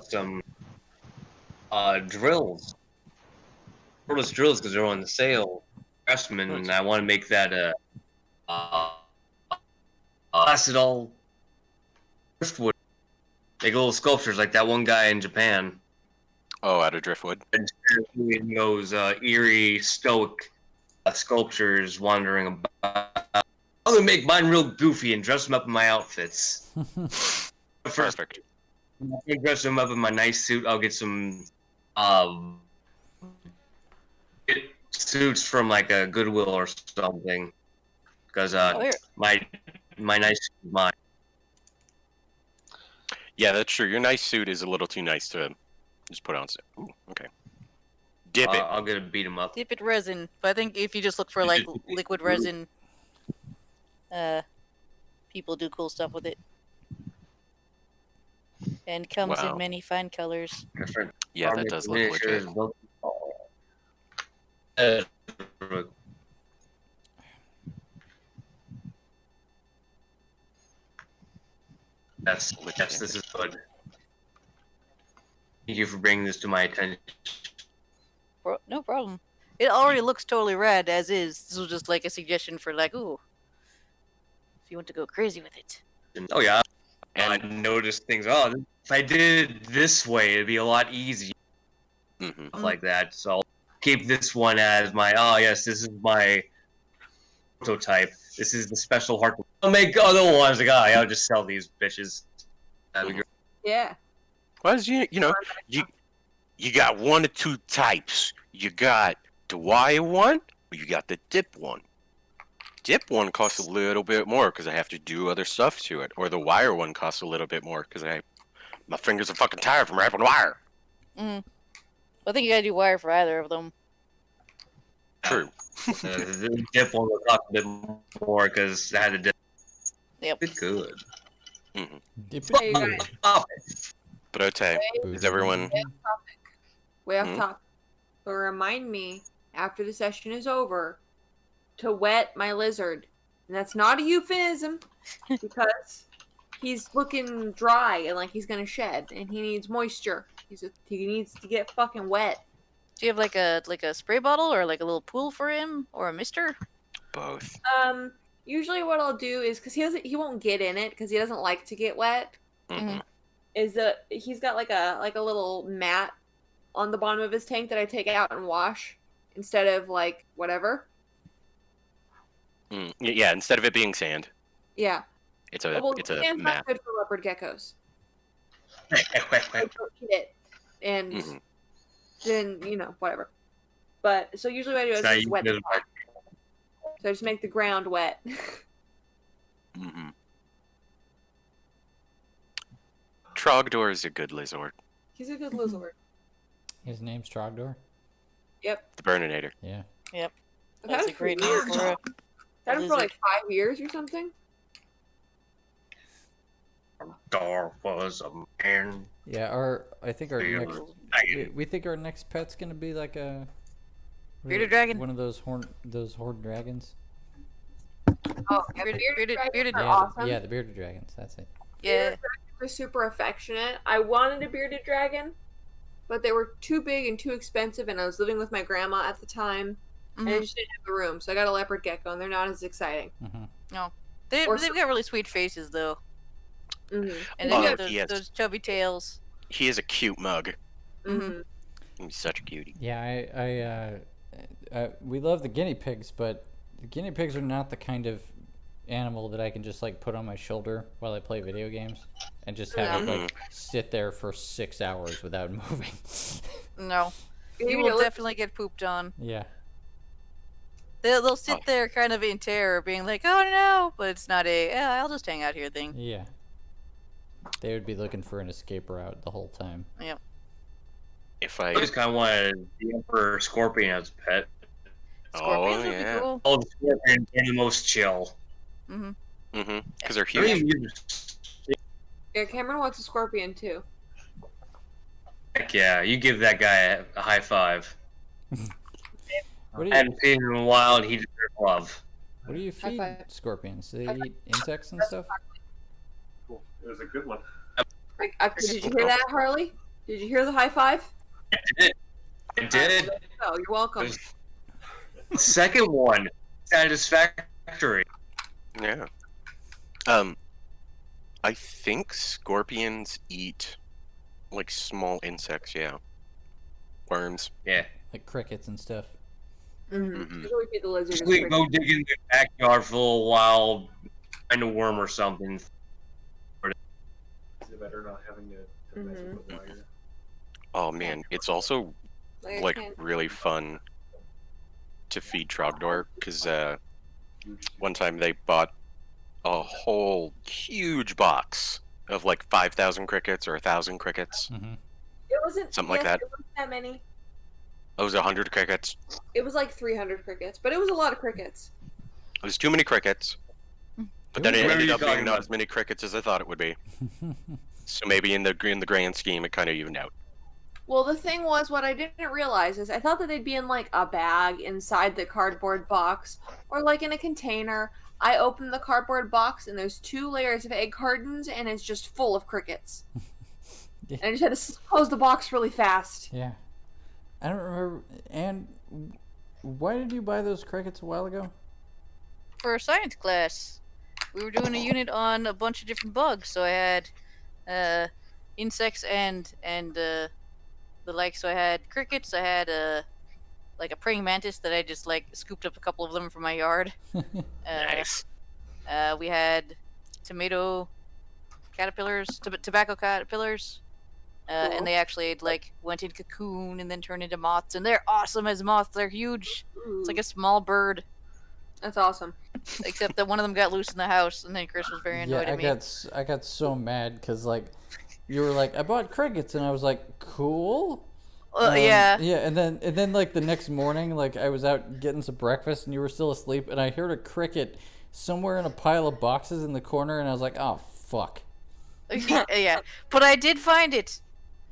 some drills. Cordless drills because they're on the sale. Craftsman, and I want to make that acetol driftwood. Make little sculptures like that one guy in Japan. Oh, out of driftwood. And doing those eerie, stoic sculptures wandering about. I'm gonna make mine real goofy and dress them up in my outfits. First, Perfect. I dress them up in my nice suit. I'll get some get suits from like a Goodwill or something, because Oh, here. my nice suit is mine. Yeah, that's true. Your nice suit is a little too nice to just put on. Ooh, okay. Dip it. I'll get to beat them up. Dip it resin. But I think if you just look for like liquid resin, people do cool stuff with it. And comes Wow. in many fine colors. Different Yeah, that garments, does look miniatures, legit. built- Yes, this is good. Thank you for bringing this to my attention. No problem. It already looks totally rad as is. This was just like a suggestion for like, ooh, if you want to go crazy with it. Oh yeah, And I noticed things. Oh, if I did it this way, it'd be a lot easier, mhm. stuff like that. So I'll keep this one as my. Oh yes, this is my prototype. This is the special heart. I'll make other ones. Like, I'll just sell these bitches. That'd be great. Yeah. Well, you know, you got one or two types. You got the wire one, or you got the dip one. Dip one costs a little bit more because I have to do other stuff to it, or the wire one costs a little bit more because my fingers are fucking tired from wrapping wire. I think you gotta do wire for either of them. True. The dip one will cost a bit more because I had to dip. Yep. Good. Hey, you guys. Oh, But okay, is everyone? Way off Hmm? topic. But remind me after the session is over to wet my lizard. And that's not a euphemism because he's looking dry and like he's gonna shed and he needs moisture. He needs to get fucking wet. Do you have like a spray bottle or like a little pool for him or a mister? Both. Usually what I'll do is because he won't get in it because he doesn't like to get wet. Mhm. Is that he's got like a little mat on the bottom of his tank that I take out and wash instead of like whatever. Yeah, instead of it being sand, Yeah. it's a Well, it's a sand's mat. not good for leopard geckos. I don't eat it, and Mhm. then whatever. But so usually what I do is So just you wet the just- top. So I just make the ground wet. Mhm. Trogdor is a good lizard. He's a good lizard. His name's Trogdor? The Burninator. Yeah. I've had That's him a for great name years. for a Had him for lizard. like 5 years or something. Dar was a man. Yeah, I think our Yeah. next we think our next pet's gonna be like a Bearded dragon? One of those horned dragons. Oh, yeah, Bearded dragons are Yeah, awesome. the bearded dragons, that's it. Yeah. Bearded dragons are super affectionate. I wanted a bearded dragon, but they were too big and too expensive, and I was living with my grandma at the time, and I Mhm. just didn't have the room, so I got a leopard gecko, and they're not as exciting. They've Or got really sweet faces though, Mm-hmm. and Oh, they got yes. those chubby tails. He is a cute mug. Mm-hmm. He's such a cutie. Yeah, we love the guinea pigs, but the guinea pigs are not the kind of animal that I can just like put on my shoulder while I play video games and just have it like sit there for 6 hours without moving. No, Maybe you will a li- definitely get pooped on. Yeah. They'll sit there kind of in terror, being like, "Oh no!" But it's not I'll just hang out here thing. Yeah. They would be looking for an escape route the whole time. If I I just kind of wanted the Emperor Scorpion as a pet. Scorpions oh would be yeah, cool. Oh, the Scorpion are the most chill. because they're They're huge. even- Yeah, Cameron wants a scorpion too. Heck yeah, you give that guy a high five. What do you And feeding him wild, he deserves love. what do you High feed five. scorpions? Do they High five. eat insects and stuff? Cool. It was a good one. Did you hear that, Harley? Did you hear the high five? It did. Oh, you're welcome. The second one, satisfactory. Yeah. I think scorpions eat like small insects. Yeah. Worms. Yeah. Like crickets and stuff. Mm-hmm. Mhm. Usually feed the lizard. Just is we pretty- go dig in the backyard for a little while, find a worm or something. Is it better not having to mess with the wire? Oh man, it's also I like can't- really fun to feed Trogdor because one time they bought a whole huge box of like 5,000 crickets or 1,000 crickets. Mm-hmm. It wasn't something like yes, that. It wasn't that many. It was 100 crickets. It was like 300 crickets, but it was a lot of crickets. It was too many crickets. But then it What are ended you up being talking not about? as many crickets as I thought it would be. So maybe in the grand scheme, it kind of evened out. Well, the thing was, what I didn't realize is I thought that they'd be in like a bag inside the cardboard box or like in a container. I opened the cardboard box and there's 2 layers of egg cartons and it's just full of crickets. Yeah. And I just had to close the box really fast. Yeah. I don't remember. And why did you buy those crickets a while ago? For science class, we were doing a unit on a bunch of different bugs. So I had insects and the like. So I had crickets. I had like a praying mantis that I just like scooped up a couple of them from my yard. Nice. We had tomato caterpillars, tobacco caterpillars, Cool. and they actually like went in cocoon and then turned into moths, and they're awesome as moths. They're huge. It's like a small bird, That's awesome. except that one of them got loose in the house, and then Chris was very annoyed Yeah, at me. I got so mad because like you were like I bought crickets and I was like cool. Yeah. Yeah, and then like the next morning, like I was out getting some breakfast and you were still asleep, and I heard a cricket somewhere in a pile of boxes in the corner, and I was like, oh fuck. Yeah, but I did find it.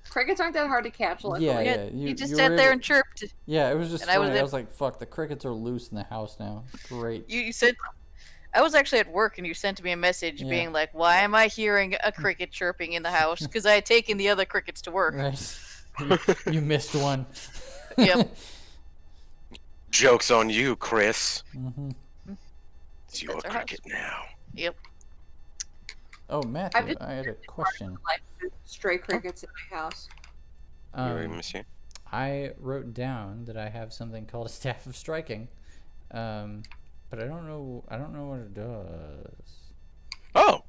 Crickets aren't that hard to catch, luckily. Yeah, Yeah, yeah. you just you sat were there able- and chirped. Yeah, it was just and I was funny. I in- was like, "Fuck, the crickets are loose in the house now." Great. You said I was actually at work and you sent me a message Yeah. being like, "Why am I hearing a cricket chirping in the house?" Because I had taken the other crickets to work. Right. You missed one. Yep. Joke's on you, Chris. hmm It's your That's our house. cricket now. Yep. Oh, Matthew, just- I had a question. Like stray crickets in my house. Really, monsieur? I wrote down that I have something called a staff of striking, but I don't know. I don't know what it does. Oh.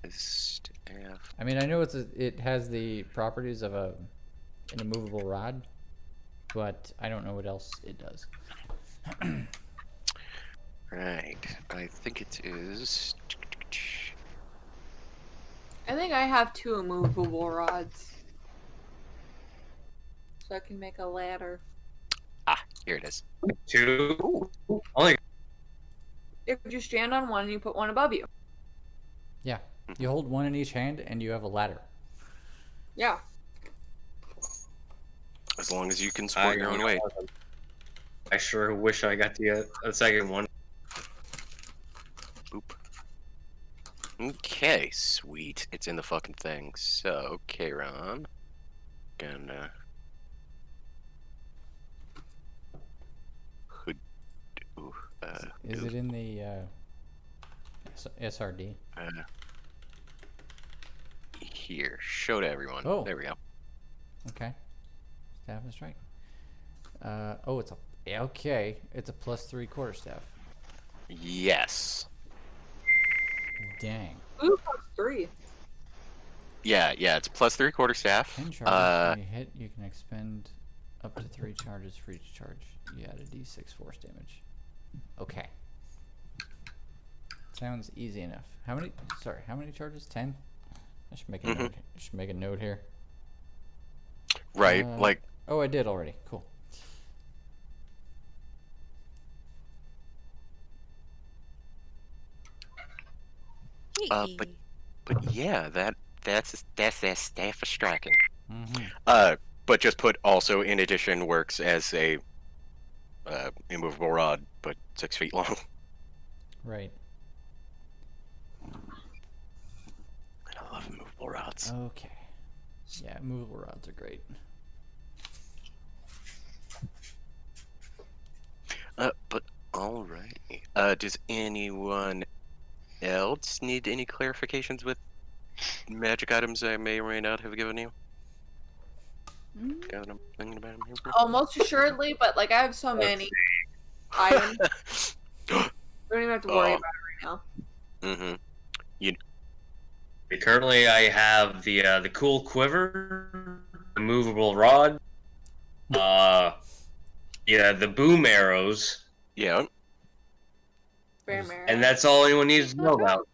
Staff. I mean, I know it has the properties of an immovable rod, but I don't know what else it does. Right. I think it is. I think I have 2 immovable rods. So I can make a ladder. Here it is. 2. Only If you stand on one, you put one above you. Yeah, you hold one in each hand, and you have a ladder. Yeah. As long as you can support your own weight. I sure wish I got the second one. Boop. Okay, sweet. It's in the fucking thing. So, Kairon. Gonna. Could. Ooh, Is it in the SRD? Here. Show to everyone. Oh. There we go. Okay. Staff of strike. Oh, it's a okay. It's a +3 quarterstaff. Yes. Dang. Ooh, +3. Yeah, it's +3 quarterstaff. 10 charges. When you hit, you can expend up to 3 charges for each charge. You add a d6 force damage. Okay. Sounds easy enough. How many? Sorry, how many charges? 10. I should make a note. I should make a note here. Right, like. Oh, I did already. Cool. But yeah, that's that staff of striking. Mm-hmm. But just put also in addition works as a immovable rod, but 6 feet long. Right. I love immovable rods. Okay. Yeah, movable rods are great. But alright. Does anyone else need any clarifications with magic items I may or may not have given you? Got 'em thinking about 'em here. Oh, most assuredly, but like I have so many items. We don't even have to worry about it right now. Mm-hmm. Currently, I have the cool quiver, the movable rod, the boom arrows, Yeah, Fair Mary. and that's all anyone needs to know about.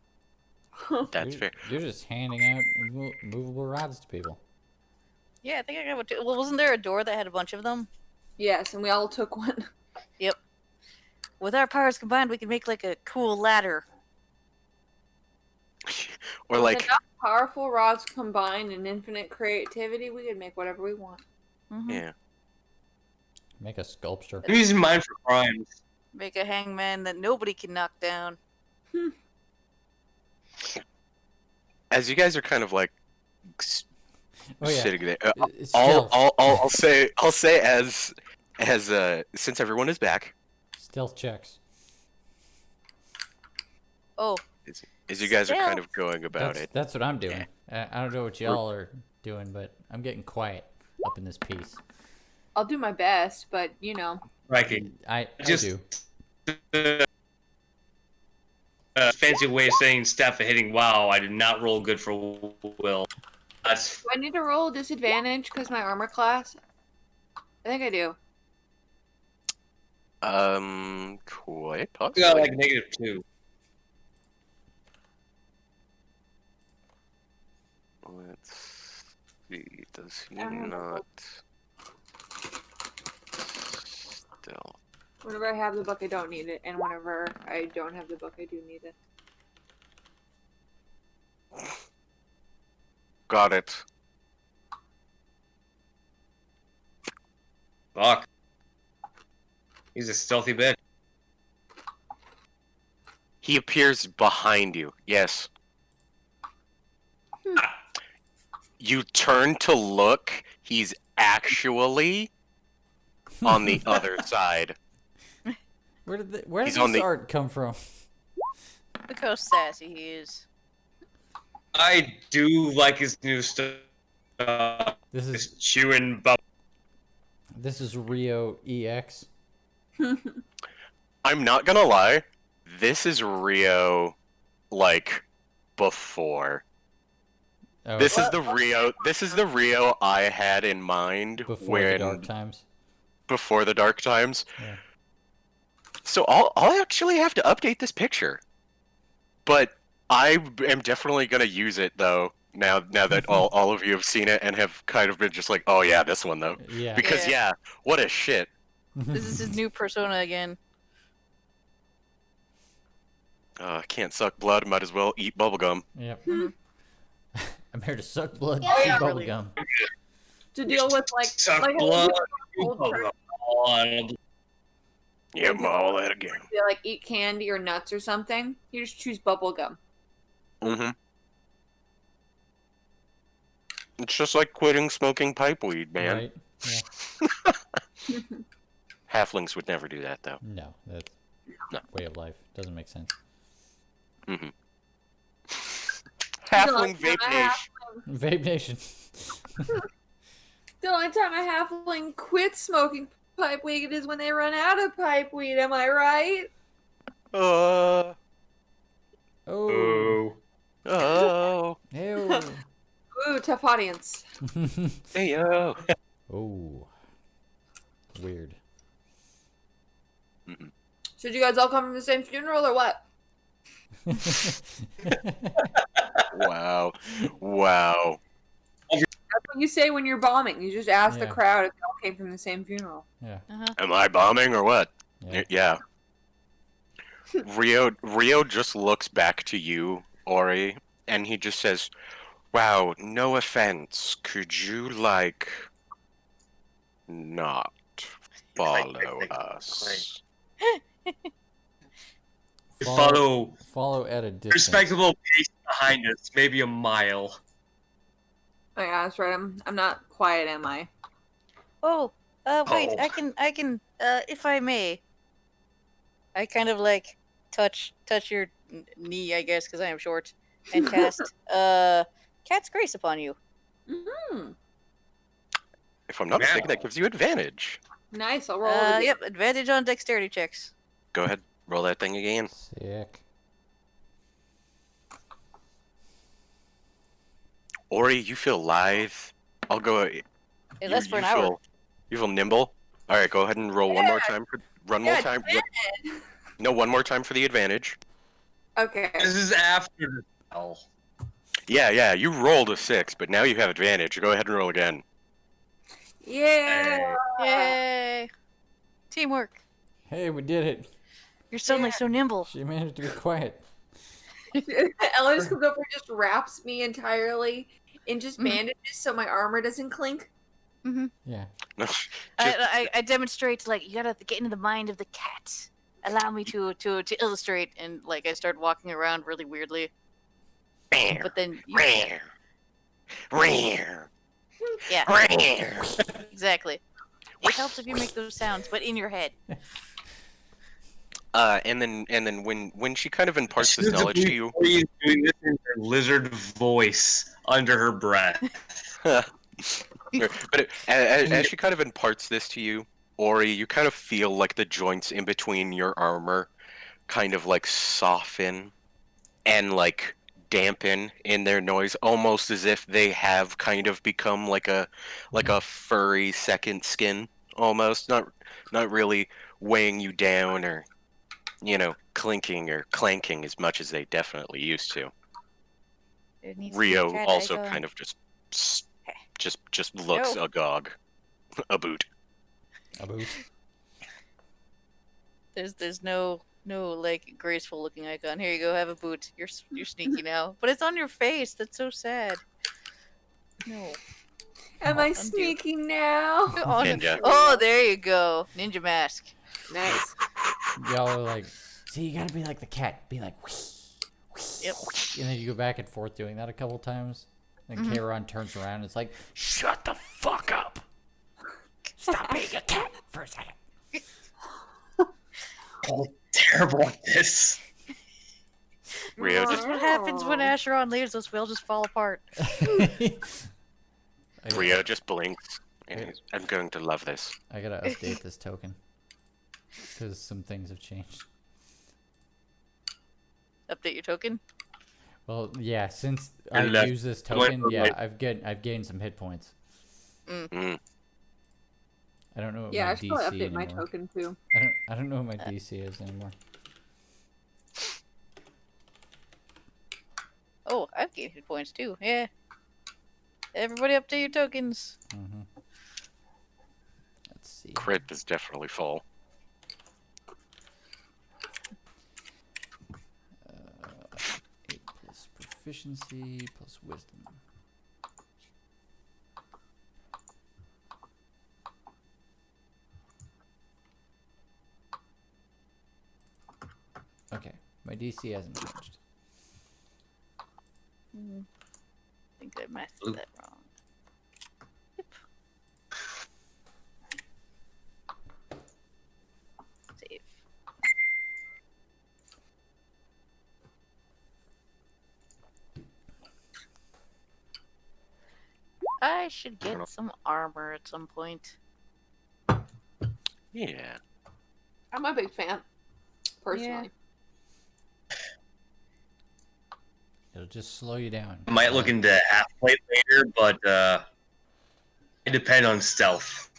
that's fair. You're just handing out movable rods to people. Yeah, I think I got one too. Well, wasn't there a door that had a bunch of them? Yes, and we all took one. Yep. With our powers combined, we could make like a cool ladder. Or With like, enough powerful rods combined and infinite creativity, we could make whatever we want. Mhm. yeah. Make a sculpture. I'm using mine for crimes. Make a hangman that nobody can knock down. As you guys are kind of like Oh yeah. sitting there, It's I'll stealth. I'll say as since everyone is back, Stealth checks. Oh, as you guys are kind Stealth. of going about That's, it. that's what I'm doing. I don't know what y'all are doing, but I'm getting quiet up in this piece. I'll do my best, but you know. Right. I Just do. fancy way of saying staff of hitting. Wow, I did not roll good for Will. That's Do I need to roll a disadvantage because my armor class? I think I do. Quite got possibly. like -2. Let's see. Does he I don't know. not? Stealth. Whenever I have the book, I don't need it, and whenever I don't have the book, I do need it. got it. Fuck. He's a stealthy bitch. He appears behind you. Yes. You turn to look. He's actually on the other side. Where did He's this on the- art come from? Look how sassy he is. I do like his new stuff. This is Just chewing bubble. Rio EX. I'm not gonna lie. This is Rio, like, before. Oh, This is the Rio. This is the Rio I had in mind before the when dark times. before the dark times. Yeah. So I'll actually have to update this picture, but I am definitely gonna use it though. Now that all of you have seen it and have kind of been just like, oh yeah, this one though. Yeah. Because yeah, what a shit. This is his new persona again. Can't suck blood. Might as well eat bubblegum. Yep. I'm here to suck blood, Yeah, chew yeah, bubble really. gum. To deal with like Suck like blood. old person, Yeah, all that again. they, like eat candy or nuts or something. You just choose bubble gum. Mm-hmm. It's just like quitting smoking pipe weed, man. Right? Yeah. Halflings would never do that though. No, that's No. way of life. Doesn't make sense. Mm-hmm. Halfling No, vape I nation. Vape Nation. The only time a halfling quits smoking pipe weed is when they run out of pipe weed. Am I right? Oh. Oh. Oh. Ew. Ooh, tough audience. Hey yo. Oh. Weird. So did you guys all come from the same funeral or what? Wow. Wow. That's what you say when you're bombing. You just ask the Yeah. crowd if they all came from the same funeral. Yeah. Am I bombing or what? Yeah. Yeah. Rio just looks back to you, Ori, and he just says, "Wow, no offense. Could you not follow us?" Follow at a distance. respectable pace behind us, maybe a mile. Oh yeah, that's right. I'm not quiet, am I? Oh, wait, Oh. I can, if I may. I kind of like touch your knee, I guess, because I am short, and cast Cat's Grace upon you. Mm-hmm. If I'm not mistaken, that gives you advantage. Nice. I'll roll it again. Yep, advantage on dexterity checks. Go ahead, roll that thing again. Sick. Ori, you feel lithe. I'll go. It lasts for an hour. You feel nimble. All right, go ahead and roll one more time. One more Yeah, time. damn No, one more time for the advantage. Okay. This is after the spell. Yeah. You rolled a 6, but now you have advantage. Go ahead and roll again. Yeah. Yay! Teamwork. Hey, we did it. You're suddenly so nimble. She managed to be quiet. Ella just comes over and just wraps me entirely in just Mhm. bandages so my armor doesn't clink. Yeah. Just- I demonstrate, like, you gotta get into the mind of the cat. Allow me to illustrate, and like I start walking around really weirdly. But then you can't. Yeah, exactly. It helps if you make those sounds, but in your head. And then when she kind of imparts this knowledge to you, She's doing this in her lizard voice under her breath. but as she kind of imparts this to you, Ori, you kind of feel like the joints in between your armor kind of like soften and like dampen in their noise, almost as if they have kind of become like a furry second skin, almost not really weighing you down or clinking or clanking as much as they definitely used to. There needs to be a Rio cat also icon. kind of just looks No. agog, a boot. A boot. There's no like graceful looking icon. Here you go, have a boot. You're sneaky now, but it's on your face. That's so sad. No. Am I Undo. sneaking now? Oh, Ninja. oh, there you go. Ninja mask. Nice. Y'all are like, see, you gotta be like the cat. Be like, whee, whee. Yep. And then you go back and forth doing that a couple times. Then Mhm. Kairon turns around and it's like, shut the fuck up. Stop being a cat for a second. Oh, terrible at this. Rio That's just what happens when Acheron leaves us. We all just fall apart. Rio just blinks. And he's, I'm going to love this. I gotta update this token. Because some things have changed. Update your token. Well, yeah, since Your I left- use this you went token, from, yeah, like- I've gained some hit points. Mm. I don't know what Yeah, my I should probably DC update my anymore. token too. I don't know what my DC is anymore. Oh, I've gained hit points too. Yeah. Everybody update your tokens. Mm-hmm. Let's see. Crit is definitely full. 8 plus proficiency plus wisdom. Okay, my DC hasn't changed. I think I matched Oop. that wrong. Yep. Save. I should get some armor at some point. Yeah. I'm a big fan, personally. It'll just slow you down. I might look into half plate later, but I depend on stealth.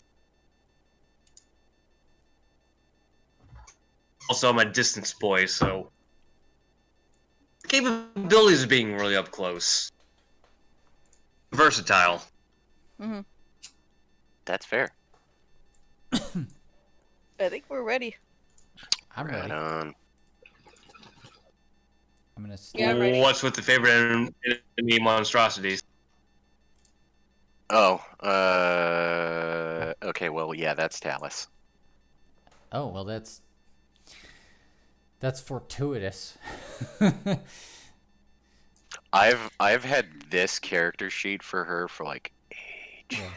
Also, I'm a distance boy, so capabilities of being really up close. Versatile. Mm-hmm. That's fair. I think we're ready. I'm Right ready. on. I'm gonna Yeah, I'm start. ready. What's with the favorite enemy monstrosities? Oh, okay, well, yeah, that's Talus. Oh well, that's fortuitous. I've had this character sheet for her for like ages. Yeah.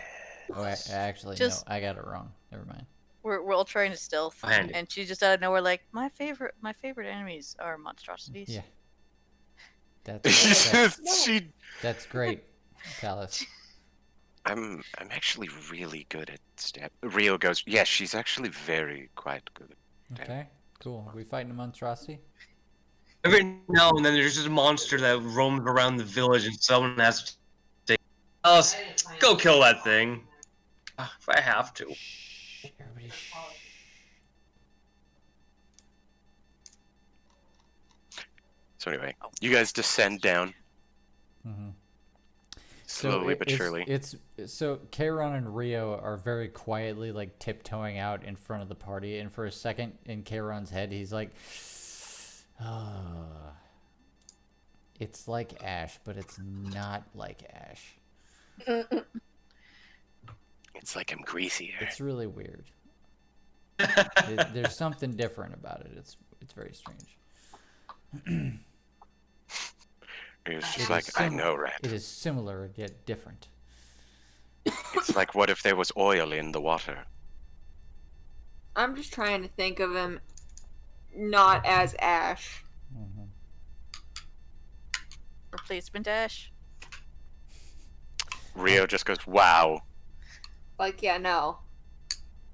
Oh, actually, Just- no, I got it wrong. Never mind. We're all trying to stealth, Handy. and she just out of nowhere like my favorite enemies are monstrosities. Yeah. That's she. that's great, Talus. I'm actually really good at stab. Rio goes, yeah, she's actually very quite good. Okay, cool. Are we fighting a monstrosity? Every now and then there's just a monster that roams around the village and someone has to say, "Oh, go kill that thing." If I have to. Shh, everybody shh. So anyway, you guys descend down Mm-hmm. slowly but it's, surely. It's so Kairon and Rio are very quietly like tiptoeing out in front of the party, and for a second in Kairon's head, he's like, "Oh, it's like Ash, but it's not like Ash. It's like I'm greasier. It's really weird. There's something different about it. It's very strange. It's It just is like, I sim- know, right? It is similar yet different. It's like, what if there was oil in the water? I'm just trying to think of him not as Ash. Mm-hmm. Replacement Ash. Rio just goes, wow. Like, yeah, no.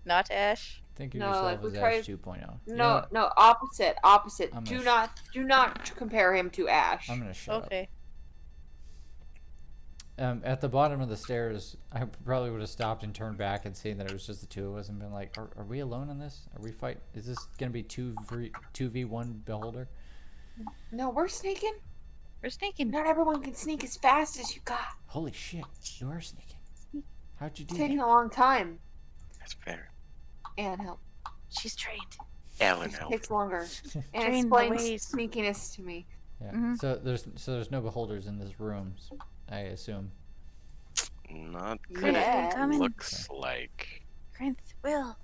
Not Ash. Think of No, yourself like, we as try- Ash 2.0. You know No, what? no, opposite. I'm Do gonna not compare him to Ash. I'm gonna shut Okay. up. At the bottom of the stairs, I probably would have stopped and turned back and seen that it was just the two of us and been like, "Are we alone in this? Are we fight? Is this gonna be 2v1 Beholder?" No, we're sneaking. We're sneaking. Not everyone can sneak as fast as you got. Holy shit! You are sneaking. How'd you It's do taking that? a long time. That's fair. And help. She's trained. Ellen It help. takes longer. And Train the explains ways. sneakiness to me. Yeah. Mhm. So there's no Beholders in this room, I assume. Not Could what have Yeah. coming. looks like. Grinth, Will.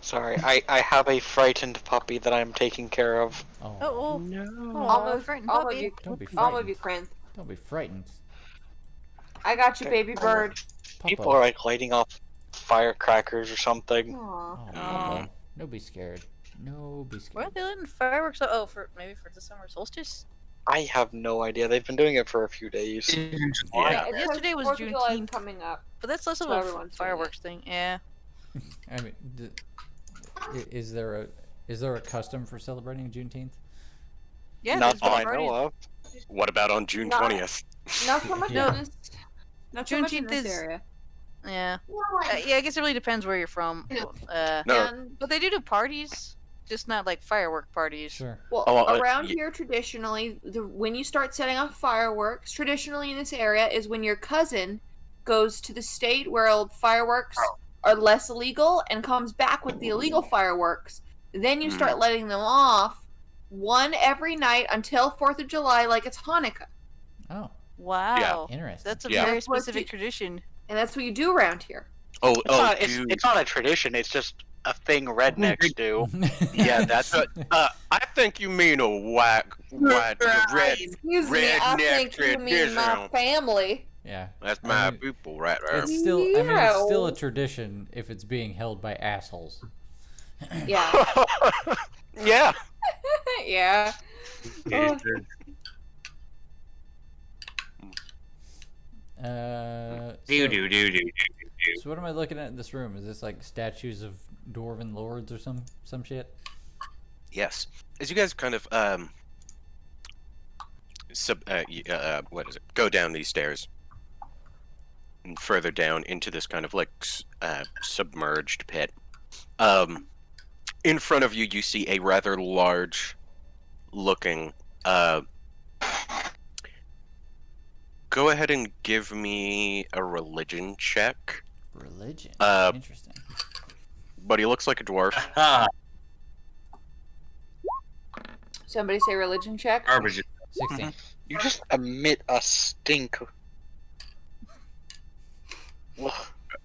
Sorry, I have a frightened puppy that I'm taking care of. Oh, Oh, No. I'll move frightened I'll puppy. move you. don't be I'll move frightened. you, Crinth. Don't be frightened. I got you, baby bird. People Puppo. are like lighting off firecrackers or something. Aw. Oh, Aw. Puppo. No be scared. No be Why are scared. they letting fireworks? Oh, for maybe for the summer solstice. I have no idea. They've been doing it for a few days. Yeah. It's Yesterday was 4th of July is Juneteenth. coming up. But that's less of So a everyone's doing fireworks thing. Yeah. I mean, is there a custom for celebrating Juneteenth? Yeah. Not there's that I parties. know of. What about on June Not- 20th? Not so much Yeah. in this. Not so much in Juneteenth this is- area. Yeah. Yeah, I guess it really depends where you're from. No. And But they do parties, just not like firework parties. Sure. well, Oh, around y- here, traditionally, when you start setting off fireworks, traditionally in this area, is when your cousin goes to the state where fireworks are less illegal and comes back with the illegal fireworks. Then you start letting them off, one every night until 4th of July, like it's Hanukkah. Oh, Wow. interesting. That's a Yeah. very That's what specific you- tradition. And that's what you do around here. Oh, It's, oh, not, dude. it's not a tradition. It's just a thing rednecks do. Yeah, that's what. I think you mean a white, red. Excuse me, I redneck think you mean my tradition. family. Yeah. That's I my mean, people right there. It's still. I mean, it's still a Yeah. tradition if it's being held by assholes. Yeah. Yeah. Yeah. Oh. Do So, do do do do. so what am I looking at in this room? Is this like statues of dwarven lords or some shit? Yes. As you guys kind of what is it? Go down these stairs and further down into this kind of like submerged pit. In front of you, you see a rather large looking. Go ahead and give me a religion check. Religion. Interesting. But he looks like a dwarf. Ah, Somebody say religion check. garbage. 16. You just emit a stink. Ugh.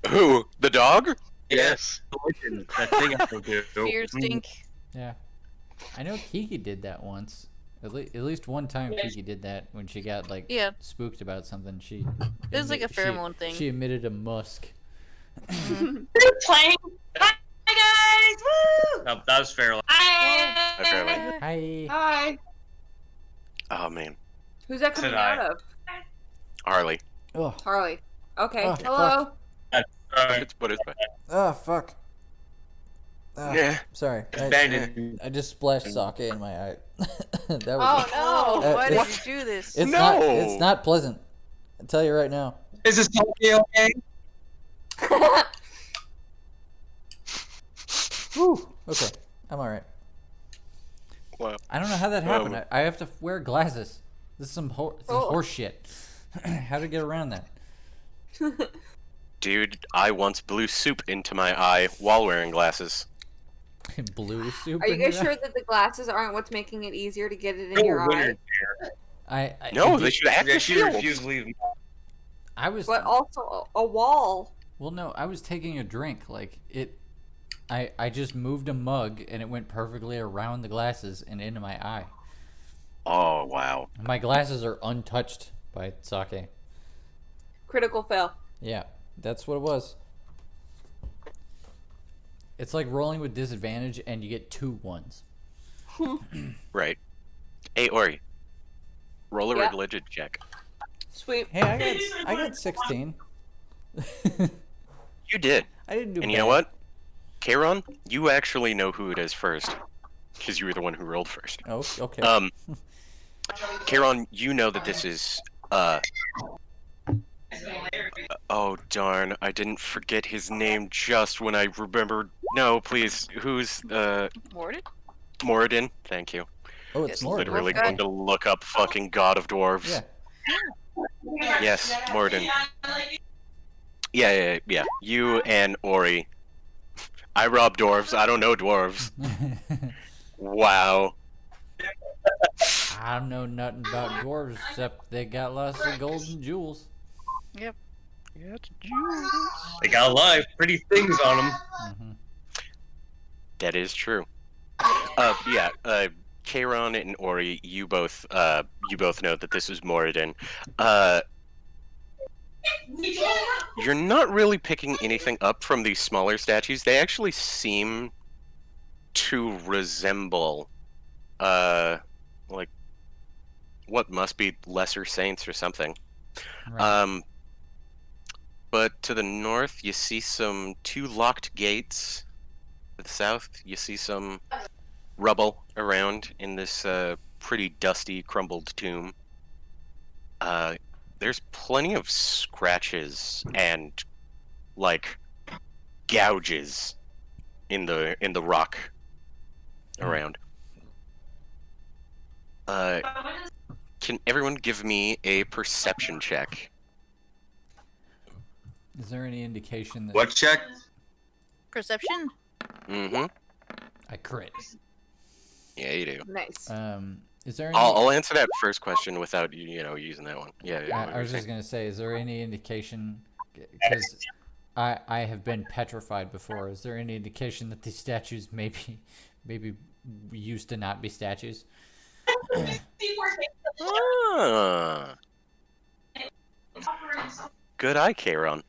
Who? The dog? Yes. Religion, that thing I can do. Fear stink. Yeah. I know Kiki did that once. At least one time Kiki did that when she got like Yeah. spooked about something. She It was like a she- pheromone thing. She emitted a musk. Playing. Hi guys! Woo! That was fair. Apparently. Hi. Hi. Oh man, Who's that coming Said I. out of? Harley. Oh. Harley. Okay. Oh, Hello. It's what is that? Oh fuck. Ah, Yeah. Sorry. Abandoned. I just splashed sake in my eye. That was. Oh Oh, no. why did it's- you do this? It's No! not. It's not pleasant. I tell you right now. Is this okay? Whew. Okay. I'm all right. Well, I don't know how that happened. Um, I have to wear glasses. This is some Oh. horse shit. How to get around that? dude, I once blew soup into my eye while wearing glasses. Blue soup. Are you in guys your sure eye? that the glasses aren't what's making it easier to get it in your eye? I No, I they did- should act as She shields. refused to leave. I was. But also a wall. Well, no, I was taking a drink. Like it. I just moved a mug and it went perfectly around the glasses and into my eye. Oh wow. My glasses are untouched by sake. Critical fail. Yeah, that's what it was. It's like rolling with disadvantage and you get 2 ones. Right. Hey Ori. Roll a Yeah. religion check. Sweet. Hey, I got 16. You did. I didn't do And bad. you know what? Kairon, you actually know who it is first. Because you were the one who rolled first. Oh, okay. Kairon, you know that this is oh darn, I didn't forget his name just when I remembered. No, please. Who's Morded? Moradin? Thank you. Oh, it's Yes, more. Literally guy. going to look up fucking God of Dwarves. Yeah. Yes, Moradin. Yeah. You and Ori. I rob dwarves. I don't know dwarves. Wow. I know nothing about dwarves except they got lots of golden jewels. Yep. Yeah, it's Jews. They got a lot of pretty things on them. Mm-hmm. That is true. Yeah. Kairon and Ori, you both know that this is Moradin. You're not really picking anything up from these smaller statues. They actually seem to resemble, like what must be lesser saints or something. Right. But to the north, you see two locked gates. To the south, you see some rubble around in this pretty dusty, crumbled tomb. There's plenty of scratches and like gouges in the rock around. Can everyone give me a perception check? Is there any indication that What check? Perception? Mm-hmm. I crit? Yeah, you do. Nice. Is there any... I'll answer that first question without using that one. Yeah. I was just gonna say, is there any indication? Because I have been petrified before. Is there any indication that these statues maybe used to not be statues? Ah. Good eye, Kairon.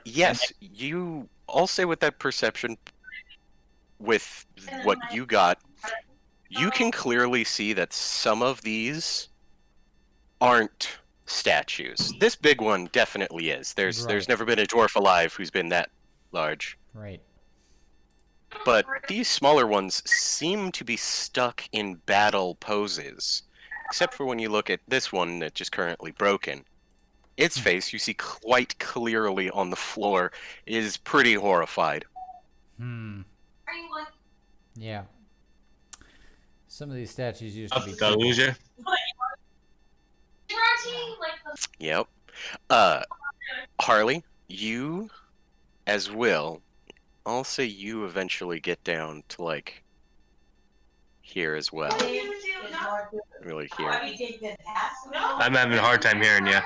Yes, you. I'll say with that perception, with what you got, you can clearly see that some of these aren't statues. This big one definitely is. There's Right. never been a dwarf alive who's been that large. Right. But these smaller ones seem to be stuck in battle poses. Except for when you look at this one that's just currently broken. Its face, you see quite clearly on the floor, is pretty horrified. Yeah. Some of these statues used to be Did I lose you? Yep. Harley, you, as Will, I'll say you eventually get down to, like, here as well. Really here. I'm having a hard time hearing you.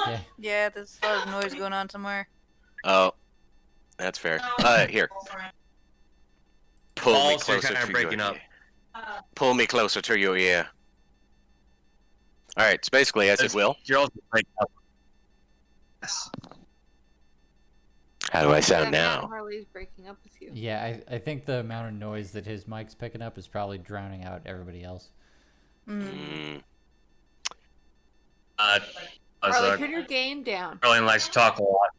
Yeah. Yeah, there's a lot of noise going on somewhere. Oh, that's fair. Here. Pull me Also, you're closer kinda to breaking your up. ear. Pull me closer to your ear. Alright, so basically, as it will. You're also breaking up. Yes. How do I sound Yeah, now? Harley's breaking up with you. Yeah, I think the amount of noise that his mic's picking up is probably drowning out everybody else. Harley, turn your game down. Really likes to talk a lot.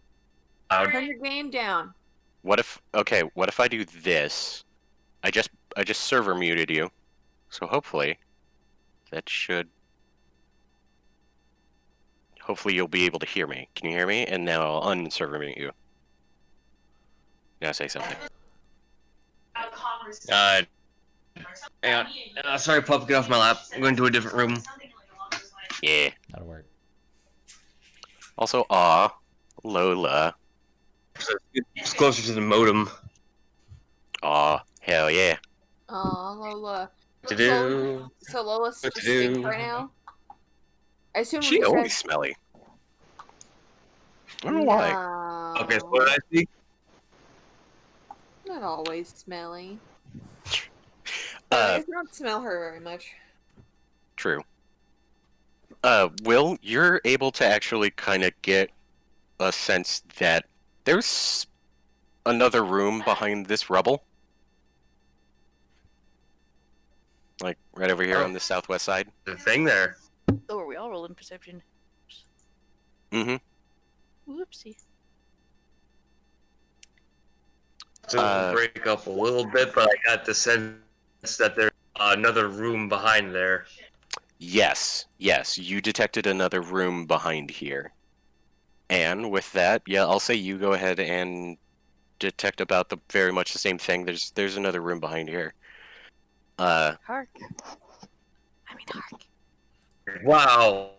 Loud. Turn your game down. What if I do this? I just server muted you. So hopefully hopefully you'll be able to hear me. Can you hear me? And now I'll unserver mute you. Now say something. Hang on. Sorry, Pup, get off my lap. I'm going to a different room. Yeah. That'll work. Also, Lola. It's closer to the modem. Hell yeah. Oh, Lola. What to do? So Lola's What just to do? sick right now? I assume She we always said... smelly. I don't know why. No. Okay, so what did I see? Not always smelly. Uh, I don't smell her very much. True. Will, you're able to actually kind of get a sense that there's another room behind this rubble. Like, right over here on the southwest side. The thing there. Oh, are we all rolling perception? Mm-hmm. Whoopsie. To break up a little bit, but I got the sense that there's another room behind there. Yes, you detected another room behind here. And with that, yeah, I'll say you go ahead and detect about very much the same thing. There's another room behind here. Hark. I mean, hark. Wow.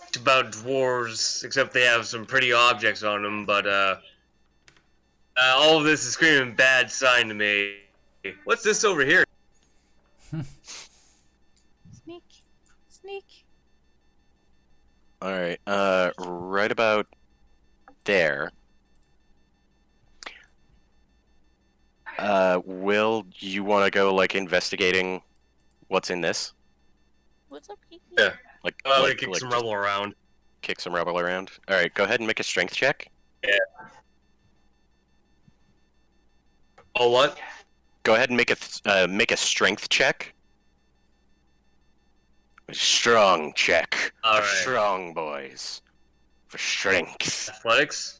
It's about dwarves, except they have some pretty objects on them, but all of this is screaming bad sign to me. What's this over here? Sneak. All right. Right about there. Will you want to go like investigating what's in this? What's up, Kiki? Yeah. Like, Oh, like, kick like some just rubble around. kick some rubble around. All right. Go ahead and make a strength check. Oh, what? Go ahead and make a strength check. A strong check. All For right. strong boys. For strength. Athletics?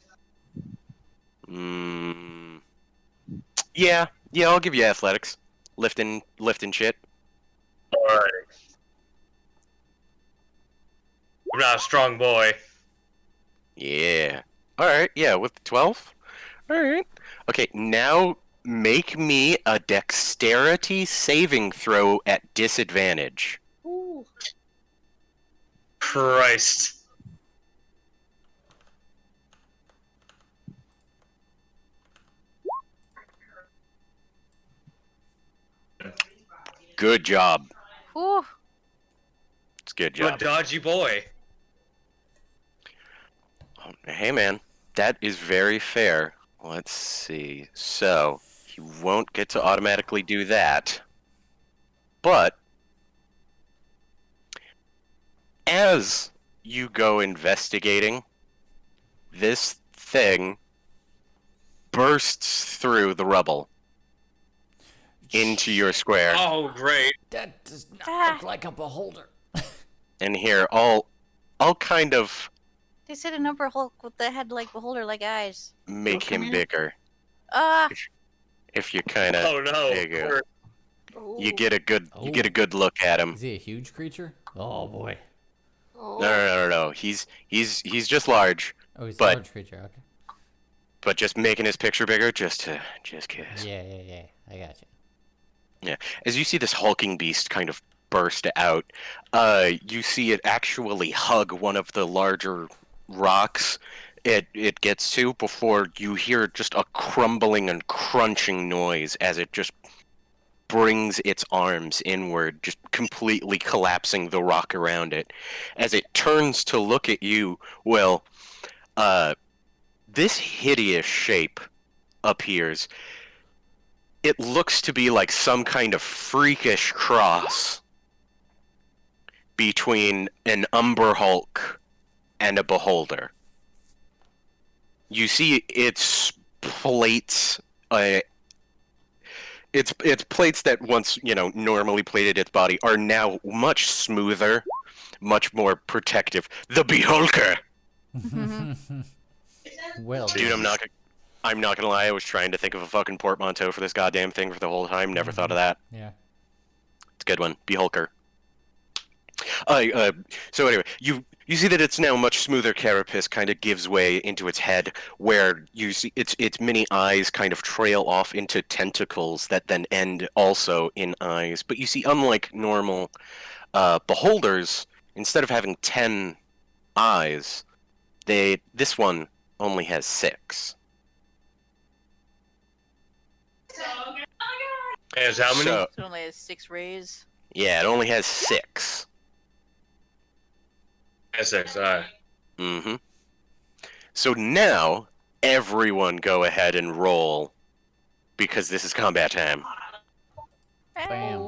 Yeah, I'll give you athletics. Lifting shit. Alright. I'm not a strong boy. Yeah. Alright, yeah, with 12. Alright. Okay, now make me a dexterity saving throw at disadvantage. Ooh. Christ. Good job. Ooh. It's a good I'm a job. dodgy boy. Hey man, that is very fair. Let's see. So, he won't get to automatically do that. But, as you go investigating, this thing bursts through the rubble into your square. Oh, great. That does not look like a beholder. And here, I'll kind of They said a number Hulk that had like beholder like eyes. make him bigger. Ah. If you kind of, Oh, no. there you go. You get a Oh. good look at him. Is he a huge creature? Oh boy. No. He's just large, Oh, he's But- a large creature. Okay. but just making his picture bigger just cause. Yeah. I got you. As you see this hulking beast kind of burst out, you see it actually hug one of the larger rocks it gets to before you hear just a crumbling and crunching noise as it just brings its arms inward, just completely collapsing the rock around it. As it turns to look at you, Will, this hideous shape appears. It looks to be like some kind of freakish cross between an Umber Hulk and a Beholder. You see its plates, its plates that once, normally plated its body are now much smoother, much more protective. The Beholder! Well, Dude, I'm not gonna lie, I was trying to think of a fucking portmanteau for this goddamn thing for the whole time, never thought of that. yeah. It's a good one. Beholder. So anyway, you see that it's now much smoother carapace kind of gives way into its head, where you see its many eyes kind of trail off into tentacles that then end also in eyes. But you see, unlike normal beholders, instead of having 10 eyes, this one only has 6. Has how many? So, It only has 6 rays. yeah, it only has 6. SX, Mm-hmm. So now, everyone go ahead and roll, because this is combat time. Bam.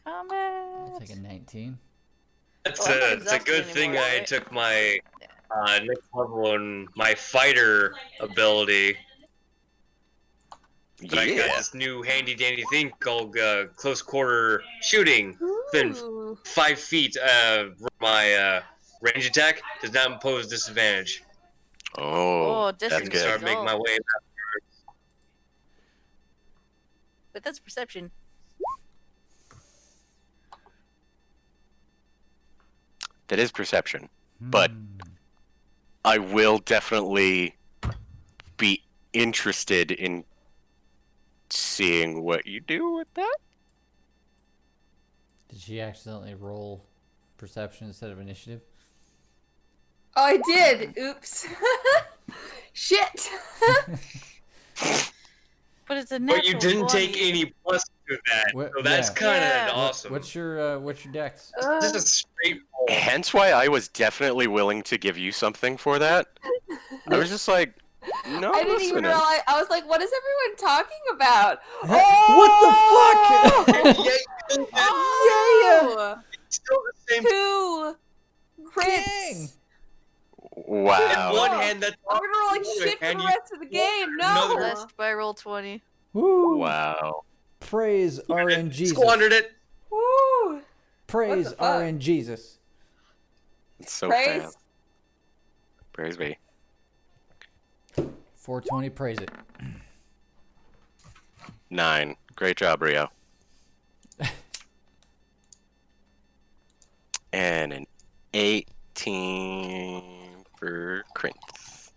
Combat. I'll take a 19. It's Oh, I'm not a exhausted good thing anymore, I right? took my next level in my fighter ability. So I got this new handy dandy thing called close quarter shooting. Within Ooh. 5 feet, my range attack does not impose disadvantage. Oh, Oh, that's I distance can good. start making my way. But that's perception. That is perception. But Hmm. I will definitely be interested in seeing what you do with that. Did she accidentally roll perception instead of initiative? Oh, I did. Oops. Shit. But it's a But natural you didn't take 20. any plus to that, What- so that's yeah. kind of Yeah. awesome. What's your dex? This is straightforward. Hence why I was definitely willing to give you something for that. I was just like, no, I didn't even listening. realize. I was like, what is everyone talking about? What the fuck? Yeah, Oh! it's still the same. Two crits. Dang. Wow. In one hand, that's I'm gonna roll like shit for the rest of the game. No. Blessed by roll 20. Woo. Wow. Praise RNG. squandered it. Woo. Praise What the fuck? RNG. It's so Praise. fast. Praise me. 420, praise it. 9. Great job, Rio. And an 18 for Krinth.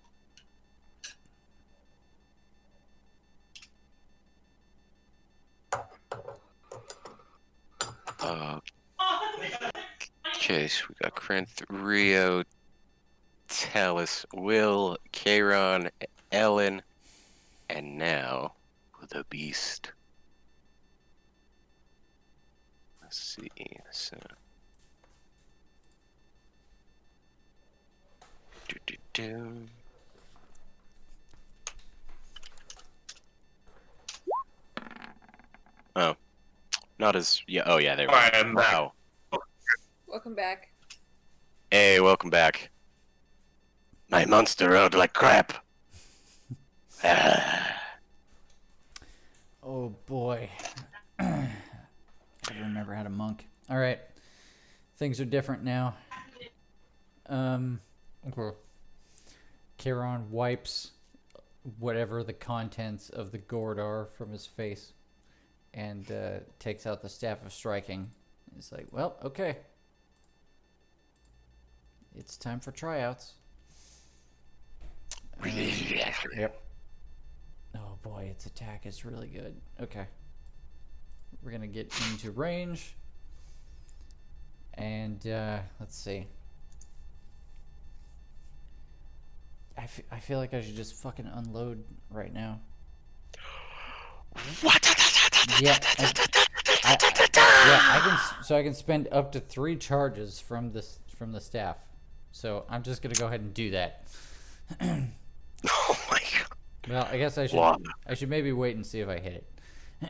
Okay, so we got Krinth, Rio, Talus, Will, Kairon, Ellen, and now the Beast. Let's see. So. Do. Oh, not as yeah. Oh yeah, there we go. Alright, I'm back. Wow. Welcome back. Hey, welcome back. My monster rode like crap. Oh boy. I never had a monk. Alright. Things are different now. Okay. Kairon wipes whatever the contents of the gourd are from his face and takes out the Staff of Striking. He's like, well, okay. It's time for tryouts. Yep. Oh boy, its attack is really good. Okay. We're gonna get into range. And, let's see. I feel like I should just fucking unload right now. What? Yeah, I can spend up to 3 charges from the staff. So I'm just gonna go ahead and do that. Oh my god. Well, I guess I should Wow. maybe wait and see if I hit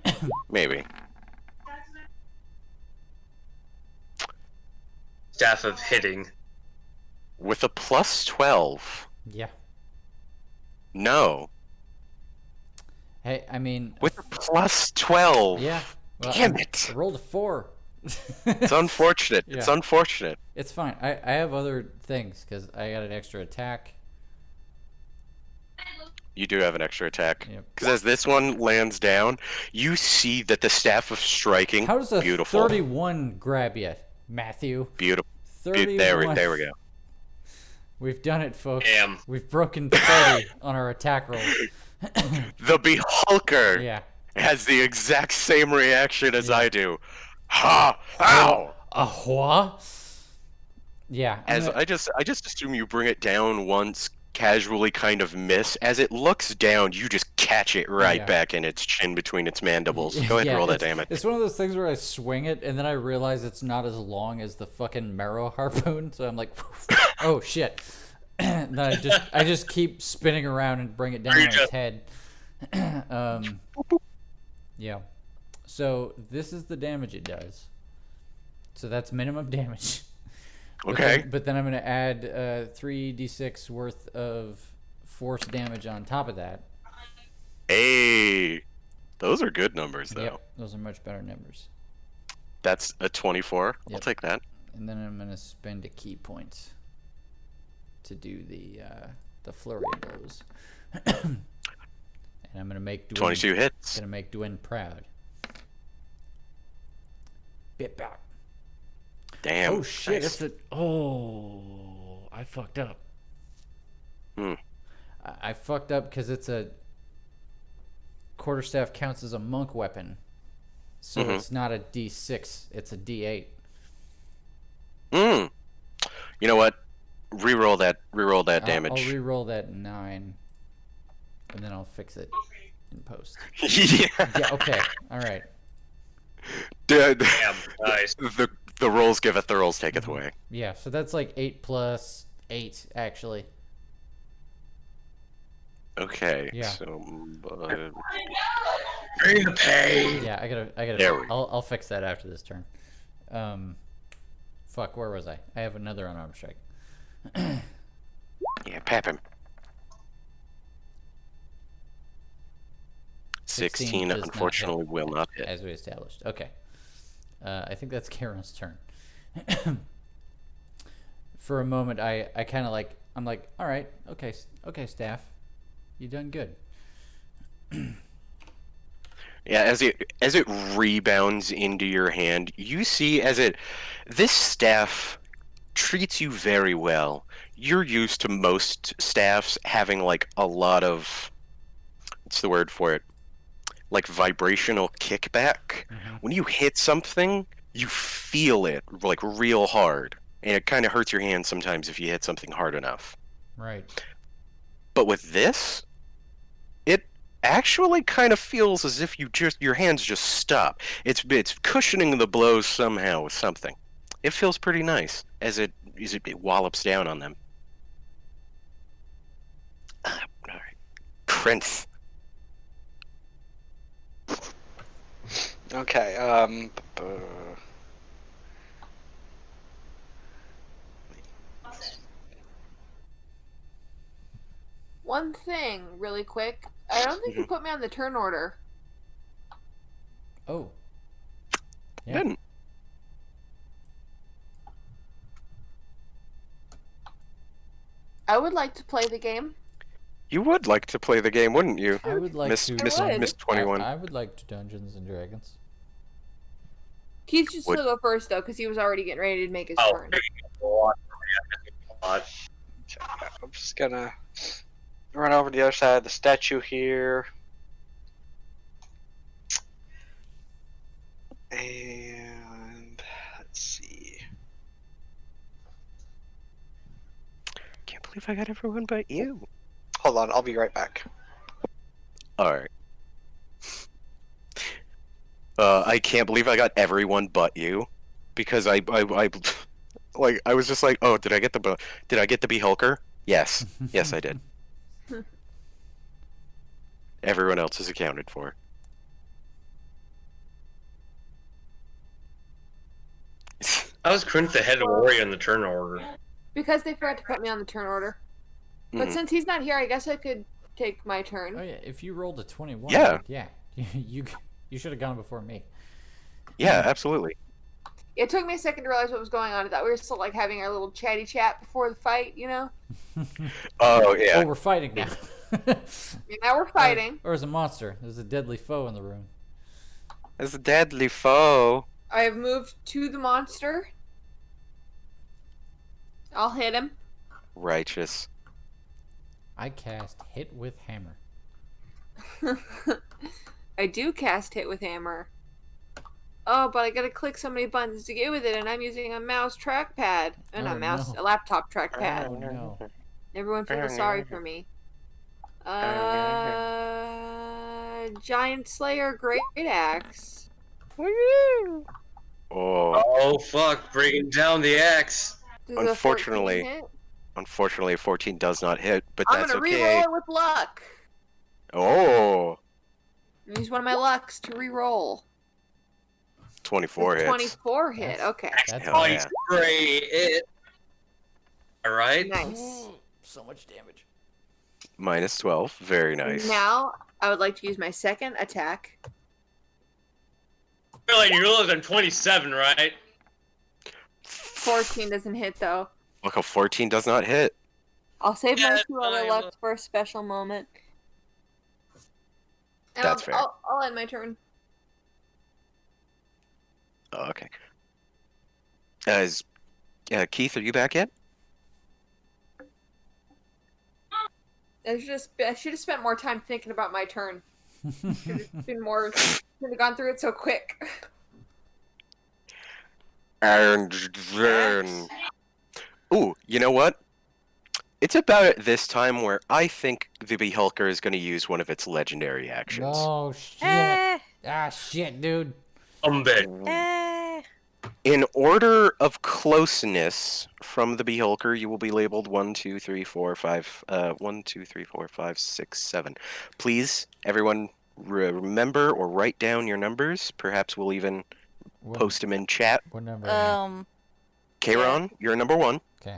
it. Maybe. Staff of hitting. With a plus 12. Yeah. No. Hey, I mean. With a plus 12. Yeah. Well, Damn I it. rolled a 4. It's unfortunate. It's Yeah. unfortunate. It's fine. I have other things because I got an extra attack. You do have an extra attack. Yep. Because as this one lands down, you see that the Staff of Striking. How does a beautiful. 31 grab you, Matthew? Beautiful. 31. There we go. We've done it, folks. Damn. We've broken 30 on our attack rolls. The Beholker Yeah. has the exact same reaction as I do. Ha! Ow! Ahwa? Yeah. As I just assume you bring it down once, casually kind of miss. As it looks down, you just catch it right Yeah. back in its chin between its mandibles. Go ahead and roll that damage. It's one of those things where I swing it and then I realize it's not as long as the fucking marrow harpoon, so I'm like, oh shit. And then I just keep spinning around and bring it down on its head. Yeah. So this is the damage it does. So that's minimum damage. Okay. But then I'm going to add 3d6 worth of force damage on top of that. Hey, those are good numbers though. Yep, those are much better numbers. That's a 24. I'll Yep. take that. And then I'm going to spend a key point to do the flurry of blows. And I'm going to make Dwayne, 22 hits. Gonna make Dwayne proud. Bit back. Damn. Oh shit! nice. I fucked up. Hmm. I fucked up because it's a quarterstaff counts as a monk weapon, so Mhm. it's not a D6. It's a D8. Mm. You know what? Reroll that damage. I'll re-roll that 9, and then I'll fix it in post. Yeah. Yeah. Okay. All right. The, Damn, nice. The rolls giveth, the rolls taketh away. Yeah, so that's like 8 plus 8, actually. Okay, Yeah. so Bring the pain. Yeah, I gotta. There we I'll fix that after this turn. Fuck, where was I? I have another unarmed strike. yeah, pap him. 16 does not unfortunately hit, will not hit. as we established. Okay. I think that's Karen's turn. For a moment, I kind of like, I'm like, all right, okay, staff, you done good. Yeah, as it rebounds into your hand, you see this staff treats you very well. You're used to most staffs having like a lot of, what's the word for it? Like vibrational kickback. When you hit something, you feel it like real hard, and it kind of hurts your hand sometimes if you hit something hard enough. Right. But with this, it actually kind of feels as if your hands just stop. It's cushioning the blows somehow with something. It feels pretty nice as it wallops down on them. All right, Krenth. Okay. One thing, really quick. I don't think you put me on the turn order. Oh. Yeah. Didn't. I would like to play the game. You would like to play the game, wouldn't you? I would like Miss, to. Miss, I would. Miss 21. I would like to Dungeons and Dragons. Keith should Would- still go first though, because he was already getting ready to make his Oh, turn. I'm just gonna run over to the other side of the statue here. And let's see. Can't believe I got everyone but you. Hold on, I'll be right back. Alright. I can't believe I got everyone but you. Because I was just like, oh, did I get the Be-Hulker? Yes. Yes, I did. Everyone else is accounted for. I was Krenth the head warrior in the turn order. Because they forgot to put me on the turn order. But Mhm. since he's not here, I guess I could take my turn. Oh yeah, if you rolled a 21, Yeah. yeah, you should have gone before me. Yeah, absolutely. It took me a second to realize what was going on. I thought we were still like having our little chatty chat before the fight, you know? Oh, yeah. Oh, we're fighting now. Now we're fighting. Or as a monster, there's a deadly foe in the room. As a deadly foe. I have moved to the monster. I'll hit him. Righteous. I cast Hit with Hammer. I do cast Hit with Hammer. Oh, but I gotta click so many buttons to get with it, and I'm using a mouse trackpad. And Oh, a mouse, no. a laptop trackpad. Oh no. Everyone feels sorry for me. Giant Slayer Great Axe. Oh. Oh fuck! Bringing down the axe. Does a 14 Unfortunately, hit? Unfortunately, 14 does not hit, but I'm that's gonna okay. re-roll it with luck. Oh. Use one of my lucks to re-roll. 24 hits. 24 hit. Okay. That's Hell Nice, yeah. great. It. All right. Nice. So much damage. Minus 12. Very nice. Now I would like to use my second attack. Really, you're losing 27, right? 14 doesn't hit though. Look, a 14 does not hit. I'll save Yeah, my that's 2 other fine. lucks for a special moment. And That's fair. I'll end my turn. Oh, okay. Keith, are you back yet? I should have spent more time thinking about my turn. Should have been more. Should have gone through it so quick. And then... Ooh, you know what? It's about at this time where I think the Be-Hulker is going to use one of its legendary actions. Oh shit. Eh, Ah shit, dude. Bit. eh. In order of closeness from the Beholker, you will be labeled 1, 2, 3, 4, 5. 1, 2, 3, 4, 5, 6, 7. Please, everyone, remember or write down your numbers. Perhaps we'll even What, post them in chat. what number? am Kairon, you're number 1. I? Okay.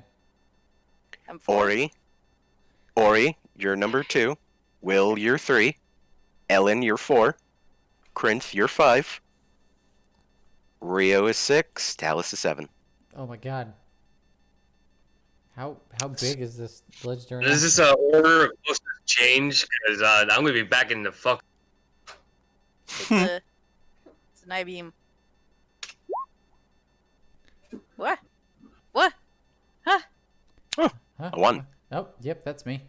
I'm 4. Ori, you're number 2. Will, you're 3. Ellen, you're 4. Krinth, you're 5. Rio is 6. Talus is 7. Oh my god. How big is this legendary? Does this order of closeness change? Because I'm gonna be back in the fuck. It's an I-beam. What? What? Huh? Huh? A 1. Oh, yep, that's me.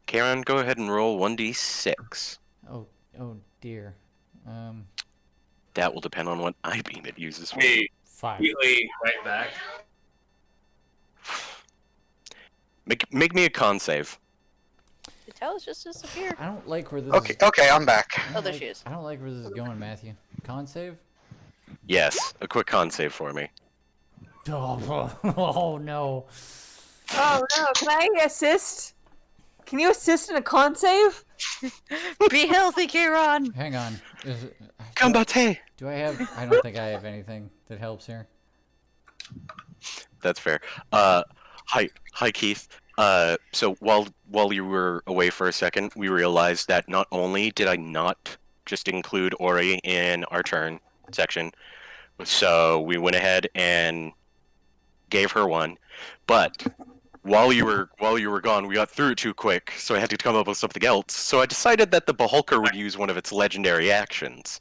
Karen, go ahead and roll 1d6. Oh dear. That will depend on what I-beam it uses for. Me 5. immediately right back. Make me a con save. Did Talus just disappear? I don't like where this Okay, is. okay, I'm back. I don't Oh, there like- she is. I don't like where this is going, Matthew. Con save? Yes, a quick con save for me. Oh no. Oh no! Can I assist? Can you assist in a con save? Be healthy, Kairon! Hang on. Is it, Combate! do I have? I don't think I have anything that helps here. That's fair. Hi Keith. So while you were away for a second, we realized that not only did I not just include Ori in our turn section, so we went ahead and gave her one, but while you were gone, we got through it too quick, so I had to come up with something else. So I decided that the Beholker would use one of its legendary actions,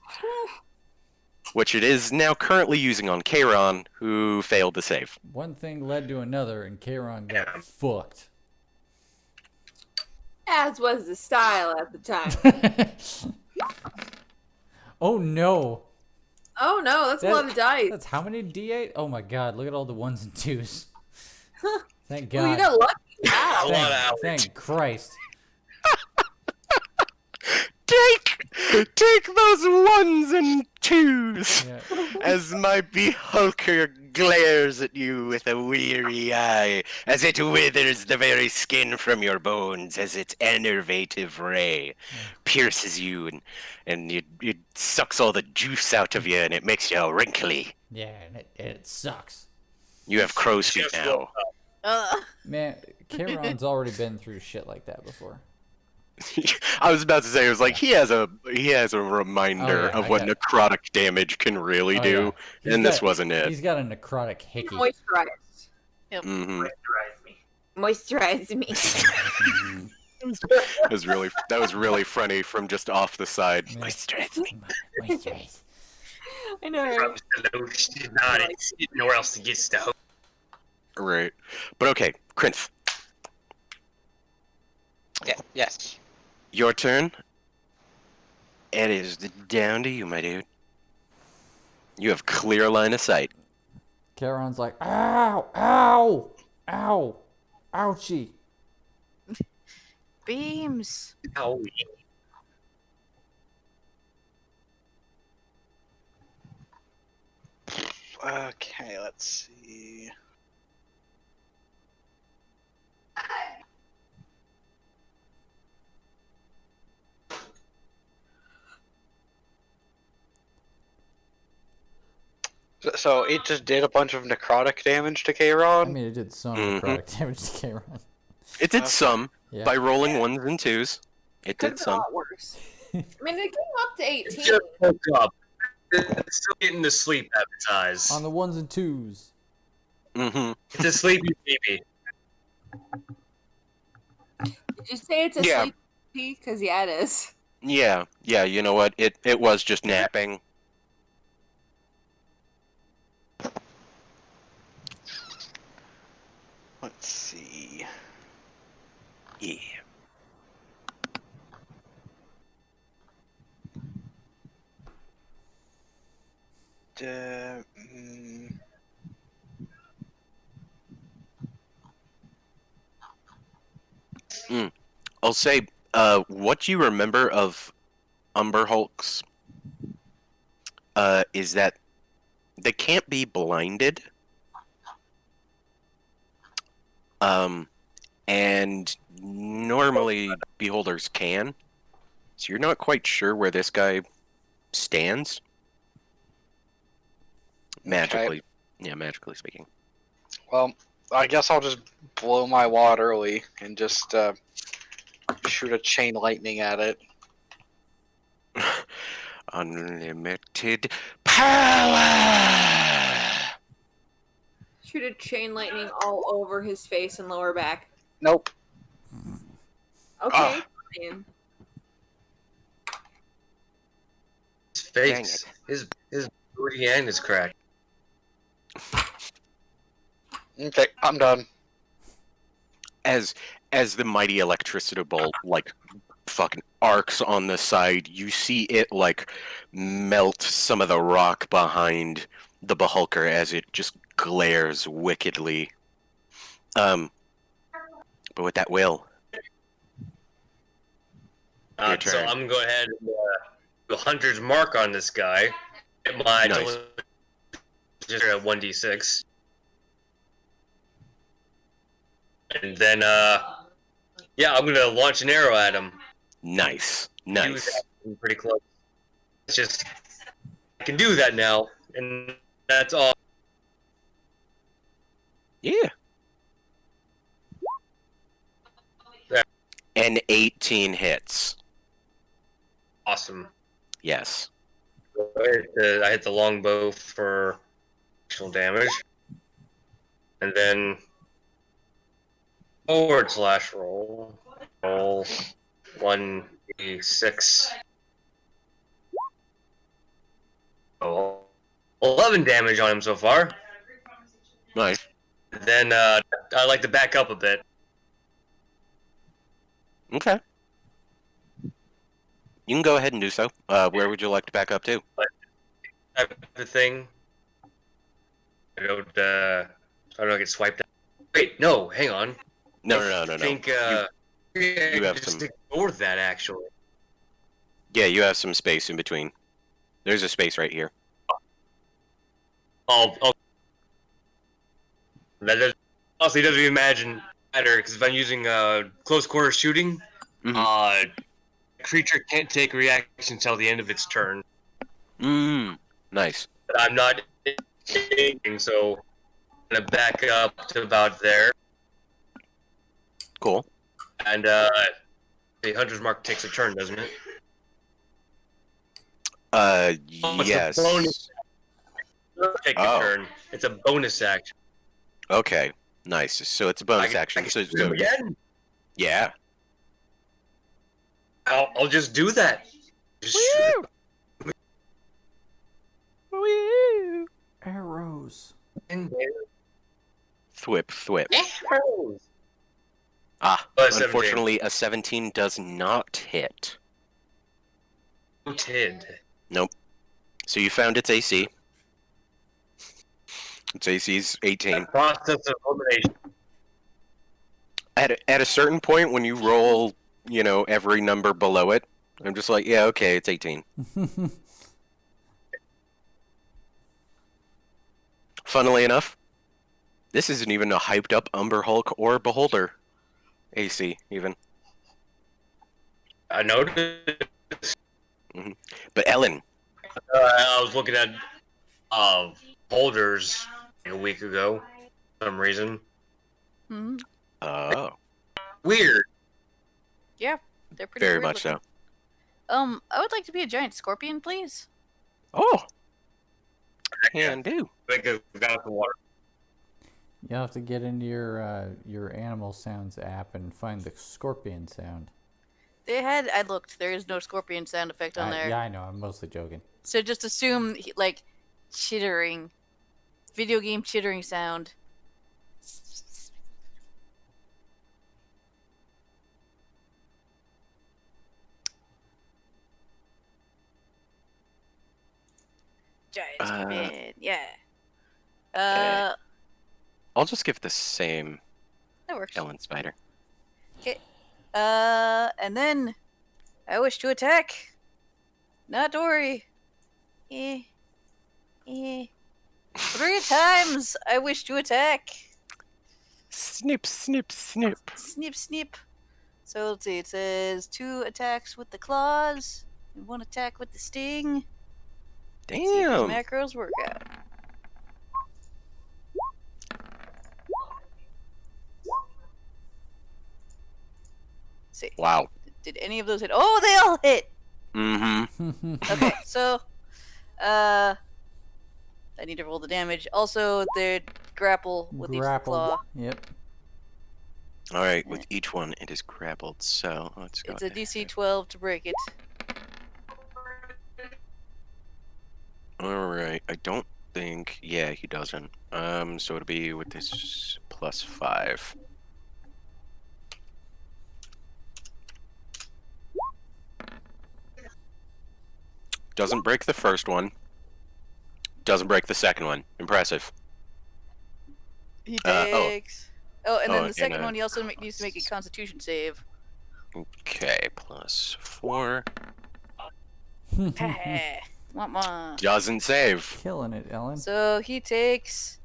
which it is now currently using on Kairon, who failed to save. One thing led to another, and Kairon got fucked. As was the style at the time. Oh no. Oh no, that's a lot of dice. That's how many D8? Oh my god, look at all the 1s and 2s. Thank God. Well, you got lucky. Wow. A lot of hours. Thank Christ. Take those 1s and 2s! Yeah. As my Beholker glares at you with a weary eye, as it withers the very skin from your bones, as its enervative ray pierces you, and it sucks all the juice out of you, and it makes you wrinkly. Yeah, and it sucks. You have crow's feet Just now. Man, Kairon's already been through shit like that before. I was about to say, it was like he has a reminder Oh, yeah, of I what got- necrotic damage can really Oh, do, yeah. He's and this got- wasn't it. He's got a necrotic hickey. Moisturize. Hmm Moisturize me. That was really funny from just off the side. Yeah. Moisturize me. Moisturize. I know, right? Rubs the lotion on it. Nowhere else to get stuff. Right. But okay, Krinth, Yeah, yes. your turn. It is down to you, my dude. You have clear line of sight. Kairon's like, ow, ow, ow, ouchie. Beams! Ow. Okay, let's see. So it just did a bunch of necrotic damage to I Kairon? mean, it did some Mhm. necrotic damage to Kairon. It did Okay. some Yeah. by rolling 1s and 2s. It Could did have been a some. lot worse. I mean, it came up to 18. Just woke up. It's still getting the sleep advertised. On the 1s and 2s. Hmm It's a sleepy baby. Did you say it's a Yeah. sleepy? Because yeah, it is. Yeah, you know what? It was just napping. Let's see. Yeah. Uh, mm, I'll say, what you remember of Umber Hulks is that they can't be blinded. And normally beholders can. So you're not quite sure where this guy stands. Magically. Yeah, magically speaking. Well, I guess I'll just blow my wad early and just shoot a chain lightning at it. Unlimited power! Shoot a chain lightning all over his face and lower back. Nope. Okay. Fine. His face, his booty end is cracked. Okay, I'm done. As the mighty electricity bolt like fucking arcs on the side, you see it like melt some of the rock behind the Beholker as it just glares wickedly. But with that, Will. Your So turn. I'm gonna go ahead and do a hunter's mark on this guy. Get my Nice. just at 1d6. And then, yeah, I'm gonna launch an arrow at him. Nice. He was Nice. actually pretty close. It's just, I can do that now, and that's all. Yeah. And 18 hits. Awesome. Yes. I hit the longbow for additional damage. And then forward slash roll. Roll 1d6. Oh, 11 damage on him so far. Nice. Then I like to back up a bit. Okay. You can go ahead and do so. Where would you like to back up to? Type of thing. I don't get swiped out. Wait, no, hang on. No. I think you have just some- ignore that actually. Yeah, you have some space in between. There's a space right here. That honestly doesn't even matter because if I'm using close quarter shooting, creature can't take reaction until the end of its turn. Nice. But I'm not aiming, so I'm gonna back up to about there. Cool. And the hunter's mark takes a turn, doesn't it? It's a Yes. bonus. Take a Oh. turn. It's a bonus action. Okay. Nice. So it's a bonus I action. can So, do it again. yeah. I'll just do that. Just Arrows. Thwip. Arrows. Ah, 17. unfortunately, a 17 does not hit. Noted. Nope. So you found its AC. Its AC's 18. Process of elimination. At a certain point, when you roll, every number below it, I'm just like, yeah, okay, it's 18. Funnily enough, this isn't even a hyped up Umber Hulk or Beholder AC, even. I noticed. But Ellen. I was looking at holders a week ago for some reason. Hmm. Oh. Weird. Yeah, they're pretty Very weird much looking. so. I would like to be a giant scorpion, please. Oh. Can do. Like a got the water. You'll have to get into your animal sounds app and find the scorpion sound. I looked. There is no scorpion sound effect on there. Yeah, I know. I'm mostly joking. So just assume like chittering, video game chittering sound. Giant scorpion, yeah. I'll just give the same That works. Ellen Spider. Okay. And then I wish to attack. Not Dory. 3 times I wish to attack. Snip, snip, snip. Snip, snip. So let's see. It says 2 attacks with the claws and 1 attack with the sting. Let's see if these Damn. macros work out. Let's see. Wow. Did any of those hit? Oh, they all hit. Mm-hmm. Okay, so I need to roll the damage. Also, they grapple with each claw. Yep. All right, with each one, it is grappled. So let's go. It's a DC 12 to break it. All right, I don't think. Yeah, he doesn't. So it'll be with this +5. Doesn't break the first one. Doesn't break the second one. Impressive. He oh. takes. Oh, and then Oh, the second and, one, he also needs to make a Constitution save. Okay, +4. Wah-wah. Doesn't save. Killing it, Ellen. So he takes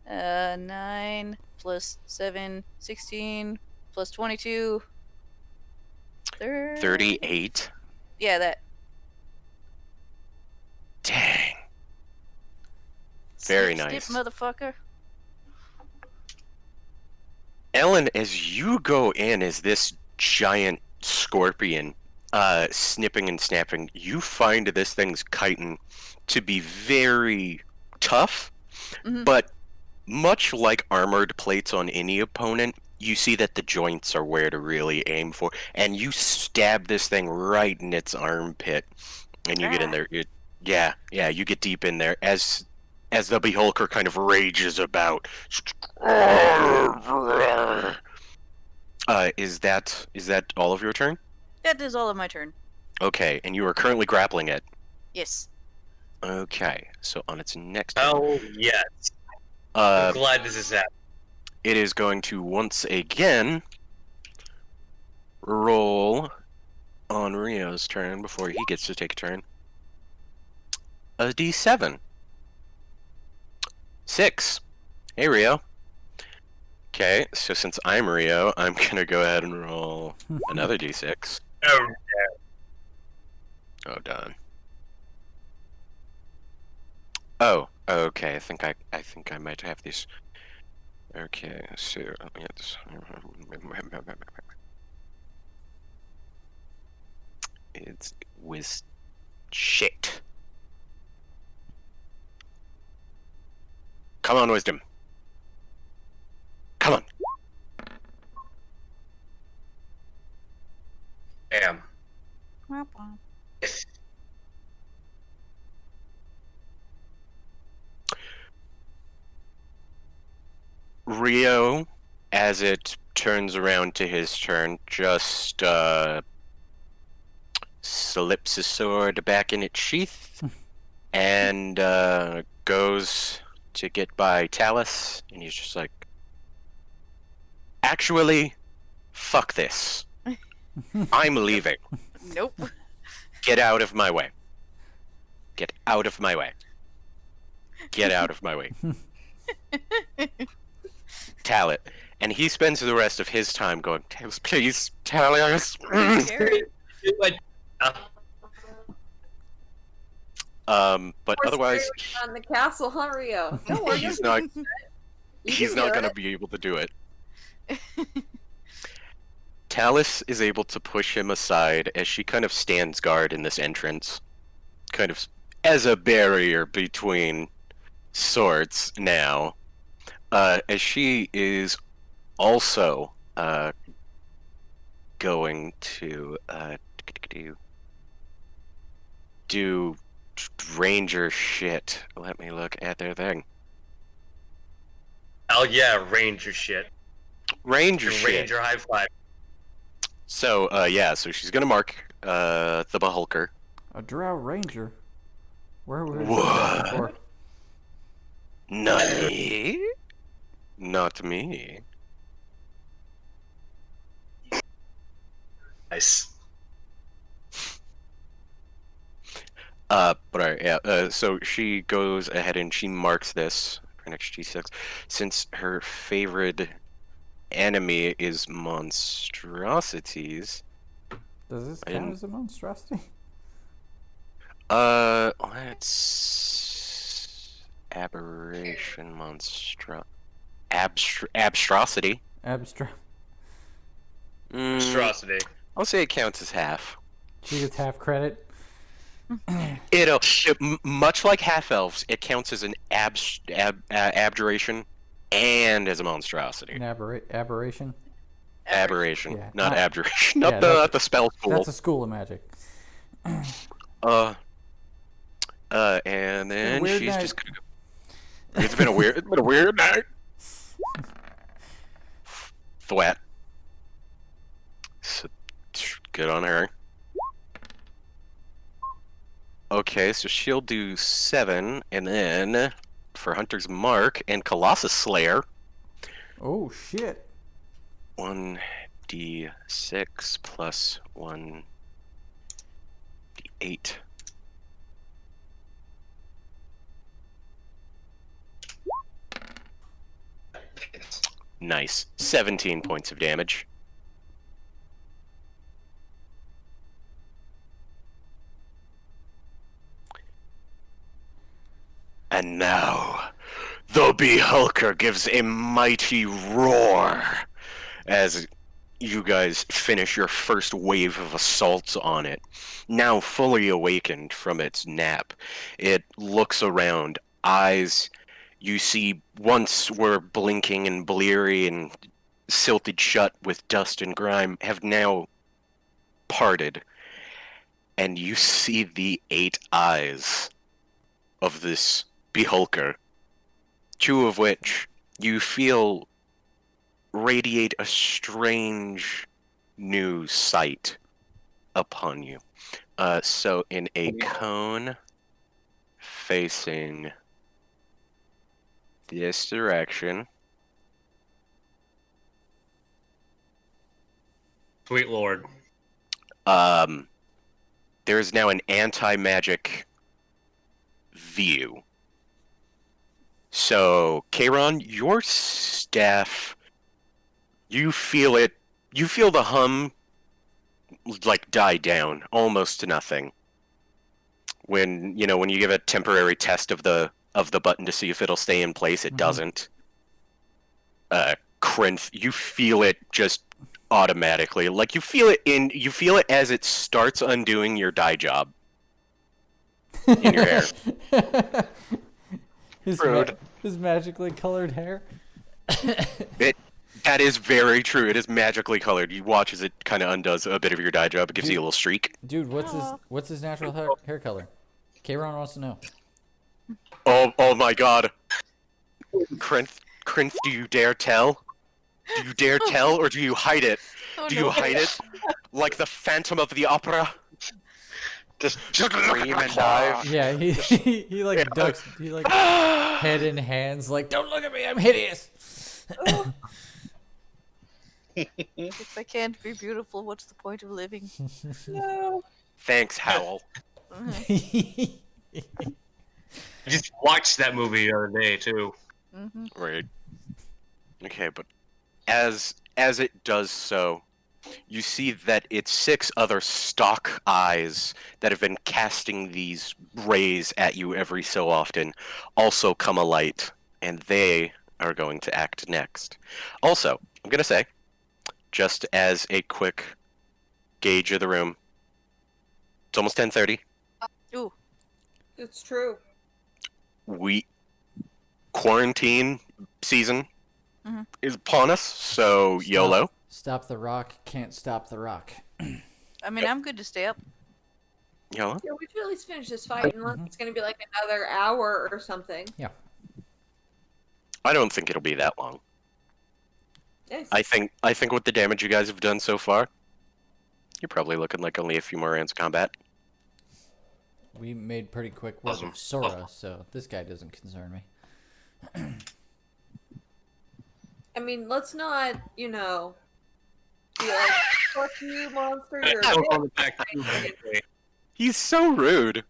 9 plus 7, 16 plus 22. 38. Yeah, that. Dang. Very Snip, nice. snip, motherfucker. Ellen, as you go in as this giant scorpion, snipping and snapping, you find this thing's chitin to be very tough, but much like armored plates on any opponent, you see that the joints are where to really aim for, and you stab this thing right in its armpit, and you get in there. Yeah, you get deep in there as the Beholker kind of rages about. Is that all of your turn? That is all of my turn. Okay, and you are currently grappling it. Yes. Okay, so on its next turn, Oh yes. I'm glad this is happening. it is going to once again roll on Rio's turn before he gets to take a turn. A D7. 6. Hey, Rio. Okay, so since I'm Rio, I'm gonna go ahead and roll another D6. Oh, Oh, done. Oh, okay. I think I might have these. Okay, so yes. It's with shit. Come on, wisdom. Come on. damn. Rio, as it turns around to his turn, just slips his sword back in its sheath and goes to get by Talus, and he's just like, actually, fuck this. I'm leaving. Nope. Get out of my way. Get out of my way. Get out of my way. Talit. And he spends the rest of his time going, Talus, please, Talus. But otherwise, on the castle, huh, Rio? Don't worry. he's not. You He's can not do gonna it. be able to do it. Talus is able to push him aside as she kind of stands guard in this entrance, kind of as a barrier between swords now, as she is also going to do ranger shit. Let me look at their thing. Oh yeah, ranger shit. Ranger shit. Ranger high five. So, so she's gonna mark the Beholker. A Drow Ranger? Where were What? before? Not me. Not me. Nice. But alright, yeah. So she goes ahead and she marks this for next G6. Since her favorite enemy is monstrosities. Does this count as a monstrosity? Let's aberration abstrosity. Monstrosity. I'll say it counts as half. She gets half credit. Much like half elves, it counts as an abjuration and as a monstrosity. An aberration. Aberration, Yeah. not abjuration. Yeah, Not the spell school. That's a school of magic. And then weird she's night. just gonna go. It's been a weird night. Thwat. So, good on her. Okay, so she'll do 7, and then for Hunter's Mark and Colossus Slayer. Oh shit. 1d6 plus 1d8. Nice. 17 points of damage. And now, the Behulker gives a mighty roar as you guys finish your first wave of assaults on it. Now fully awakened from its nap, it looks around, eyes you see once were blinking and bleary and silted shut with dust and grime have now parted, and you see the 8 eyes of this Behulker, 2 of which you feel radiate a strange new sight upon you. So in a cone facing this direction. Sweet Lord. There is now an anti-magic view. So, Kayron, your staff, you feel the hum like die down almost to nothing. When you give a temporary test of the button to see if it'll stay in place, it doesn't. Krinth, you feel it just automatically. Like you feel it as it starts undoing your dye job in your hair. His magically colored hair. That is very true. It is magically colored. You watch as it kind of undoes a bit of your dye job. It gives you a little streak. Dude, what's his natural hair color? Kayron wants to know. Oh my God. Krinth, do you dare tell? Do you dare tell, or do you hide it? Do you hide it like the Phantom of the Opera? Just scream and dive. Yeah, he like ducks. He like head in hands, like, don't look at me, I'm hideous. If I can't be beautiful, what's the point of living? No. Thanks, Howl. I just watched that movie the other day too. Right. Okay, but as it does so, you see that its 6 other stalk eyes that have been casting these rays at you every so often also come alight, and they are going to act next. Also, I'm going to say, just as a quick gauge of the room, it's almost 10:30. Ooh. It's true. Quarantine season is upon us, so YOLO. Stop the rock, can't stop the rock. I mean, I'm good to stay up. YOLO? Yeah, we should at least finish this fight, unless it's going to be like another hour or something. Yeah. I don't think it'll be that long. Yes. I think with the damage you guys have done so far, you're probably looking like only a few more rounds of combat. We made pretty quick work of Sora, so this guy doesn't concern me. I mean, let's not, be like, fuck you, monster, you're a bitch. He's so rude.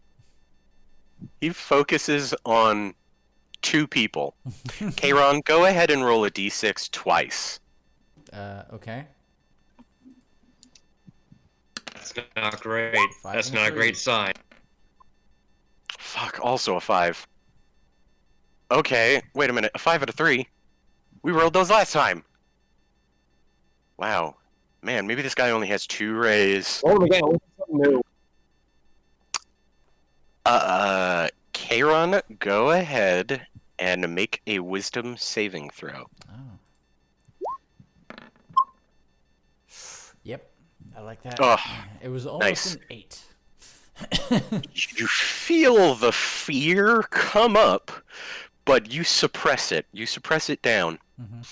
He focuses on 2 people. Kayron, go ahead and roll a d6 twice. Okay. That's not great. Five That's and a not a three. great sign. Fuck, also a 5. Okay, wait a minute. A 5 out of 3. We rolled those last time. Wow. Man, maybe this guy only has 2 rays. Roll them again. Something new. Kayron, go ahead and make a wisdom saving throw. Oh. Yep. I like that. Ugh, It was almost nice. an 8. You feel the fear come up, but you suppress it. You suppress it down. Mhm.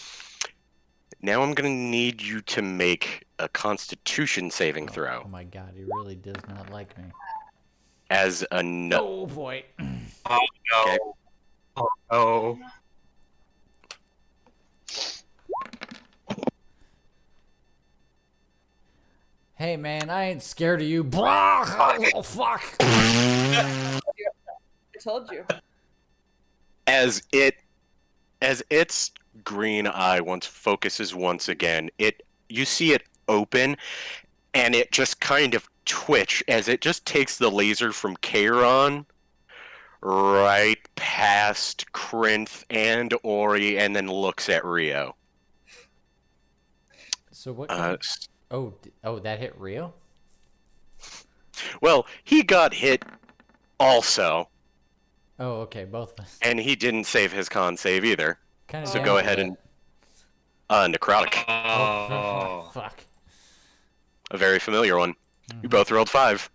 Now I'm gonna need you to make a Constitution saving Oh throw my god, he really does not like me. as a no. Oh boy. Oh no. Okay. Oh no. Hey man, I ain't scared of you. Blah! Oh fuck. I told you. As its green eye focuses once again, you see it open, and it just kind of twitch as it just takes the laser from Kayron right past Krinth and Ori, and then looks at Rio. So what kind of... Oh, that hit Rio? Well, he got hit also, Oh, okay, both. and he didn't save his con save either. Kind of So go ahead and necrotic, Oh. fuck. a very familiar one. You Mhm. both rolled 5.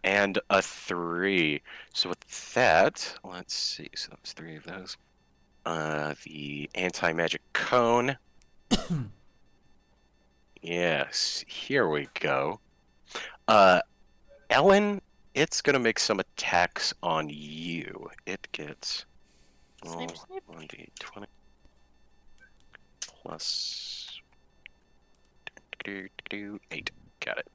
And a 3. So with that, let's see. So that was 3 of those. The anti-magic cone. Yes, here we go. Ellen, it's gonna make some attacks on you. It gets Snip, snip. 1d20 plus 8. Got it.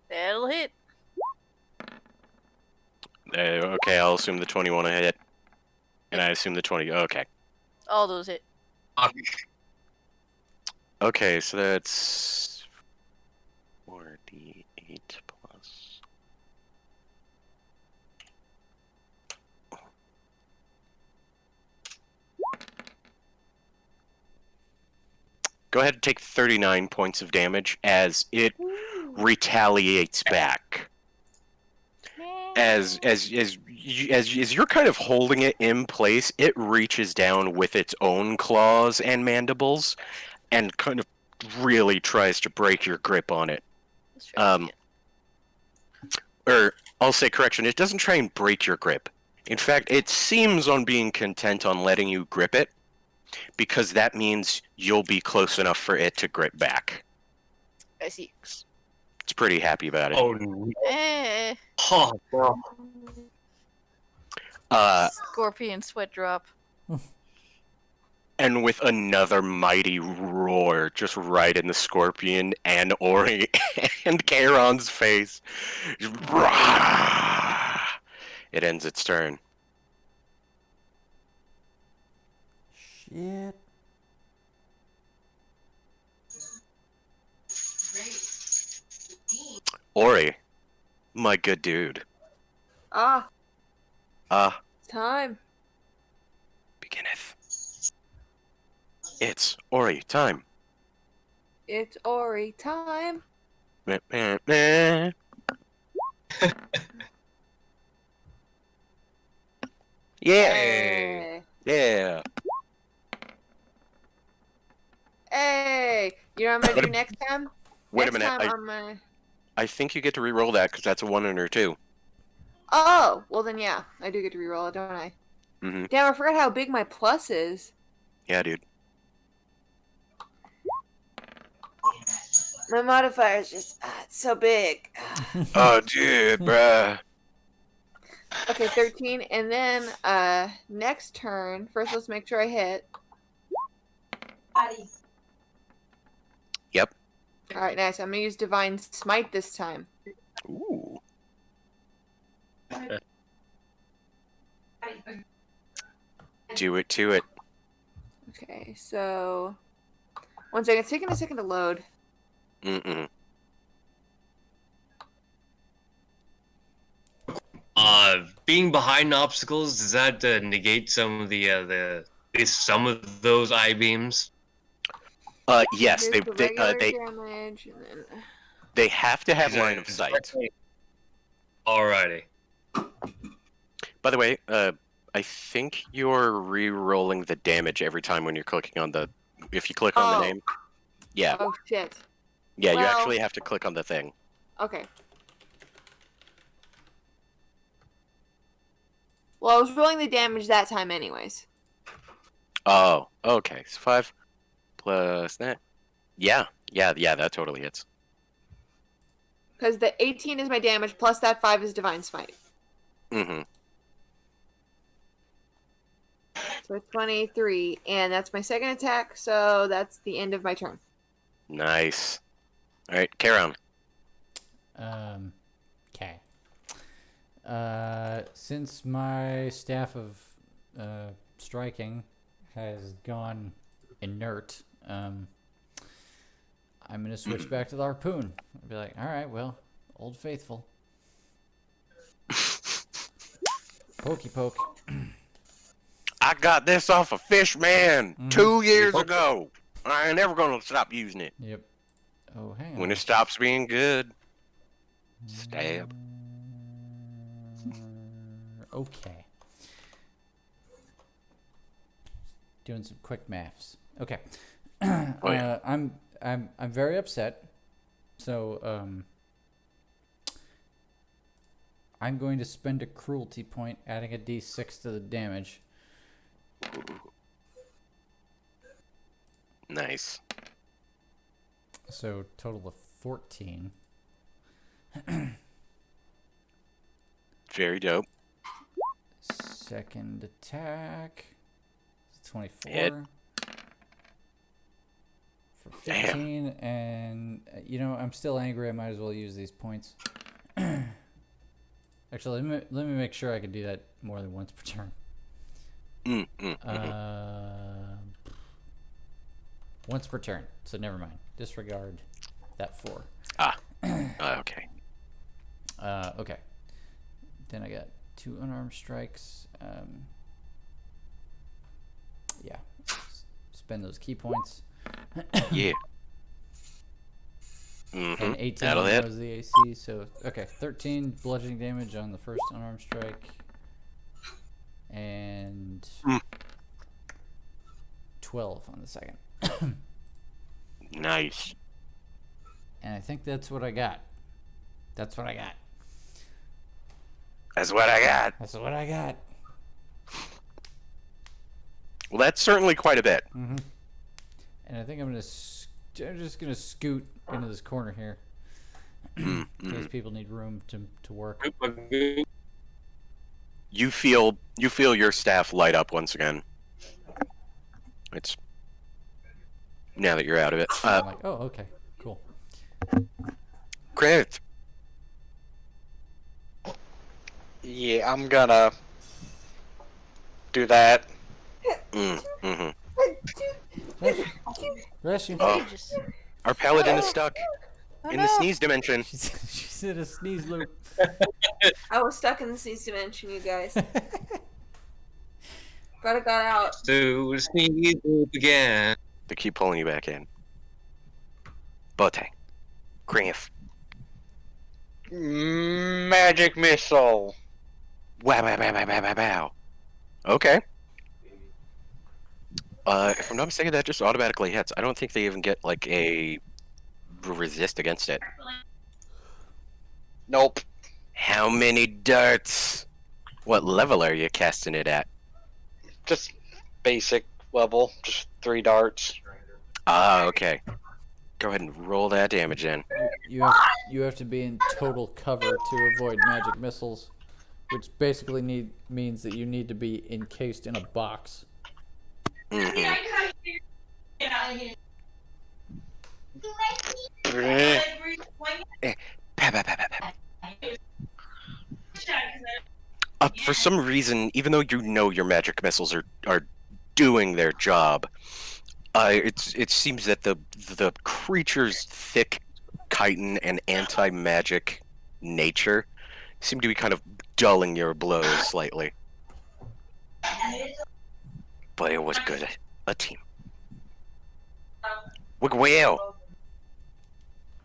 That'll hit. Okay, I'll assume the 21 a hit. And I assume the 20. Okay. All those hit. Okay, so that's 4d8 plus. Go ahead and take 39 points of damage as it retaliates back. As you're kind of holding it in place, it reaches down with its own claws and mandibles, and kind of really tries to break your grip on it. Let's try it again. Or I'll say correction, it doesn't try and break your grip. In fact, it seems on being content on letting you grip it, because that means you'll be close enough for it to grip back. I see. It's pretty happy about it. Oh no. Eh. Oh, no. Scorpion sweat drop. And with another mighty roar just right in the Scorpion and Ori and Kayron's face, it ends its turn. Shit. Ori, my good dude. Ah, Ah, it's time. beginneth. It's Ori time. It's Ori time. Meh, meh, meh. Yeah, Hey. yeah. Hey. You know what I'm Wait gonna a- do next time? Wait a Next minute. time on my... I think you get to re-roll that because that's a 1 and a 2. Oh, well then yeah, I do get to reroll it, don't I? Mm-hmm. Damn, I forgot how big my plus is. Yeah, dude. My modifier is just it's so big. Oh, dude, bruh. Okay, 13, and then next turn. First, let's make sure I hit. Alright, nice. I'm gonna use Divine Smite this time. Ooh. Do it to it. Okay, so... One second. It's taking a second to load. Mm-mm. Being behind obstacles, does that negate some of some of those I-beams? Yes, Here's the regular they damage, and then... they have to have line of sight. Alrighty. By the way, I think you're re-rolling the damage every time when you're clicking on the. If you click on the name. Yeah. Oh, shit. Yeah, you Well- actually have to click on the thing. Okay. Well, I was rolling the damage that time anyways. Oh, okay. So 5 plus that. Yeah, that totally hits. Because the 18 is my damage, plus that 5 is Divine Smite. Mm-hmm. So 23, and that's my second attack, so that's the end of my turn. Nice. All right, Karon. Okay. Since my staff of striking has gone inert, I'm gonna switch back to the harpoon. I'll be like, all right, well, Old Faithful. Pokey poke. I got this off of Fishman 2 years ago. I ain't never gonna stop using it. Yep. Oh, hang on. When it stops being good, stab. Okay. Doing some quick maths. Okay. Oh, yeah. I'm very upset. So I'm going to spend a cruelty point, adding a d6 to the damage. Nice. So total of 14. Very dope. Second attack. 24. Hit. For 15. And, you know, I'm still angry. I might as well use these points. Actually, let me make sure I can do that more than once per turn. Once per turn. So never mind. Disregard that 4. Okay. Okay. Then I got 2 unarmed strikes. Yeah. Spend those key points. Yeah. And 18 That'll hit. was the AC. So okay, 13 bludgeoning damage on the first unarmed strike, and 12 on the second. Nice. And I think that's what I got. That's what I got. That's what I got. That's what I got. Well, that's certainly quite a bit. And I think I'm just gonna scoot into this corner here, in case people need room to work. You feel your staff light up once again. It's now that you're out of it. I'm like, oh, okay, cool. Great. Yeah, I'm gonna do that. Bless you. Oh, our paladin is stuck in the sneeze dimension. She's in a sneeze loop. I was stuck in the sneeze dimension, you guys. Got out. So sneeze again. They keep pulling you back in. Bote. Griff. Magic missile. Wow, wow, wow, wow, wow, wow, wow. Okay. If I'm not mistaken, that just automatically hits. I don't think they even get, like, a resist against it. Nope. How many darts? What level are you casting it at? Just basic level. Just 3 darts. Ah, okay. Go ahead and roll that damage in. You have to be in total cover to avoid magic missiles, which basically means that you need to be encased in a box. Mm-hmm. For some reason, even though you know your magic missiles are doing their job, it seems that the creature's thick chitin and anti-magic nature seem to be kind of dulling your blows slightly. But it was good. A team. Well, William.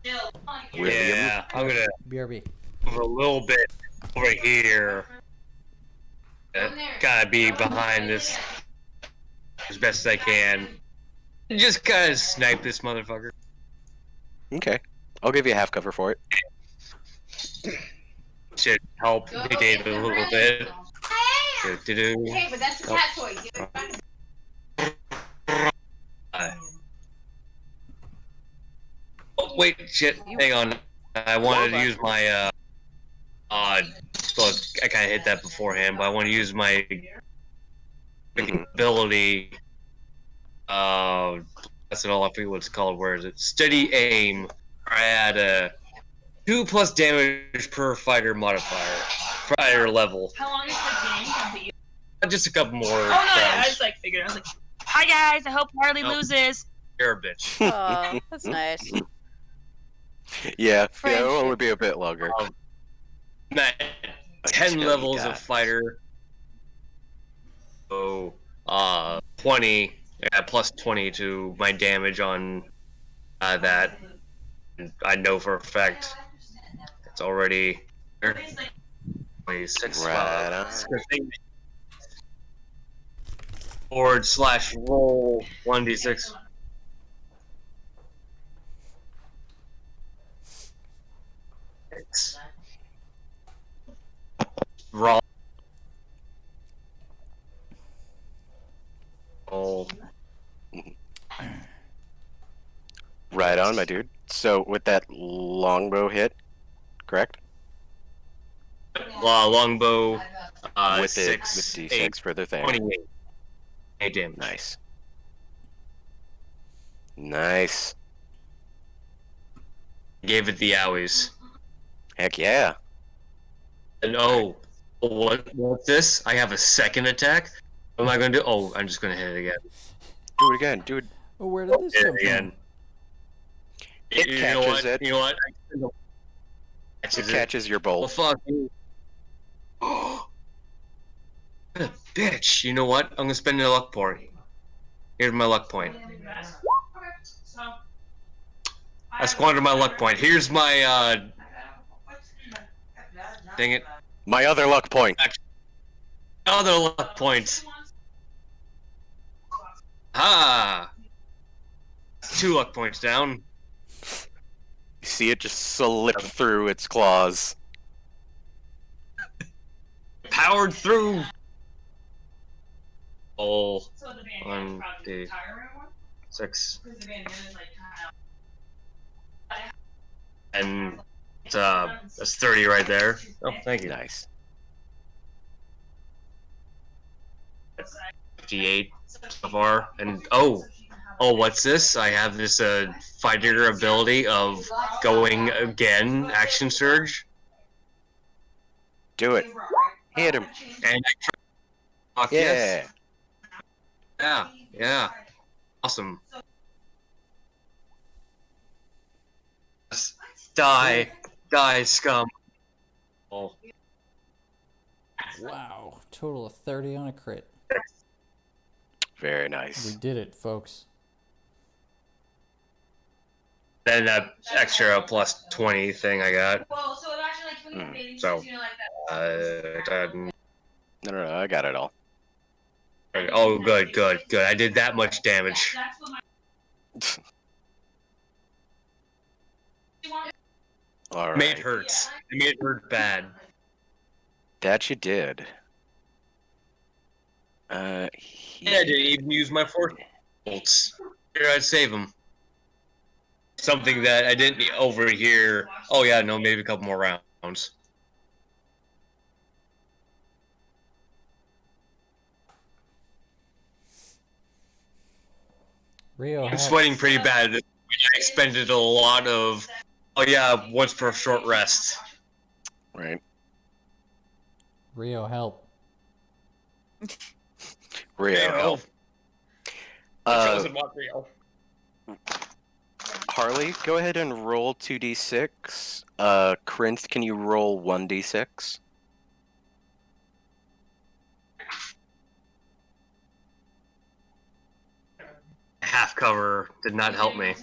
Yeah, I'm gonna BRB. move a little bit over here. Gotta be behind this as best as I can. Just gotta snipe this motherfucker. Okay. I'll give you half cover for it. Should help mitigate it a little bit. Do-do-do. Hey, but that's a cat toy. Give it back. Oh, wait, shit. Hang on. I wanted to use my, so I kind of hit that beforehand, but I want to use my ability, that's it all, I forget what it's called, where is it? Steady aim. I had a 2+ damage per fighter modifier, fighter level. How long is the game? Just a couple more Oh no, I rounds. just like figured. I was like, "Hi guys, I hope Harley Nope. loses." You're a bitch. Oh, that's nice. Yeah, it'll Friendship. only be a bit longer. Matt, I 10 tell you levels that. of fighter. So, 20, plus 20 to my damage on that. And I know for a fact it's already 26. Right on. /roll 1d6. Raw. Oh. Right on, my dude. So with that longbow hit, correct? Longbow, with 6, with D6 8, for the thing. 28. 8 damage. Nice. Nice. Gave it the owies. Heck yeah. And what's this? I have a second attack? What am I gonna do? Oh, I'm just gonna hit it again. Do it again. Do it. Oh, where did this Hit come it again. It You know catches what? it. You know what? It catches your Well, bolt. fuck you. What a bitch. You know what? I'm gonna spend a luck point. Here's my luck point. I squandered my luck point. Here's my, dang it. My other luck point. Other luck points. Ah! 2 luck points down. You see it just slip through its claws. Powered through. Oh, 1d6. And that's 30 right there. Oh, thank you. Nice. 58 so far. And oh, what's this? I have this fighter ability of going again, action surge. Do it. Hit him. And fuck Yeah. yes. Yeah. Awesome. Die, scum. Oh. Wow, total of 30 on a crit. Very We nice. did it, folks. Then that extra plus 20 thing I got. Well, so it actually like when you're bathing So, suits, you know, like that. No, I got it all. Oh, good. I did that much damage. That's what my. All right. Made hurts. It made it hurt bad. That you did. Yeah, I didn't even use my force bolts. Here, I'd save them. Something that I didn't over here. Oh yeah, no, maybe a couple more rounds. Rio, I'm sweating pretty bad. I expended a lot of, once per short rest. Right. Rio, help. Rio, help. The chosen one, Rio. Harley, go ahead and roll 2d6. Corinth, can you roll 1d6? Half cover did not help me.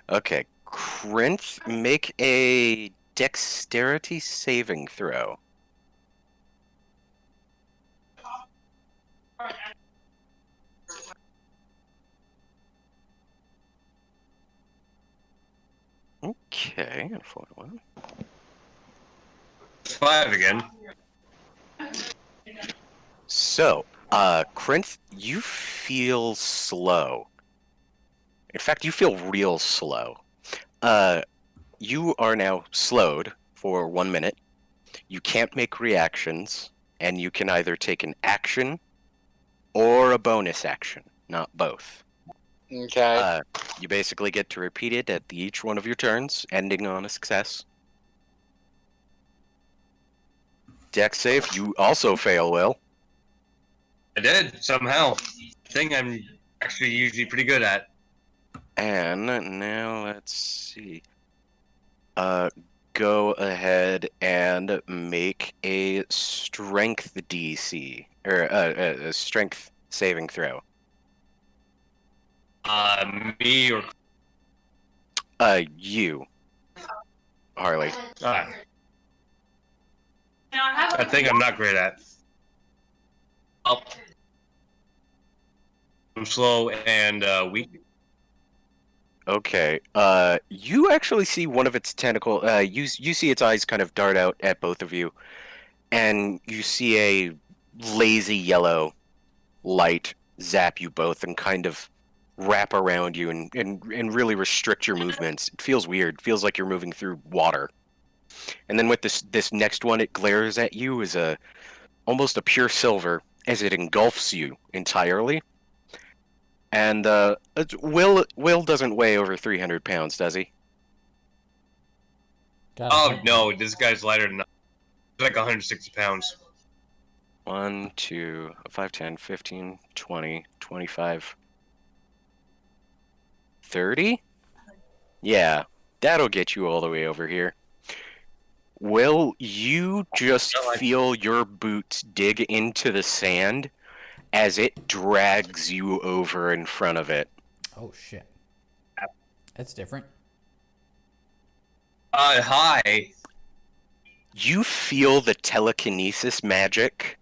Okay, Corinth, make a dexterity saving throw. Okay, unfortunately. 5 again. So, Corinth, you feel slow. In fact, you feel real slow. You are now slowed for 1 minute. You can't make reactions, and you can either take an action or a bonus action, not both. Okay. You basically get to repeat it at each one of your turns, ending on a success. Dex save, you also fail, Will. I did, somehow. Thing I'm actually usually pretty good at. And now let's see. Go ahead and make a strength DC, or a strength saving throw. Me or... You, Harley. A thing I'm not great at. Oh. I'm slow and weak. Okay. You actually see one of its tentacle. You see its eyes kind of dart out at both of you, and you see a lazy yellow light zap you both and kind of wrap around you and really restrict your movements. It feels weird. It feels like you're moving through water. And then with this next one, it glares at you as almost a pure silver as it engulfs you entirely. And Will doesn't weigh over 300 pounds, does he? Oh no, this guy's lighter than he's like 160 pounds. 1, 2, 5, 10, 15, 20, 25, 30? Yeah, that'll get you all the way over here. Will, you just feel your boots dig into the sand as it drags you over in front of it. Oh shit. That's different. Hi. You feel the telekinesis magic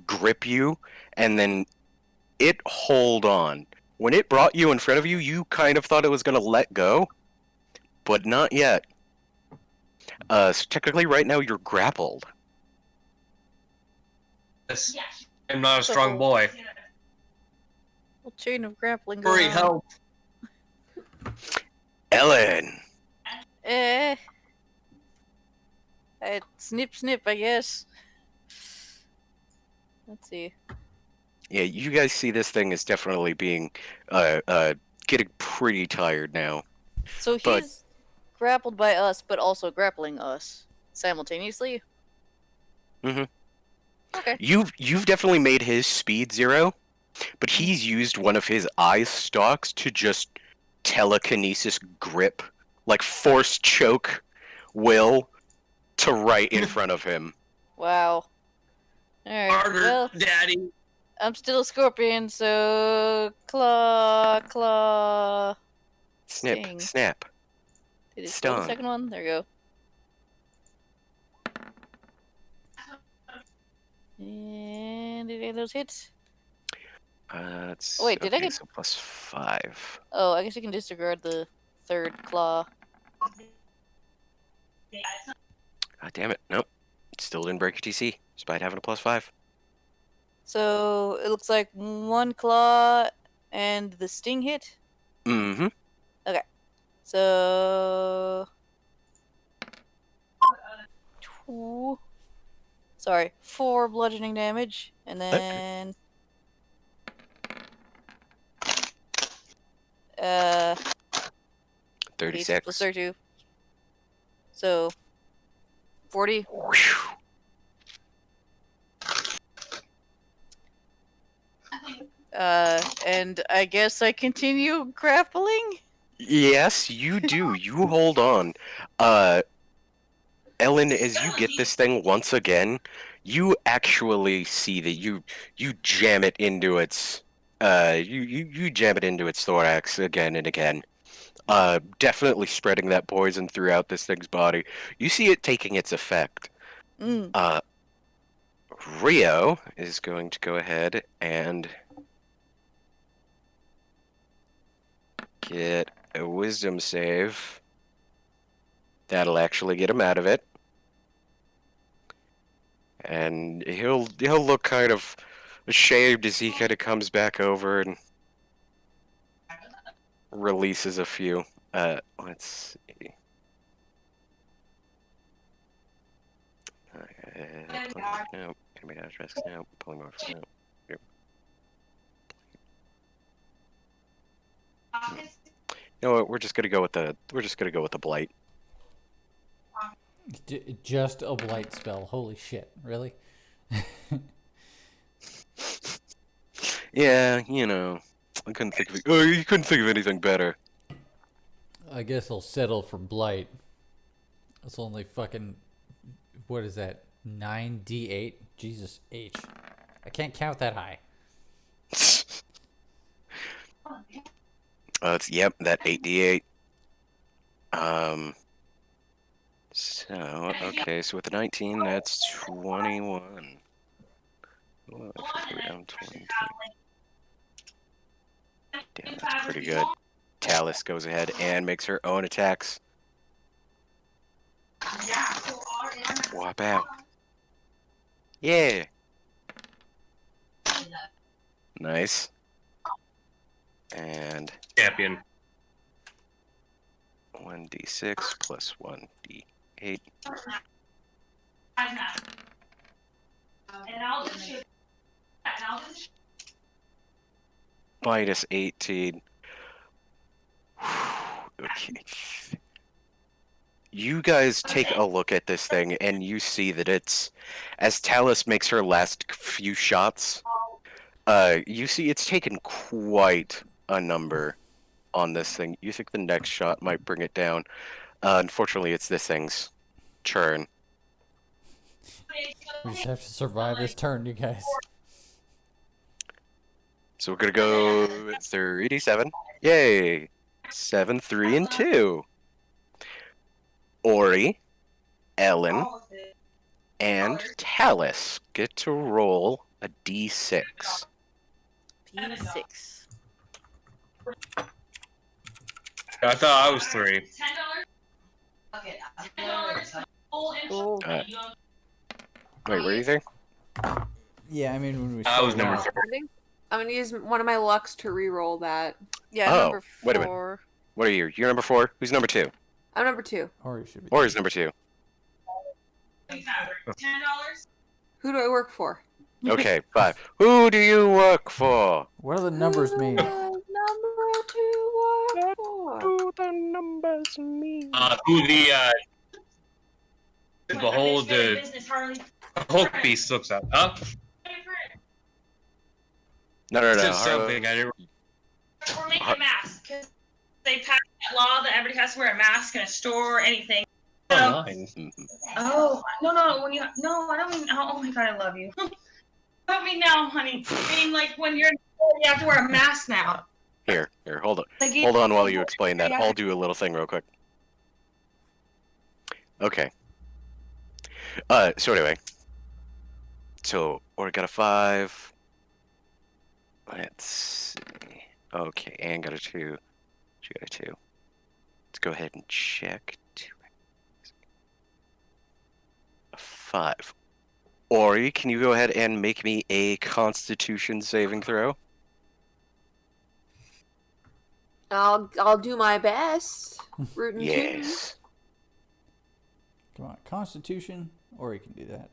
grip you, and then it hold on. When it brought you in front of you, you kind of thought it was going to let go, but not yet. So technically right now you're grappled. Yes. I'm not a strong boy. Whole chain of grappling. Hurry, help. Ellen. Snip, snip, I guess. Let's see. Yeah, you guys see this thing is definitely being, getting pretty tired now. So he's grappled by us, but also grappling us simultaneously? Mm-hmm. Okay. You've definitely made his speed 0, but he's used one of his eye stalks to just telekinesis grip, like force choke Will to right in front of him. Wow. Alright, Harder, well, Daddy. I'm still a scorpion, so claw, Snip, sting. snap. Did it still the Stung. second one? There you go. And did any of those hit? Wait, did I get... So +5. Oh, I guess you can disregard the third claw. God damn it. Nope. Still didn't break your TC, despite having a +5. So it looks like 1 claw and the sting hit. Mm-hmm. Okay. So 4 bludgeoning damage, and then 8 36. Plus 32. So 40. And I guess I continue grappling? Yes, you do. You hold on. Ellen, as you get this thing once again, you actually see that you jam it into its you jam it into its thorax again and again. Definitely spreading that poison throughout this thing's body. You see it taking its effect. Mm. Rio is going to go ahead and get a wisdom save. That'll actually get him out of it. And he'll look kind of ashamed as he kind of comes back over and releases a few. Let's see. No, enemy address now. Polymorph now. Here. You know what? We're just gonna go with the blight. Just a blight spell. Holy shit! Really? Yeah, you know, I couldn't think of it. Oh, you couldn't think of anything better. I guess I'll settle for blight. It's only fucking. What is that? 9d8? Jesus H. I can't count that high. It's that 8d8. So okay, so with the 19, that's 21. Well, around 22. Damn, that's pretty good. Talus goes ahead and makes her own attacks. Whop out. Yeah. Nice. And Champion. 1d6 plus 1d8. And I'll just shoot. Minus 18. Okay. You guys take a look at this thing, and you see that it's, as Talus makes her last few shots, you see it's taken quite a number on this thing. You think the next shot might bring it down. Unfortunately, it's this thing's turn. We just have to survive this turn, you guys. So we're gonna go 37. Yay! 7, 3, and 2. Ori, Ellen, and Talus get to roll a d6. P6. I thought I was 3. Cool. Wait, what do you think? Yeah, I mean, when we I was started number out- 3. I'm gonna use one of my lucks to re-roll that. Yeah, Oh, number 4. wait a minute. What are you? You're number 4? Who's number 2? I'm number 2. Ori should be. Ori's number 2. Who do I work for? Okay, 5. Who do you work for? What do the numbers mean? Number 2 work for? Do the numbers mean? Who the behold the Hulk beast looks up, huh? No. It said something I didn't. We're making a mask because they passed that law that everybody has to wear a mask in a store or anything. So, Online. oh no! When you I don't mean. Oh my god, I love you. I mean now, honey. I mean like when you're in school, you have to wear a mask now. Here, hold on. Like, Hold on while you explain that. I'll do a little thing real quick. Okay. So anyway. So, Ori got a 5. Let's see. Okay, Anne got a 2. She got a 2. Let's go ahead and check. 2. A 5. Ori, can you go ahead and make me a Constitution saving throw? I'll do my best. Rootin' tootin'. Yes. Come on, Constitution. Ori can do that.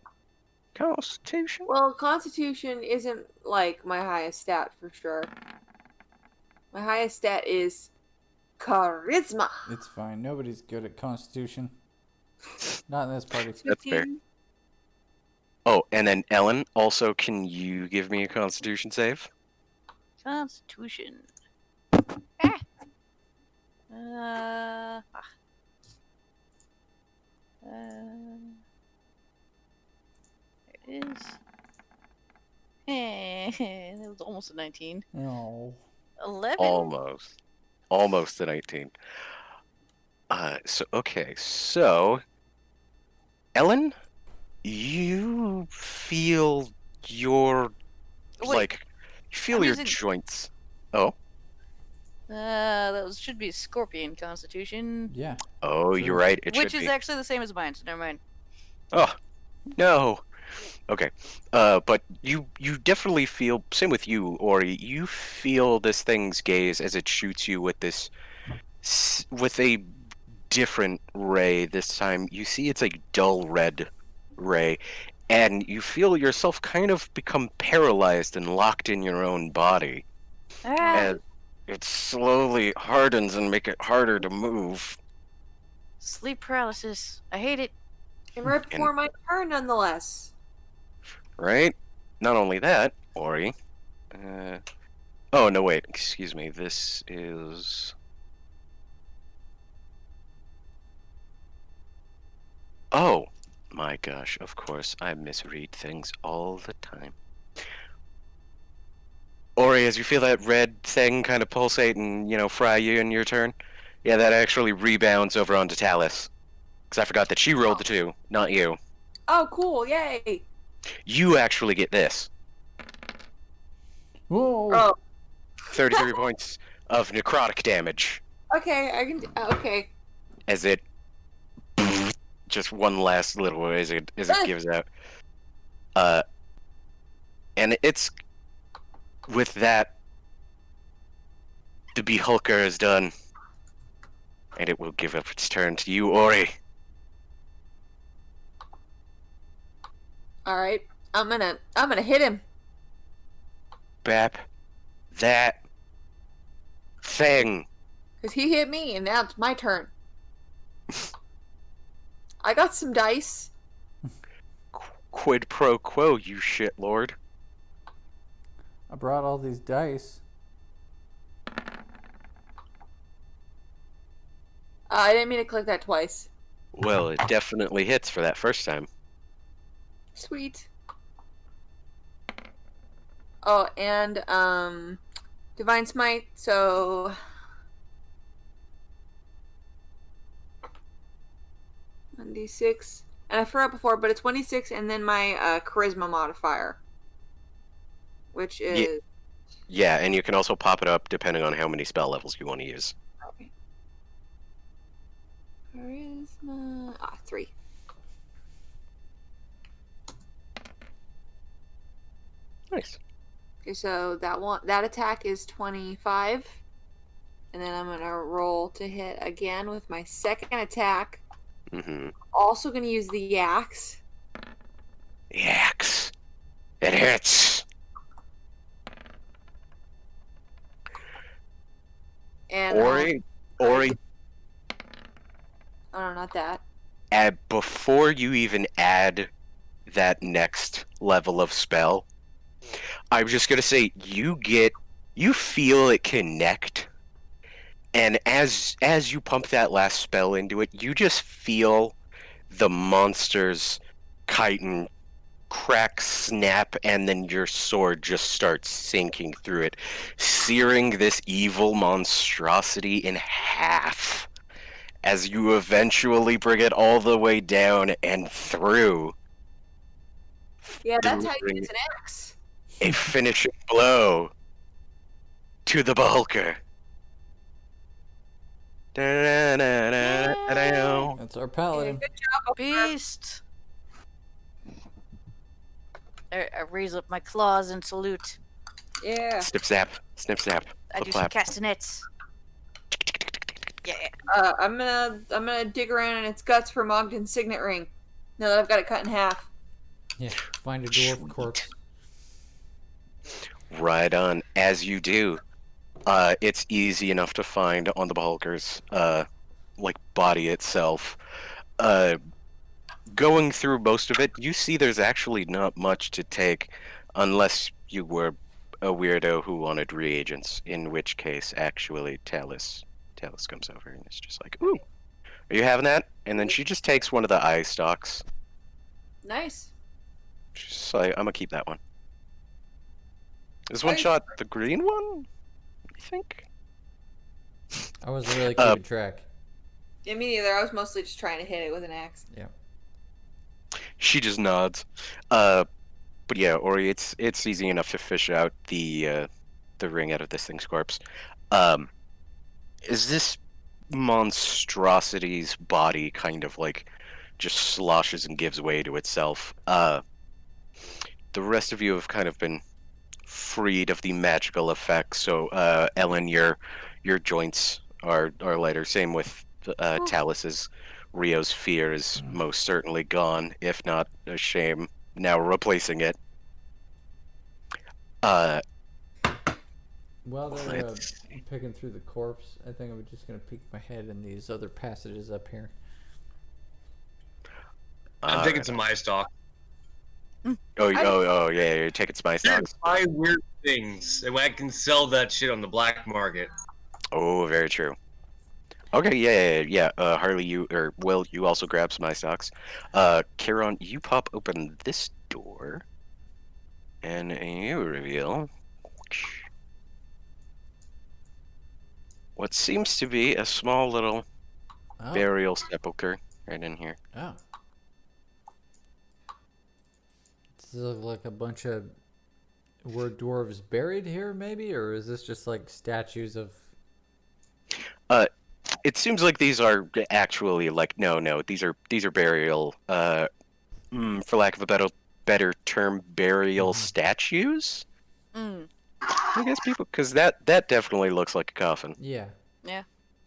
Constitution? Well, Constitution isn't like my highest stat for sure. My highest stat is Charisma. It's fine. Nobody's good at Constitution. Not in this party. That's fair. Oh, and then Ellen, also, can you give me a Constitution save? Constitution. There it is. That was almost a 19. No. 11. Almost a 19. So Ellen, you feel your Wait, you feel I'm your using- joints. Oh, that should be Scorpion Constitution, Yeah. oh, you're right. It which should is be. actually the same as mine. So never mind. Oh, no. Okay. But you definitely feel, same with you, Ori, you feel this thing's gaze as it shoots you with with a different ray this time. You see it's a dull red ray, and you feel yourself kind of become paralyzed and locked in your own body. As it slowly hardens and make it harder to move. Sleep paralysis. I hate it. And right before my turn, nonetheless. Right? Not only that, Ori. Oh, no, wait. Excuse me. This is... Oh, my gosh. Of course, I misread things all the time. Ori, as you feel that red thing kind of pulsate and, fry you in your turn, yeah, that actually rebounds over onto Talus. Because I forgot that she rolled the 2, not you. Oh, cool! Yay! You actually get this. Whoa. Oh, 33 points of necrotic damage. okay. I can. Okay. As it... Just one last little as it gives out. And it's... With that, the Behulker is done. And it will give up its turn to you, Ori. All right. I'm gonna hit him. Bap. That thing. Cause he hit me, and now it's my turn. I got some dice. Quid pro quo, you shit lord. I brought all these dice. I didn't mean to click that twice. Well, it definitely hits for that first time. Sweet. Oh, and Divine Smite. So 1d6, and I forgot before, but it's 1d6, and then my charisma modifier, which is Yeah, and you can also pop it up depending on how many spell levels you want to use. charisma 3. Nice. Okay, so that attack is 25, and then I'm gonna roll to hit again with my second attack. Mm-hmm. Also gonna use the axe. The axe. It hits. And Ori, oh no, not that. before you even add that next level of spell, I'm just gonna say you feel it connect, and as you pump that last spell into it, you just feel the monster's chitin crack, snap, and then your sword just starts sinking through it, searing this evil monstrosity in half as you eventually bring it all the way down and through. Yeah, that's how you delivering use an axe. a finishing blow to the Behulker. Da-da-da-da-da-da-da. That's our Yeah, paladin. good job, Beast. I raise up my claws and salute. Yeah. Snip zap, snip zap. I do some castanets. Yeah. I'm gonna dig around in its guts for Mogden's signet ring. Now that I've got it cut in half. Yeah. Find a dwarf corpse. Right on. As you do, It's easy enough to find on the Beholder's like body itself. Going through most of it, you see there's actually not much to take, unless you were a weirdo who wanted reagents. In which case, actually, Talus comes over and is just like, "Ooh, are you having that?" And then she just takes one of the eye stalks. Nice. She's just like, "I'm gonna keep that one." Is one Nice. shot the green one? I think. I wasn't really keeping track. Yeah, me neither. I was mostly just trying to hit it with an axe. Yeah. She just nods. But yeah, Ori, it's easy enough to fish out the ring out of this thing's corpse. Is this monstrosity's body kind of like just sloshes and gives way to itself? The rest of you have kind of been freed of the magical effects. So, Ellen, your joints are lighter. Same with Talus's. Rio's fear is most certainly gone, if not a shame. Now replacing it. While they're Let's picking through the corpse, I think I'm just gonna peek my head in these other passages up here. I'm taking some eye stock. Oh, yeah, you're taking some eye Dude, stocks. buy weird things, and I can sell that shit on the black market. Oh, very true. Okay, yeah. Harley, Will, you also grab some eye stocks. Kieran, you pop open this door, and you reveal what seems to be a small little Oh. burial sepulcher right in here. Oh. Does this look like a bunch of were dwarves buried here, maybe, or is this just like statues of? It seems like these are actually like no, these are burial. For lack of a better term, burial statues. Mm. I guess people, because that definitely looks like a coffin. Yeah. Yeah.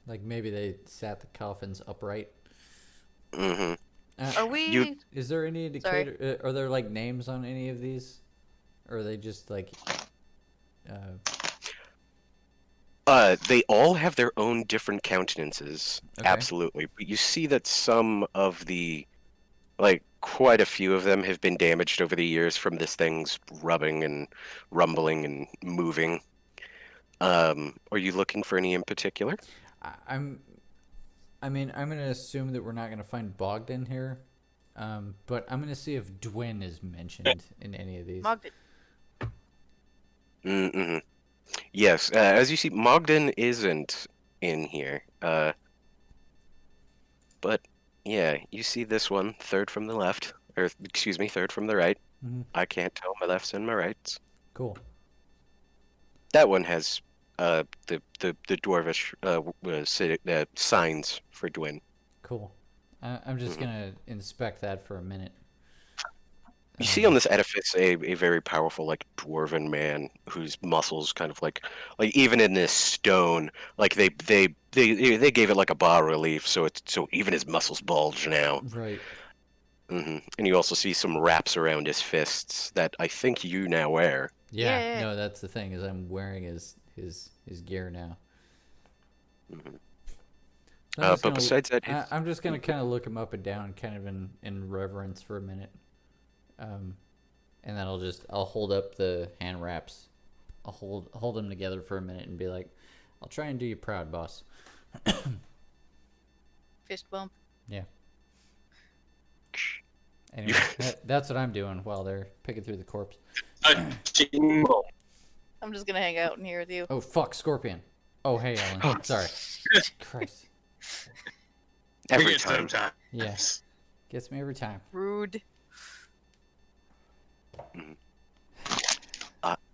Like maybe they sat the coffins upright. Mm-hmm. Are we? Is there any indicator? Are there like names on any of these, or are they just like? They all have their own different countenances. Okay. Absolutely, but you see that some of the, like, quite a few of them have been damaged over the years from this thing's rubbing and rumbling and moving. Are you looking for any in particular? I mean, I'm gonna assume that we're not gonna find Bogdan here, but I'm gonna see if Dwin is mentioned in any of these. Mogden. Mm-hmm. Yes, as you see, Mogden isn't in here. But yeah, you see this one, third from the left, or excuse me, third from the right. Mhm. I can't tell my lefts and my rights. Cool. That one has the dwarvish signs for Dwin. Cool. I'm just gonna inspect that for a minute. You see on this edifice a very powerful, like, dwarven man whose muscles kind of like even in this stone, like they gave it like a bas relief, so even his muscles bulge now. Right. And you also see some wraps around his fists that I think you now wear. Yeah. Yeah. No, that's the thing is I'm wearing his gear now. So I'm just But gonna- besides that, I'm just gonna kind of look him up and down, kind of in reverence for a minute, and then I'll hold up the hand wraps. I'll hold them together for a minute and be like, "I'll try and do you proud, boss." Fist bump. Yeah. Anyway, that's what I'm doing while they're picking through the corpse. I'm just gonna hang out in here with you. Oh fuck, Scorpion. Oh hey, Ellen. Sorry. Christ. every time. Yeah. Gets me every time. Rude.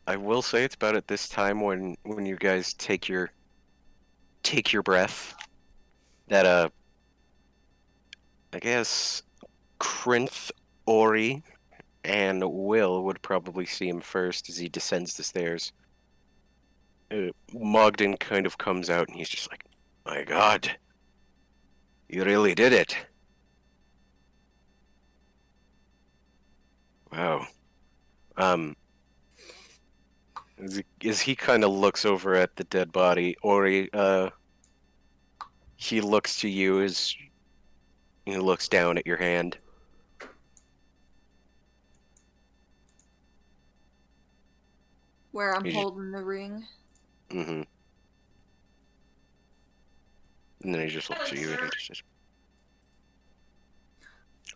I will say it's about at this time when you guys take your breath that I guess Krinth, Ori, and Will would probably see him first as he descends the stairs. Mogden kind of comes out and he's just like, "My God, you really did it! Wow. As he kind of looks over at the dead body, Ori, he looks to you as he looks down at your hand. Where I'm You just- holding the ring. Mm-hmm. And then he just looks at you and he just says,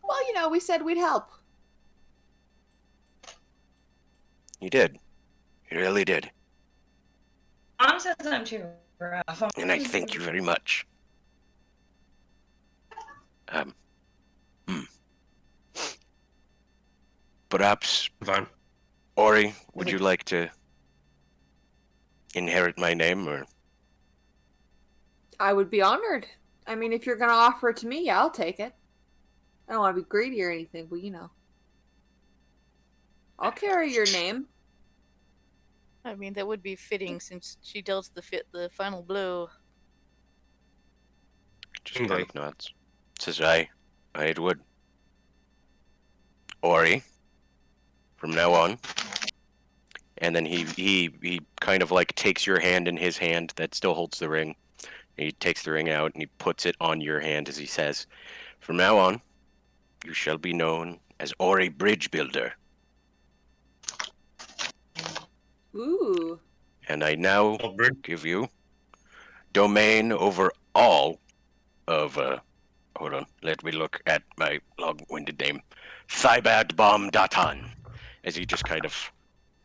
Well, you know, we said we'd help. "You did. You really did. Mom says I'm too rough. And I thank you very much." Perhaps, Fine. Ori, would you like to inherit my name, or I would be honored. I mean, if you're gonna offer it to me, yeah, I'll take it. I don't want to be greedy or anything, but you know, I'll carry your name. I mean, that would be fitting since she dealt the final blow. just kind of nods? Says, it would. Ori, from now on. And then he kind of like takes your hand in his hand that still holds the ring. He takes the ring out and he puts it on your hand as he says, "From now on, you shall be known as Ori Bridge Builder. Ooh. And I now give you domain over all of, hold on, let me look at my long-winded name, Thybad Bomb Datan," as he just kind of,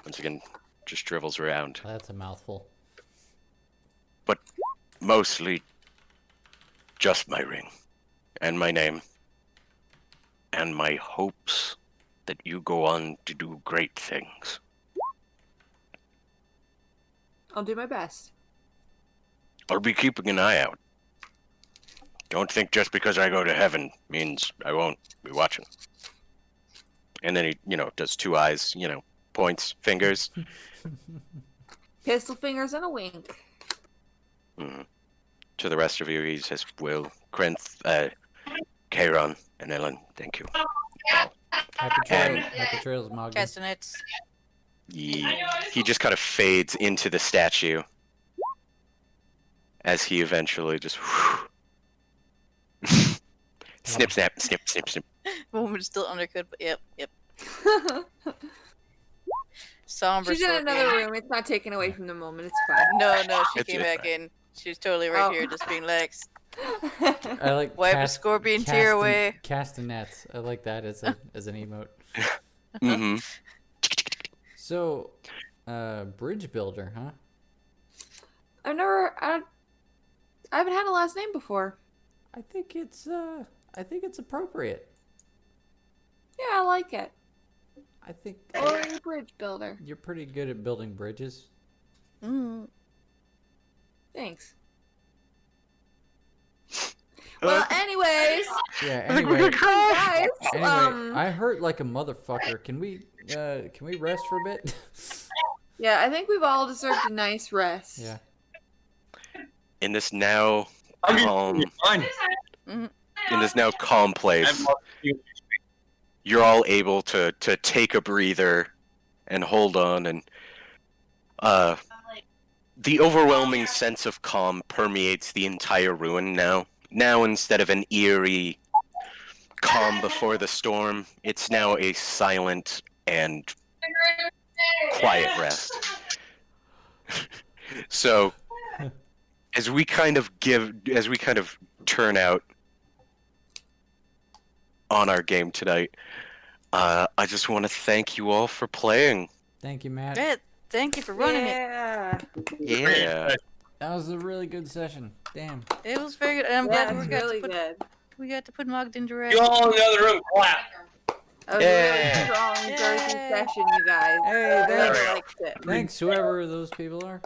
once again, just dribbles around. That's a mouthful. But mostly just my ring and my name and my hopes that you go on to do great things. I'll do my best. I'll be keeping an eye out. Don't think just because I go to heaven means I won't be watching. And then he, does two eyes, points, fingers. Pistol fingers and a wink. Mm. To the rest of you, he says, Will, Krenth, Kairon, and Ellen, thank you. Happy trails, Moggy. Castanets. He just kind of fades into the statue as he eventually just snip, snap, snip, snip, snip. Woman's still undercooked, but yep. Somber. She's in scorpion. another room. It's not taken away from the moment. It's fine. No, she It's came back fine. in. She's totally right Oh. here, just being like, I like wipe a scorpion tear away. Castanets. I like that as an emote. Mm-hmm. So, bridge builder, huh? I haven't had a last name before. I think it's appropriate. Yeah, I like it. I think Or a bridge builder. you're pretty good at building bridges. Mm. Thanks. Well, anyways, Yeah. Anyway, guys, I hurt like a motherfucker. Can we rest for a bit? yeah, I think we've all deserved a nice rest. Yeah. In this now Fine. calm place, you're all able to take a breather and hold on, and the overwhelming sense of calm permeates the entire ruin now. Now, instead of an eerie calm before the storm, it's now a silent and quiet rest. So, as we kind of turn out on our game tonight, I just want to thank you all for playing. Thank you, Matt. Yeah, thank you for running it. Yeah. Yeah. That was a really good session. Damn. It was very good. And I'm Yeah, glad it's we got really to put good. we got to put Mogden direct. You all in the other room, clap. That was a Yeah. really strong, girthy Yay. session, you guys. Hey, I thanks. really liked it. Thanks, whoever those people are.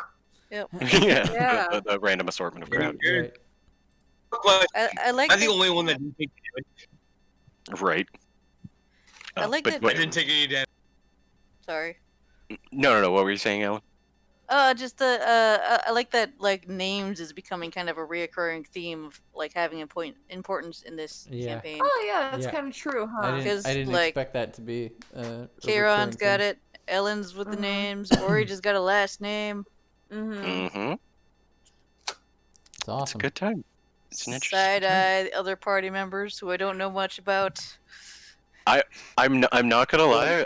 Yep. Yeah. The random assortment of crowd. Good. Great. I like I'm the that- only one that didn't take damage. Right. I like but that- wait, I didn't take any damage. Sorry. No. What were you saying, Alan? Just I like that like names is becoming kind of a reoccurring theme of like having importance in this Yeah. campaign. Oh yeah, that's Yeah. kind of true, huh? I didn't Because, expect that to be. Kairon's got it, Ellen's with the Mhm. names. Ori just got a last name. Mm-hmm. Mm-hmm. It's It's a awesome. good time. It's an interesting Side time. eye, the other party members who I don't know much about. I'm not gonna lie.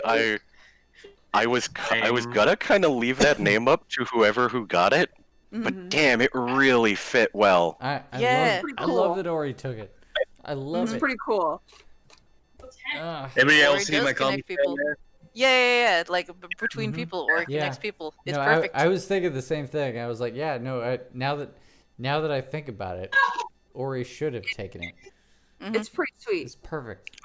I was gonna kind of leave that name up to whoever who got it, but Mhm. damn, it really fit well. I Yeah. love, I Cool. love that Ori took it. I love It's it. pretty cool. Ah, Anybody Ori else see does my connect comment? people. Yeah. Like between Mhm. people, Ori Yeah. connects people. It's no, perfect. I was thinking the same thing. I was like, yeah, no. Now that I think about it, Ori should have taken it. Mhm. It's pretty sweet. It's perfect.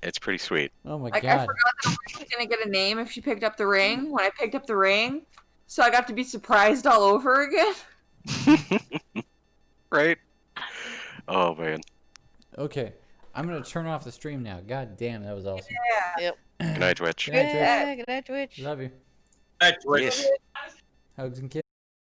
It's pretty sweet. Oh my Like I god. forgot that Ori was gonna get a name if she picked up the ring when I picked up the ring, so I got to be surprised all over again. Right? Oh man. Okay, I'm gonna turn off the stream now. God damn, that was awesome. Yep. Good night, Twitch. Good night, Twitch. Yeah, good night, Twitch. Love you. That's what- Yes. Hugs and kisses.